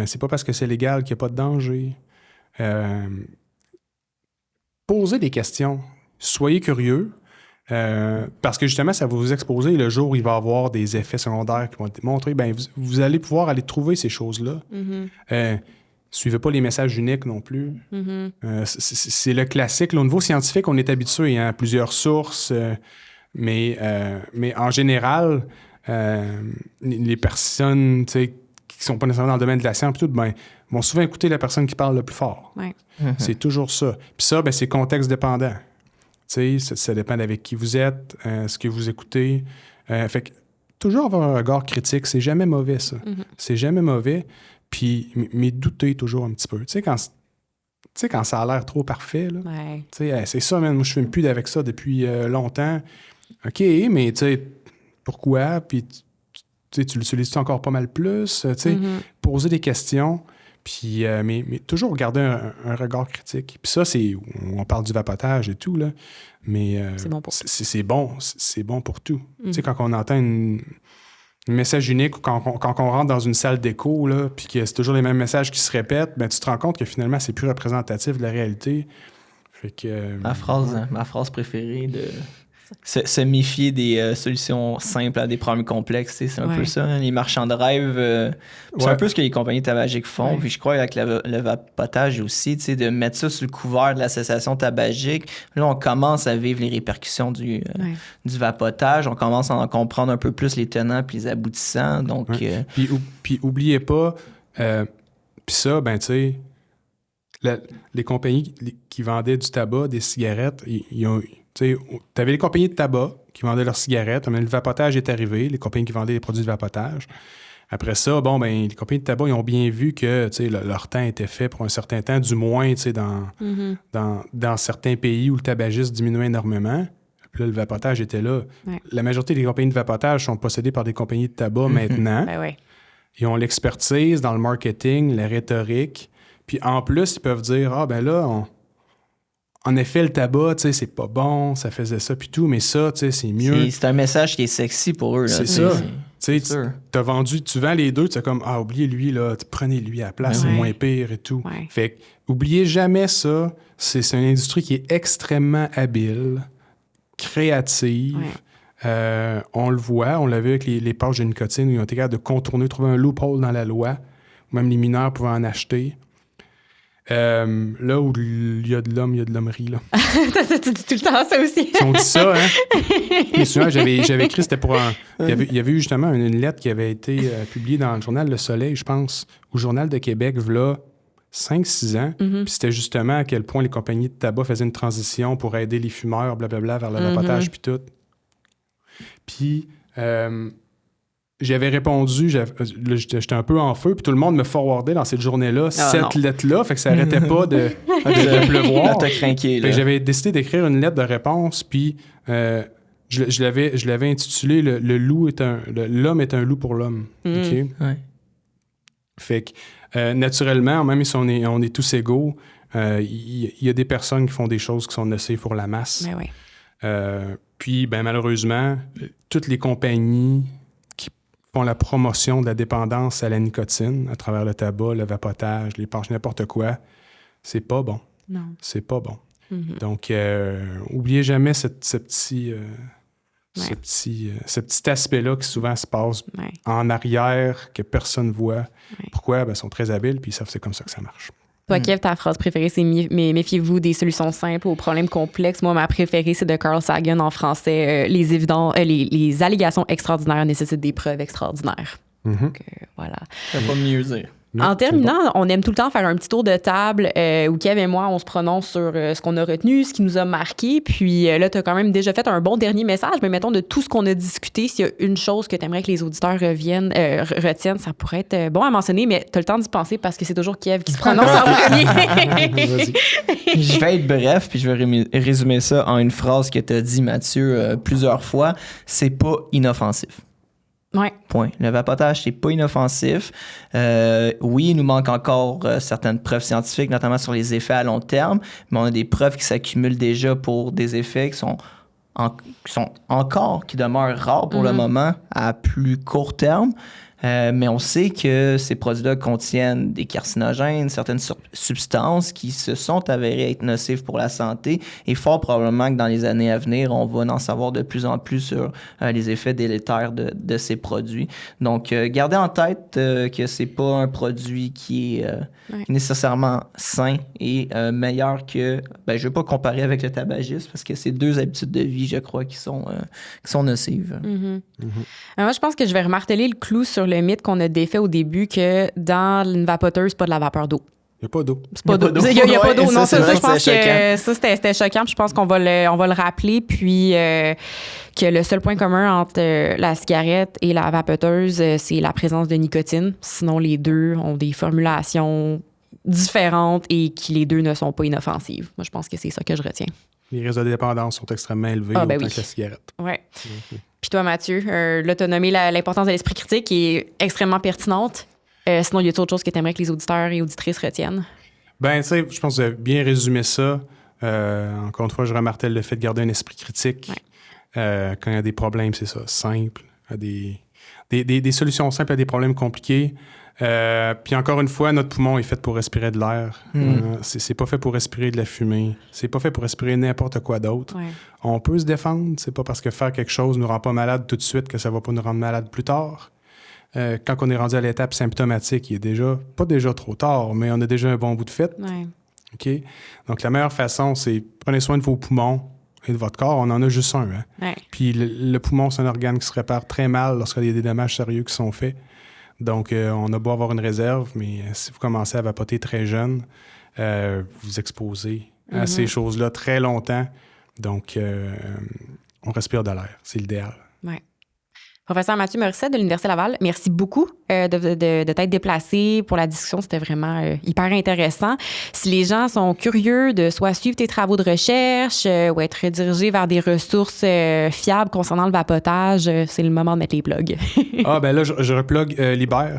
C'est pas parce que c'est légal qu'il n'y a pas de danger. Posez des questions. Soyez curieux. Parce que justement, ça va vous exposer le jour où il va y avoir des effets secondaires qui vont être montrés. Ben, vous allez pouvoir aller trouver ces choses-là. Suivez pas les messages uniques non plus. C'est le classique. Là, au niveau scientifique, on est habitué à plusieurs sources, mais en général, les personnes qui sont pas nécessairement dans le domaine de la science vont souvent écouter la personne qui parle le plus fort. C'est toujours ça. Puis ça, ben, c'est contexte dépendant. Ça dépend avec qui vous êtes, ce que vous écoutez. Fait que toujours avoir un regard critique, c'est jamais mauvais, ça. C'est jamais mauvais. Puis, mais doutez toujours un petit peu. Quand ça a l'air trop parfait, là, c'est ça, man, moi, je ne fume plus avec ça depuis longtemps. OK, mais pourquoi? Puis, tu l'utilises-tu encore pas mal plus? Poser des questions. Puis, mais toujours garder un regard critique. Puis ça, on parle du vapotage et tout, là, mais c'est bon pour tout. C'est bon pour tout. Tu sais, quand on entend un message unique ou quand on rentre dans une salle d'écho, là, puis que c'est toujours les mêmes messages qui se répètent, ben, tu te rends compte que finalement, c'est plus représentatif de la réalité. Fait que... Ma phrase préférée de... Se méfier des solutions simples à des problèmes complexes, c'est un peu ça. Hein, les marchands de rêve, c'est un peu ce que les compagnies tabagiques font. Puis je crois avec le vapotage aussi, de mettre ça sous le couvert de l'association tabagique. Là, on commence à vivre les répercussions du vapotage. On commence à en comprendre un peu plus les tenants puis les aboutissants. Donc, Puis oubliez pas, puis ça, ben tu sais, les compagnies qui vendaient du tabac, des cigarettes, tu avais les compagnies de tabac qui vendaient leurs cigarettes, mais le vapotage est arrivé, les compagnies qui vendaient les produits de vapotage. Après ça, les compagnies de tabac, ils ont bien vu que leur temps était fait pour un certain temps, du moins dans certains pays où le tabagisme diminuait énormément. Puis là, le vapotage était là. La majorité des compagnies de vapotage sont possédées par des compagnies de tabac maintenant. Ils ont l'expertise dans le marketing, la rhétorique. Puis en plus, ils peuvent dire, en effet, le tabac, c'est pas bon, ça faisait ça, puis tout, mais ça, c'est mieux. C'est un message qui est sexy pour eux. Là, c'est ça. Tu sais, tu vends les deux, tu es comme, oubliez lui, là, prenez lui à la place, c'est moins pire et tout. Ouais. Fait que, oubliez jamais ça. C'est une industrie qui est extrêmement habile, créative. On le voit, on l'a vu avec les patchs de nicotine, où ils ont été capables de contourner, trouver un loophole dans la loi. Même les mineurs pouvaient en acheter. Là où il y a de l'homme, il y a de l'hommerie. Là. Tu dis tout le temps ça aussi. On dit ça, hein? Mais souvent, j'avais écrit, c'était pour un... Il y avait eu justement une lettre qui avait été publiée dans le journal Le Soleil, je pense, au Journal de Québec, v'là 5-6 ans. Puis c'était justement à quel point les compagnies de tabac faisaient une transition pour aider les fumeurs, blablabla, vers le vapotage, puis tout. Puis... j'avais répondu, j'étais un peu en feu, puis tout le monde me forwardait dans cette journée-là cette lettre-là, fait que ça arrêtait pas de pleuvoir. T'as craqué, là. J'avais décidé d'écrire une lettre de réponse, puis je l'avais intitulé L'homme est un loup pour l'homme. Okay? Ouais. Fait que naturellement, même si on est tous égaux, il y a des personnes qui font des choses qui sont nocives pour la masse. Mais oui. Puis, malheureusement, toutes les compagnies font la promotion de la dépendance à la nicotine à travers le tabac, le vapotage, les patchs, n'importe quoi, c'est pas bon. Non. C'est pas bon. Donc, oubliez jamais ce petit aspect-là qui souvent se passe en arrière, que personne voit. Pourquoi? Ils sont très habiles, puis ils savent c'est comme ça que ça marche. Toi, Kev, ta phrase préférée, c'est méfiez-vous des solutions simples aux problèmes complexes. Moi, ma préférée, c'est de Carl Sagan en français. Les allégations extraordinaires nécessitent des preuves extraordinaires. Donc, voilà. Ça va mieux dire. En terminant, on aime tout le temps faire un petit tour de table où Kev et moi, on se prononce sur ce qu'on a retenu, ce qui nous a marqué. Puis là, tu as quand même déjà fait un bon dernier message. Mais mettons, de tout ce qu'on a discuté, s'il y a une chose que tu aimerais que les auditeurs retiennent, ça pourrait être bon à mentionner, mais tu as le temps d'y penser parce que c'est toujours Kev qui se prononce en premier. Je vais être bref, puis je vais résumer ça en une phrase que tu as dit, Mathieu, plusieurs fois. C'est pas inoffensif. Ouais. Point. Le vapotage, c'est pas inoffensif. Oui, il nous manque encore certaines preuves scientifiques, notamment sur les effets à long terme, mais on a des preuves qui s'accumulent déjà pour des effets qui demeurent rares pour le moment à plus court terme. Mais on sait que ces produits-là contiennent des carcinogènes, certaines substances qui se sont avérées être nocives pour la santé et fort probablement que dans les années à venir, on va en savoir de plus en plus sur les effets délétères de ces produits. Donc, gardez en tête que c'est pas un produit qui est nécessairement sain et meilleur que... je veux pas comparer avec le tabagisme parce que c'est deux habitudes de vie, je crois, qui sont nocives. Moi, je pense que je vais remarteler le clou sur le mythe qu'on a défait au début que dans une vapoteuse, c'est pas de la vapeur d'eau. Il n'y a pas d'eau. C'est pas d'eau. Il n'y a pas d'eau. Non, ça, je pense choquant. que ça, c'était choquant. Puis je pense qu'on va le rappeler. Puis que le seul point commun entre la cigarette et la vapoteuse, c'est la présence de nicotine. Sinon, les deux ont des formulations différentes et qui les deux ne sont pas inoffensives. Moi, je pense que c'est ça que je retiens. Les risques de dépendance sont extrêmement élevés autant que la cigarette. Oui. Puis toi, Mathieu, là, tu as nommé l'importance de l'esprit critique qui est extrêmement pertinente. Sinon, y a-t-il autre chose que tu aimerais que les auditeurs et auditrices retiennent? Tu sais, je pense que vous avez bien résumé ça. Encore une fois, je remartèle le fait de garder un esprit critique. Quand il y a des problèmes, c'est ça, simple. Des solutions simples à des problèmes compliqués. Puis encore une fois, notre poumon est fait pour respirer de l'air. C'est pas fait pour respirer de la fumée. C'est pas fait pour respirer n'importe quoi d'autre. On peut se défendre. C'est pas parce que faire quelque chose nous rend pas malade tout de suite que ça va pas nous rendre malade plus tard. Quand on est rendu à l'étape symptomatique, il est pas déjà trop tard, mais on a déjà un bon bout de fête. OK? Donc, la meilleure façon, c'est prenez soin de vos poumons et de votre corps. On en a juste un. Puis le poumon, c'est un organe qui se répare très mal lorsqu'il y a des dommages sérieux qui sont faits. Donc, on a beau avoir une réserve, mais si vous commencez à vapoter très jeune, vous vous exposez à ces choses-là très longtemps. Donc, on respire de l'air. C'est l'idéal. Professeur Mathieu Morissette de l'Université Laval, merci beaucoup de t'être déplacé pour la discussion. C'était vraiment hyper intéressant. Si les gens sont curieux de soit suivre tes travaux de recherche ou être redirigés vers des ressources fiables concernant le vapotage, c'est le moment de mettre les plugs. Là, je replugue Liber.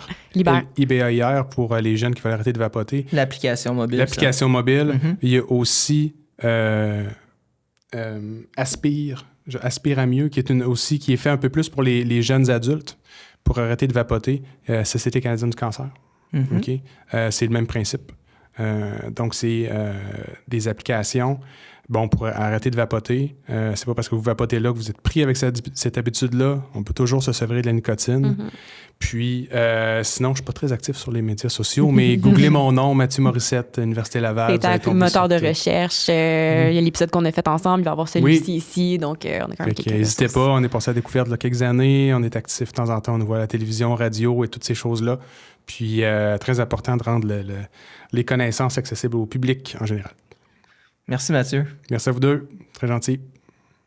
IBAIR pour les jeunes qui veulent arrêter de vapoter. L'application mobile. L'application mobile. Il y a aussi Aspire à mieux, qui est fait un peu plus pour les jeunes adultes, pour arrêter de vapoter, Société canadienne du cancer. OK? C'est le même principe. Donc, c'est des applications. Bon, pour arrêter de vapoter, c'est pas parce que vous vapotez là que vous êtes pris avec cette habitude-là. On peut toujours se sevrer de la nicotine. Puis, sinon, je suis pas très actif sur les médias sociaux, mais googlez mon nom, Mathieu Morissette, Université Laval. C'est avec le moteur de recherche. Il y a l'épisode qu'on a fait ensemble, il va y avoir celui-ci ici. Donc, on a quand même quelques n'hésitez ressources. pas, on est passé à la découverte il y a quelques années. On est actif de temps en temps, on voit la télévision, radio et toutes ces choses-là. Puis, très important de rendre les connaissances accessibles au public en général. Merci Mathieu. Merci à vous deux. Très gentil.